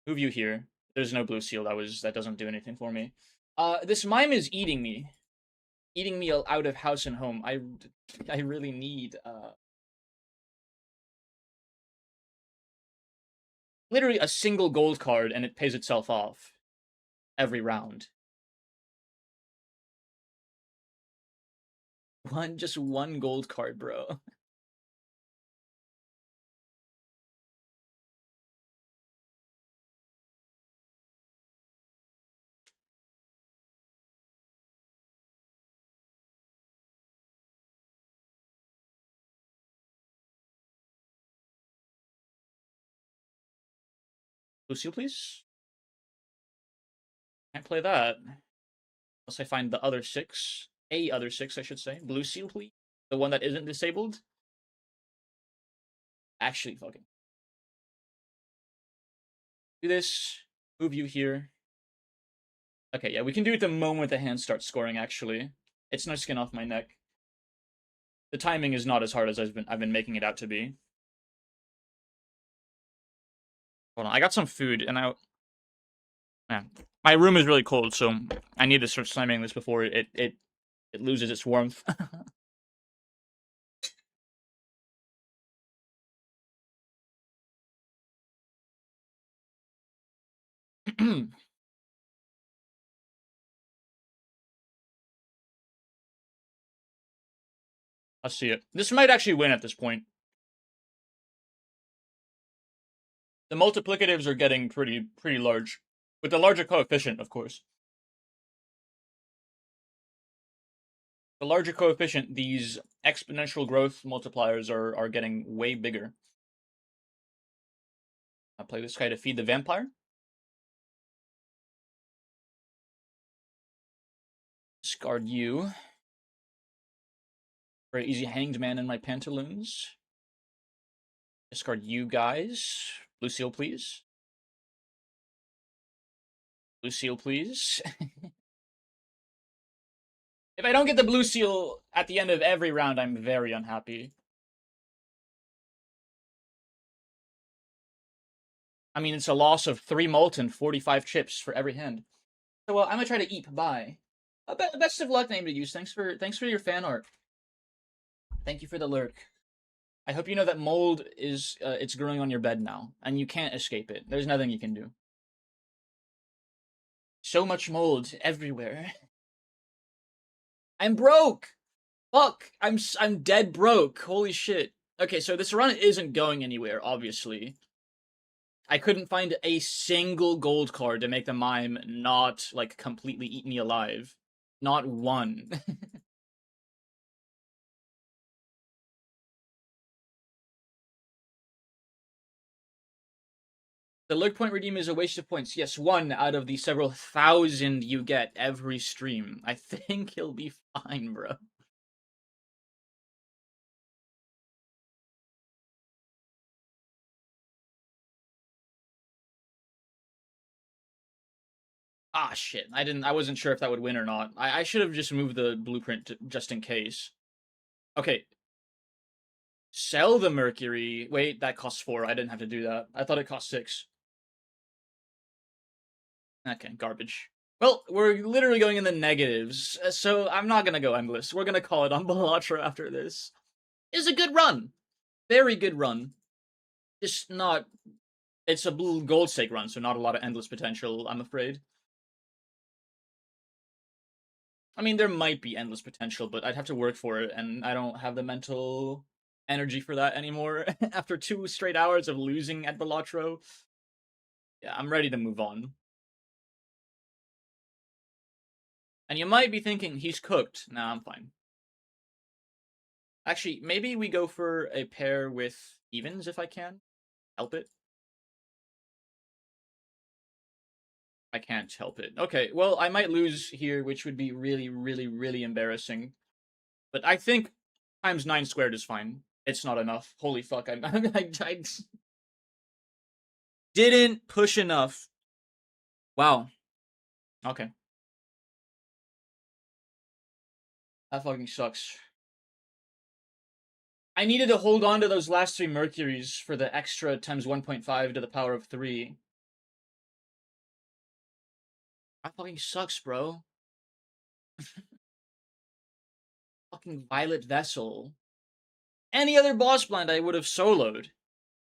Move you here. There's no blue seal. That doesn't do anything for me. This mime is eating me. Eating me out of house and home. I really need literally a single gold card and it pays itself off every round. Just one gold card, bro. Blue seal, please. Can't play that. Unless I find the other 6. A other 6, I should say. Blue seal, please. The one that isn't disabled. Actually, fucking. Do this. Move you here. Okay, yeah, we can do it the moment the hand starts scoring, actually. It's no skin off my neck. The timing is not as hard as I've been making it out to be. Hold on, I got some food, and man, my room is really cold, so I need to start slamming this before it loses its warmth. I see it. This might actually win at this point. The multiplicatives are getting pretty large, with the larger coefficient, of course. The larger coefficient, these exponential growth multipliers are getting way bigger. I'll play this guy to feed the vampire. Discard you. Very easy hanged man in my pantaloons. Discard you guys. Blue seal, please. Blue seal, please. If I don't get the blue seal at the end of every round, I'm very unhappy. I mean, it's a loss of 3 malt and 45 chips for every hand. So, well, I'm gonna try to eat. Bye. Best of luck, name to use. Thanks for your fan art. Thank you for the lurk. I hope you know that mold is it's growing on your bed now, and you can't escape it. There's nothing you can do. So much mold everywhere. I'm broke. Fuck. I'm dead broke. Holy shit. Okay, so this run isn't going anywhere. Obviously, I couldn't find a single gold card to make the mime not like completely eat me alive. Not one. The lurk point redeem is a waste of points. Yes, one out of the several thousand you get every stream. I think he'll be fine, bro. Ah, shit. I wasn't sure if that would win or not. I should have just moved the blueprint just in case. Okay. Sell the Mercury. Wait, that costs 4. I didn't have to do that. I thought it cost 6. Okay, garbage. Well, we're literally going in the negatives, so I'm not gonna go endless. We're gonna call it on Balatro after this. It's a good run. Very good run. Just not... It's a blue gold stake run, so not a lot of endless potential, I'm afraid. I mean, there might be endless potential, but I'd have to work for it, and I don't have the mental energy for that anymore. After 2 straight hours of losing at Balatro, yeah, I'm ready to move on. And you might be thinking, he's cooked. Nah, I'm fine. Actually, maybe we go for a pair with evens if I can. Help it. I can't help it. Okay, well, I might lose here, which would be really embarrassing. But I think times 9 squared is fine. It's not enough. Holy fuck, I didn't push enough. Wow. Okay. That fucking sucks. I needed to hold on to those last 3 Mercuries for the extra times 1.5 to the power of 3. That fucking sucks, bro. Fucking Violet Vessel. Any other boss blind I would have soloed.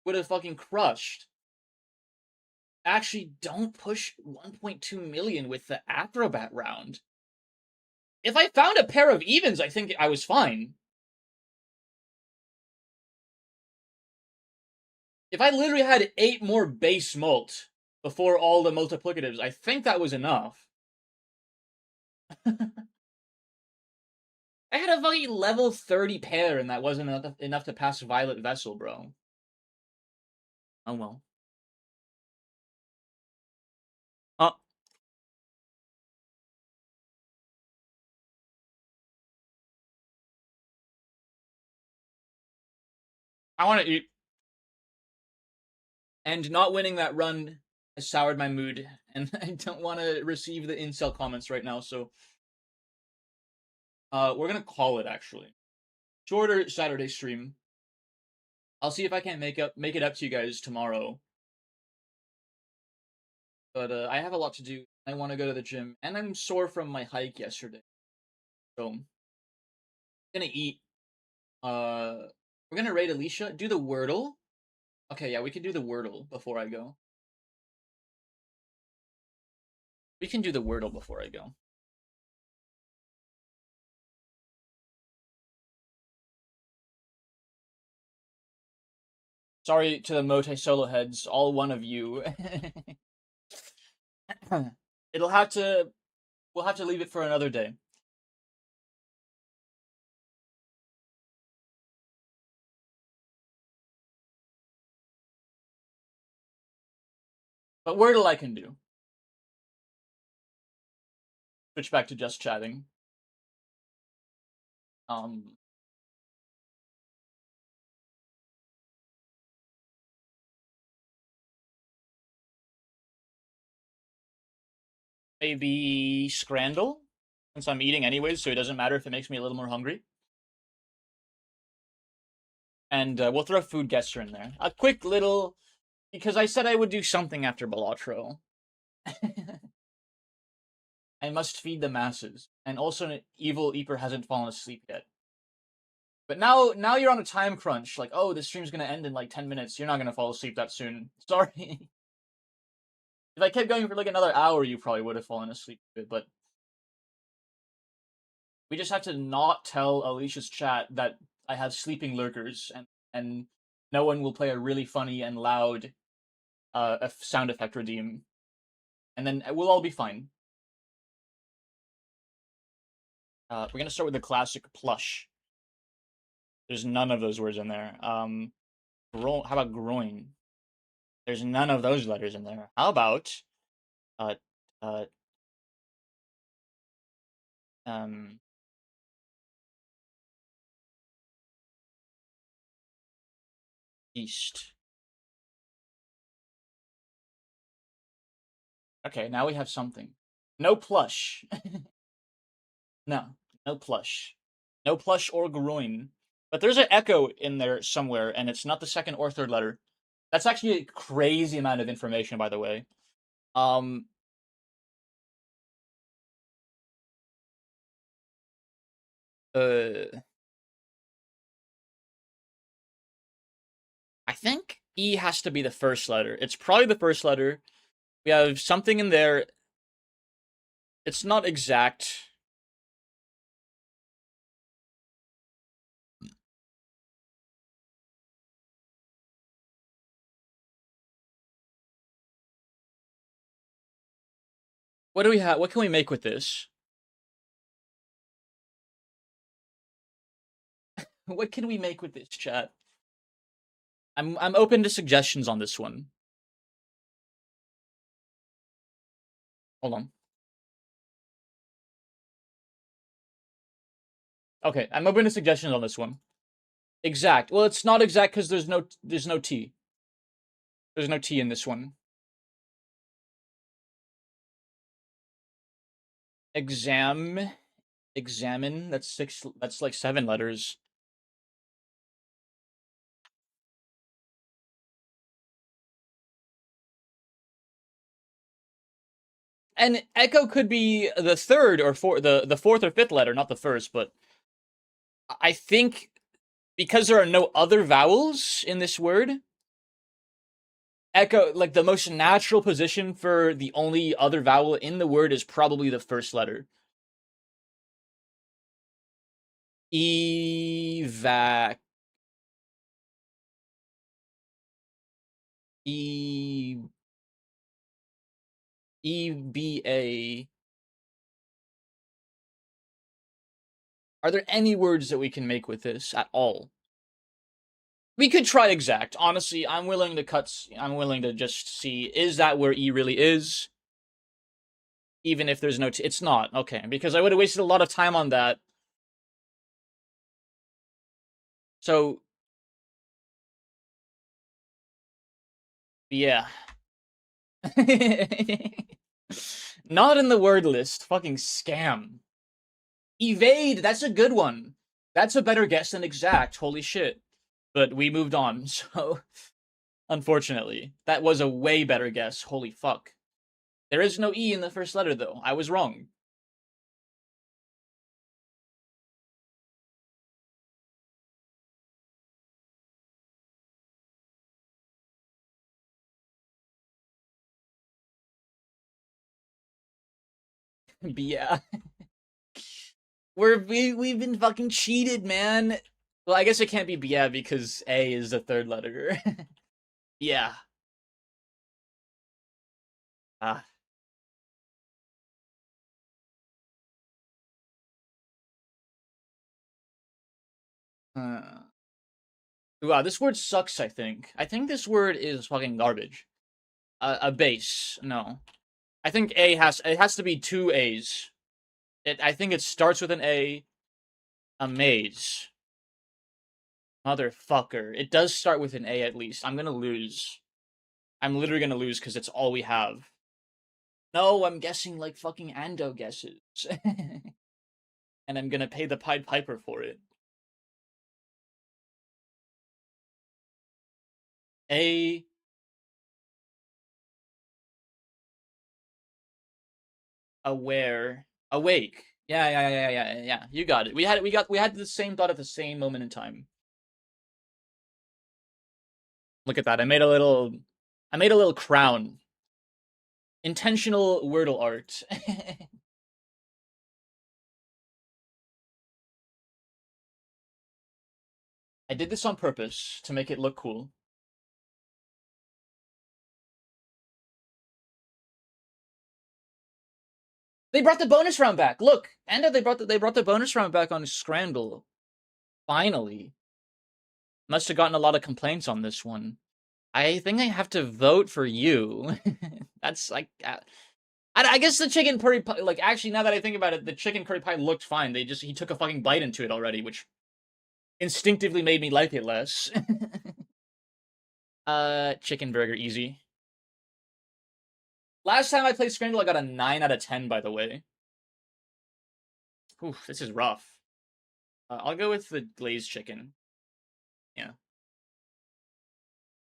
Would have fucking crushed. Actually, don't push 1.2 million with the Acrobat round. If I found a pair of evens, I think I was fine. If I literally had 8 more base mult before all the multiplicatives, I think that was enough. I had a fucking level 30 pair and that wasn't enough to pass Violet Vessel, bro. Oh well. Oh. I want to eat. And not winning that run has soured my mood, and I don't want to receive the incel comments right now, so we're gonna call it actually. Shorter Saturday stream. I'll see if I can make it up to you guys tomorrow. But I have a lot to do. I want to go to the gym, and I'm sore from my hike yesterday. So I'm gonna eat. We're gonna raid Alicia. Do the Wordle. Okay, yeah, we can do the Wordle before I go. We can do the Wordle before I go. Sorry to the Mote solo heads, all one of you. It'll have to. We'll have to leave it for another day. But Wordle I can do. Switch back to just chatting. Um, maybe Scrandle, since I'm eating anyways, so it doesn't matter if it makes me a little more hungry. And we'll throw Food Guesser in there. A quick little, because I said I would do something after Balatro. I must feed the masses, and also Evil Eeper hasn't fallen asleep yet. But now you're on a time crunch. Like, oh, this stream's gonna end in like 10 minutes. You're not gonna fall asleep that soon. Sorry. If I kept going for like another hour, you probably would have fallen asleep. But we just have to not tell Alicia's chat that I have sleeping lurkers, and no one will play a really funny and loud a sound effect redeem, and then we'll all be fine. We're gonna start with the classic plush. There's none of those words in there. How about groin? There's none of those letters in there. How about uh uh um east? Okay, now we have something. No plush. No, no plush. No plush or groin. But there's an echo in there somewhere, and it's not the second or third letter. That's actually a crazy amount of information, by the way. Um, I think E has to be the first letter. It's probably the first letter. We have something in there. It's not exact. What do we have? What can we make with this? What can we make with this, chat? I'm open to suggestions on this one. Hold on. Okay, I'm open to suggestions on this one. Exact. Well, it's not exact because there's no T. There's no T in this one. Examine. That's 6. That's like 7 letters. And echo could be the third or the fourth or fifth letter, not the first. But I think because there are no other vowels in this word, echo, like the most natural position for the only other vowel in the word is probably the first letter. Evac. EBA. Are there any words that we can make with this at all? We could try exact. Honestly, I'm willing to just see, is that where E really is? Even if there's no T. It's not. Okay, because I would have wasted a lot of time on that. So, yeah. Not in the word list. Fucking scam. Evade, that's a good one. That's a better guess than exact. Holy shit. But we moved on, so unfortunately. That was a way better guess. Holy fuck. There is no E in the first letter, though. I was wrong. But yeah. We've been fucking cheated, man. Well, I guess it can't be yeah because A is the third letter. Yeah. Ah. Uh. Wow, this word sucks, I think. I think this word is fucking garbage. A base. No. I think it has to be two A's. I think it starts with an A. A maze. Motherfucker. It does start with an A at least. I'm gonna lose. I'm literally gonna lose because it's all we have. No, I'm guessing like fucking Ando guesses. And I'm gonna pay the Pied Piper for it. A aware. Awake. Yeah. You got it. We had the same thought at the same moment in time. Look at that. I made a little crown. Intentional Wordle art. I did this on purpose to make it look cool. They brought the bonus round back. Look, and they brought the bonus round back on Scramble. Finally. Must have gotten a lot of complaints on this one. I think I have to vote for you. That's like I guess the chicken curry pie, like actually now that I think about it, the chicken curry pie looked fine. He took a fucking bite into it already, which instinctively made me like it less. Chicken burger easy. Last time I played Scramble, I got a 9 out of 10, by the way. Oof, this is rough. I'll go with the glazed chicken. Yeah.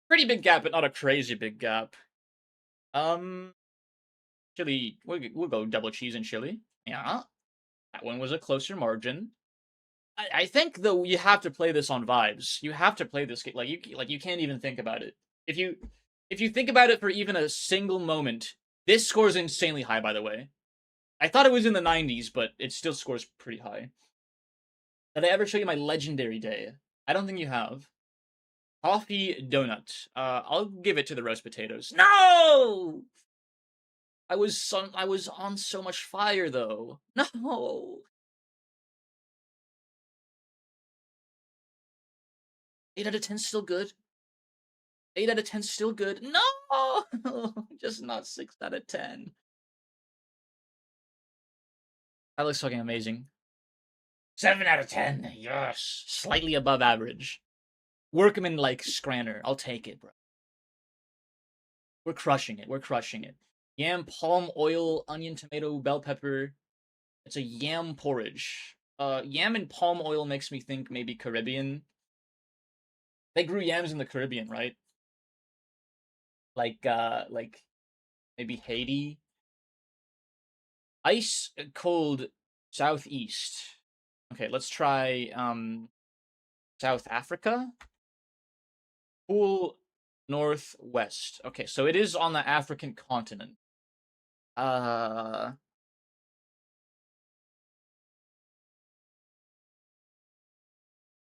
Pretty big gap, but not a crazy big gap. Chili, we'll go double cheese and chili. Yeah. That one was a closer margin. I think though you have to play this on vibes. You have to play this game like you can't even think about it. If you think about it for even a single moment, this scores insanely high. By the way, I thought it was in the 90s, but it still scores pretty high. Did I ever show you my legendary day? I don't think you have. Coffee donut. I'll give it to the roast potatoes. No, I was on so much fire though. No. 8 out of 10 still good. 8 out of 10 still good. No! Just not 6 out of 10. That looks fucking amazing. 7 out of 10. Yes. Slightly above average. Workman like Scranner. I'll take it, bro. We're crushing it. We're crushing it. Yam, palm oil, onion, tomato, bell pepper. It's a yam porridge. Yam and palm oil makes me think maybe Caribbean. They grew yams in the Caribbean, right? Like maybe Haiti. Ice cold southeast. Okay, let's try South Africa. Cool northwest. Okay, so it is on the African continent. Uh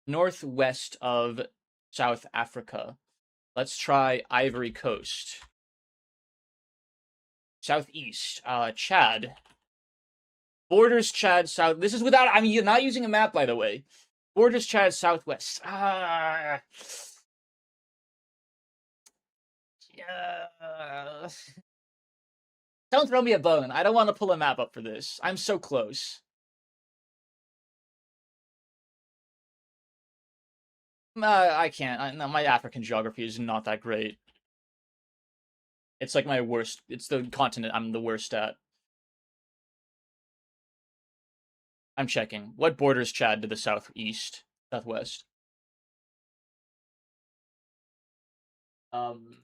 Northwest of South Africa. Let's try Ivory Coast. Southeast. Chad. Borders Chad South. This is without you're not using a map by the way. Borders Chad Southwest. Yeah. Don't throw me a bone. I don't want to pull a map up for this. I'm so close. I can't. No, my African geography is not that great. It's like my worst. It's the continent I'm the worst at. I'm checking. What borders Chad to the southeast, southwest? Um,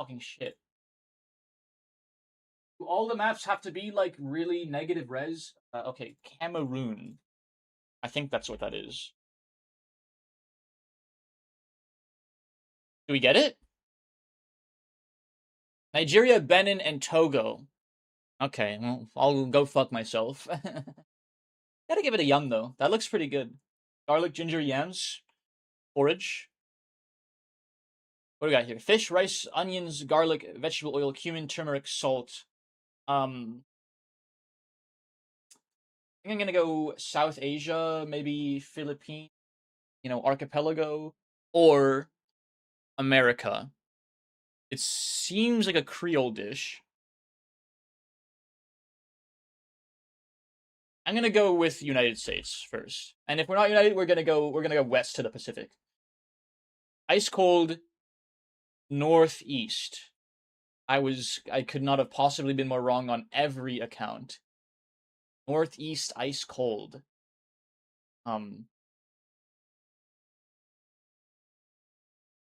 Fucking shit. Do all the maps have to be like really negative res? Okay, Cameroon. I think that's what that is. Do we get it? Nigeria, Benin, and Togo. Okay, well, I'll go fuck myself. Gotta give it a yum though. That looks pretty good. Garlic, ginger, yams, porridge. What do we got here? Fish, rice, onions, garlic, vegetable oil, cumin, turmeric, salt. I think I'm gonna go South Asia, maybe Philippines, archipelago, or America. It seems like a Creole dish. I'm gonna go with United States first, and if we're not united, we're gonna go west to the Pacific. Ice cold northeast. I could not have possibly been more wrong on every account. Northeast ice cold. Um,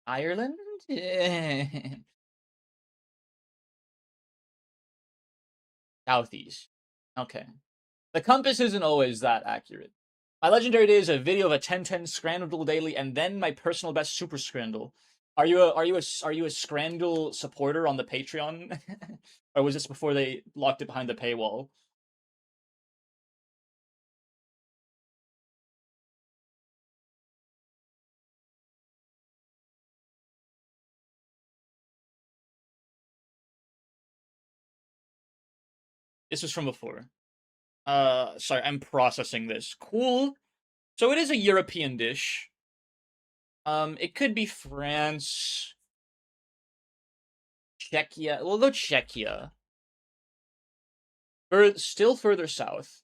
Ireland. Southeast. Okay. The compass isn't always that accurate. My legendary day is a video of a 10-10 Scrandle daily, and then my personal best Super Scrandle. Are you a Scrandle supporter on the Patreon, or was this before they locked it behind the paywall? This was from before. Sorry, I'm processing this. Cool. So it is a European dish. It could be France, Czechia. We'll go Czechia. Still further south.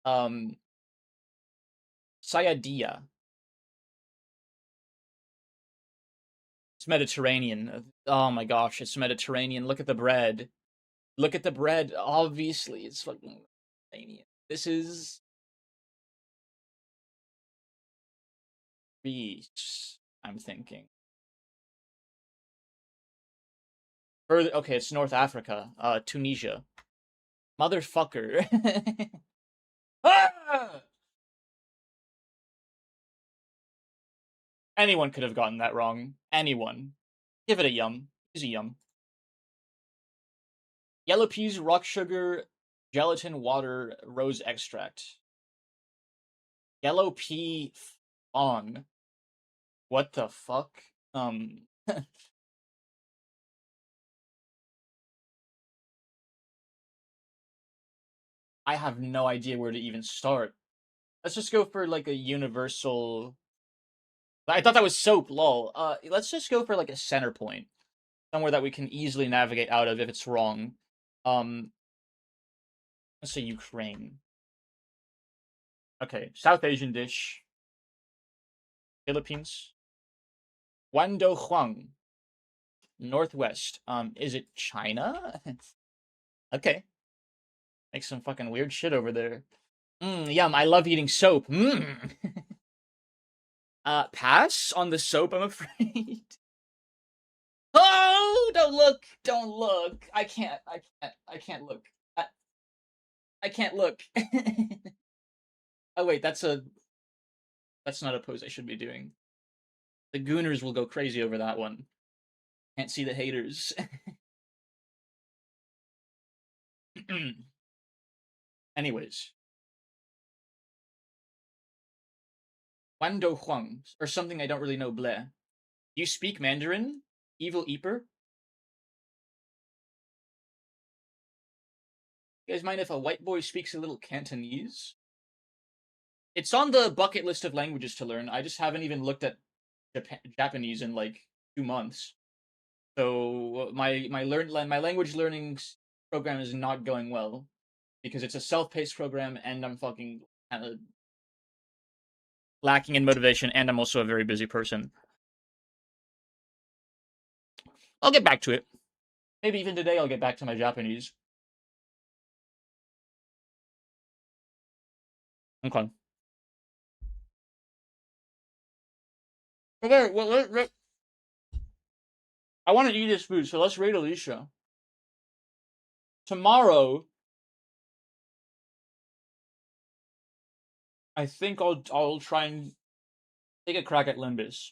Um, Sayadilla. It's Mediterranean. Oh my gosh, it's Mediterranean. Look at the bread. Look at the bread. Obviously, it's fucking Mediterranean. This is Greece, I'm thinking. Further, okay, it's North Africa. Tunisia. Motherfucker. Ah! Anyone could have gotten that wrong. Anyone. Give it a yum. Easy yum. Yellow peas, rock sugar, gelatin, water, rose extract. Yellow pea fong. What the fuck? I have no idea where to even start. Let's just go for like a universal. I thought that was soap, lol. Let's just go for like a center point, somewhere that we can easily navigate out of if it's wrong. Um, let's say Ukraine. Okay, South Asian dish. Philippines. Guangdong Huang. Northwest. Is it China? Okay. Make some fucking weird shit over there. Yum, I love eating soap. Pass on the soap, I'm afraid. Oh, don't look. Don't look. I can't look. I can't look. Oh wait, that's not a pose I should be doing. The gooners will go crazy over that one. Can't see the haters. Anyways, Wando Huang or something I don't really know. Bleh. You speak Mandarin? Evil Eeper? You guys mind if a white boy speaks a little Cantonese? It's on the bucket list of languages to learn. I just haven't even looked at Japanese in like 2 months. So my language learning program is not going well because it's a self-paced program and I'm fucking kind of lacking in motivation and I'm also a very busy person. I'll get back to it. Maybe even today I'll get back to my Japanese. Okay. Okay, well, I want to eat this food, so let's raid Alicia. Tomorrow, I think I'll try and take a crack at Limbus.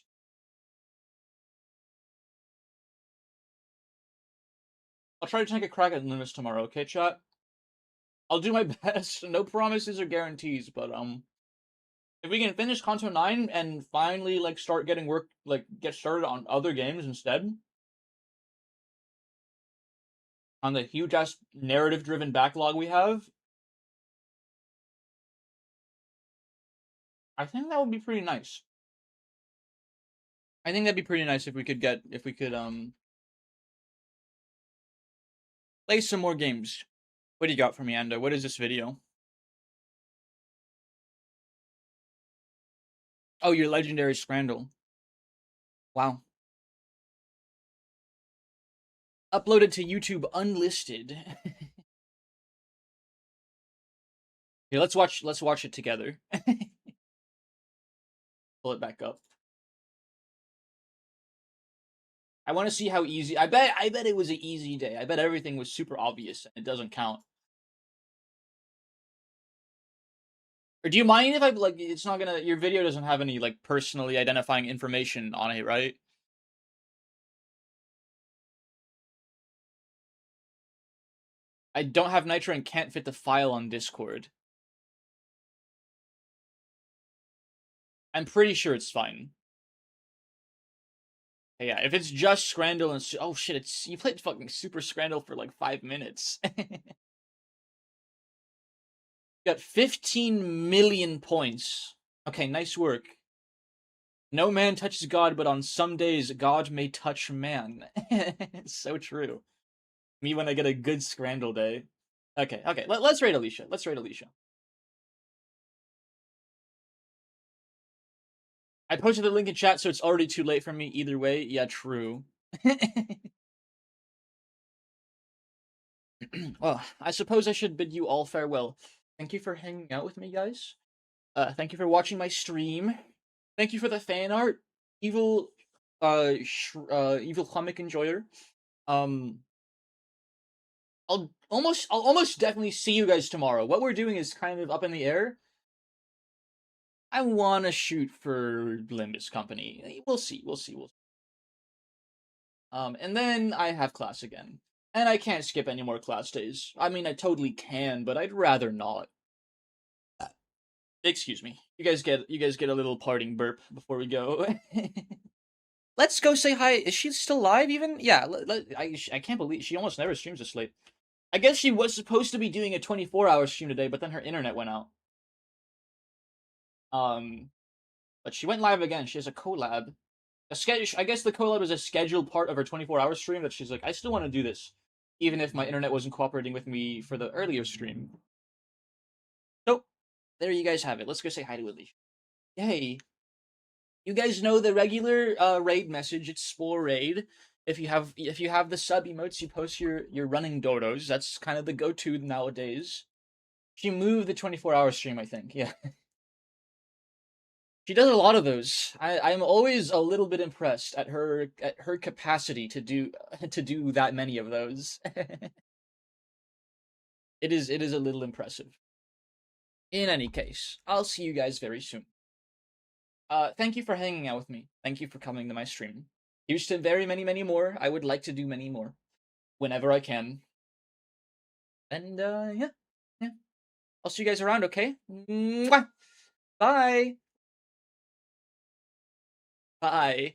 I'll try to take a crack at Limbus tomorrow, okay, chat? I'll do my best. No promises or guarantees, but if we can finish Kanto 9 and finally like start getting work, like get started on other games instead, on the huge ass narrative driven backlog we have, I think that would be pretty nice. I think that'd be pretty nice if we could play some more games. What do you got for me, Ando? What is this video? Oh, your legendary Scrandle. Wow. Uploaded to YouTube unlisted. Here, let's watch it together. Pull it back up. I want to see how easy. I bet it was an easy day. I bet everything was super obvious and it doesn't count. Or do you mind if I like? It's not gonna. Your video doesn't have any like personally identifying information on it, right? I don't have Nitro and can't fit the file on Discord. I'm pretty sure it's fine. Yeah, if it's just Scrandle and oh shit, it's you played fucking Super Scrandle for like 5 minutes. Got 15 million points. Okay, nice work. No man touches God, but on some days God may touch man. It's so true. Me when I get a good Scrandle day. Okay, let's raid Alicia. Let's raid Alicia. I posted the link in chat, so it's already too late for me either way. Yeah, true. Well, I suppose I should bid you all farewell. Thank you for hanging out with me, guys. Thank you for watching my stream. Thank you for the fan art, evil, evil comic enjoyer. I'll almost definitely see you guys tomorrow. What we're doing is kind of up in the air. I want to shoot for Limbus Company. We'll see. And then I have class again. And I can't skip any more class days. I mean, I totally can, but I'd rather not. Excuse me. You guys get a little parting burp before we go. Let's go say hi. Is she still live even? Yeah, I can't believe she almost never streams this late. I guess she was supposed to be doing a 24-hour stream today, but then her internet went out. But she went live again. She has a collab. I guess the collab is a scheduled part of her 24-hour stream that she's like, I still want to do this, even if my internet wasn't cooperating with me for the earlier stream. So, there you guys have it. Let's go say hi to Alicia. Yay. You guys know the regular raid message. It's Spore Raid. If you have the sub emotes, you post your running dodos. That's kind of the go-to nowadays. She moved the 24-hour stream, I think. Yeah. She does a lot of those. I'm always a little bit impressed at her capacity to do that many of those. It is a little impressive. In any case, I'll see you guys very soon. Thank you for hanging out with me. Thank you for coming to my stream. Here's to very many more. I would like to do many more whenever I can. And yeah. I'll see you guys around, okay? Mwah! Bye. Bye.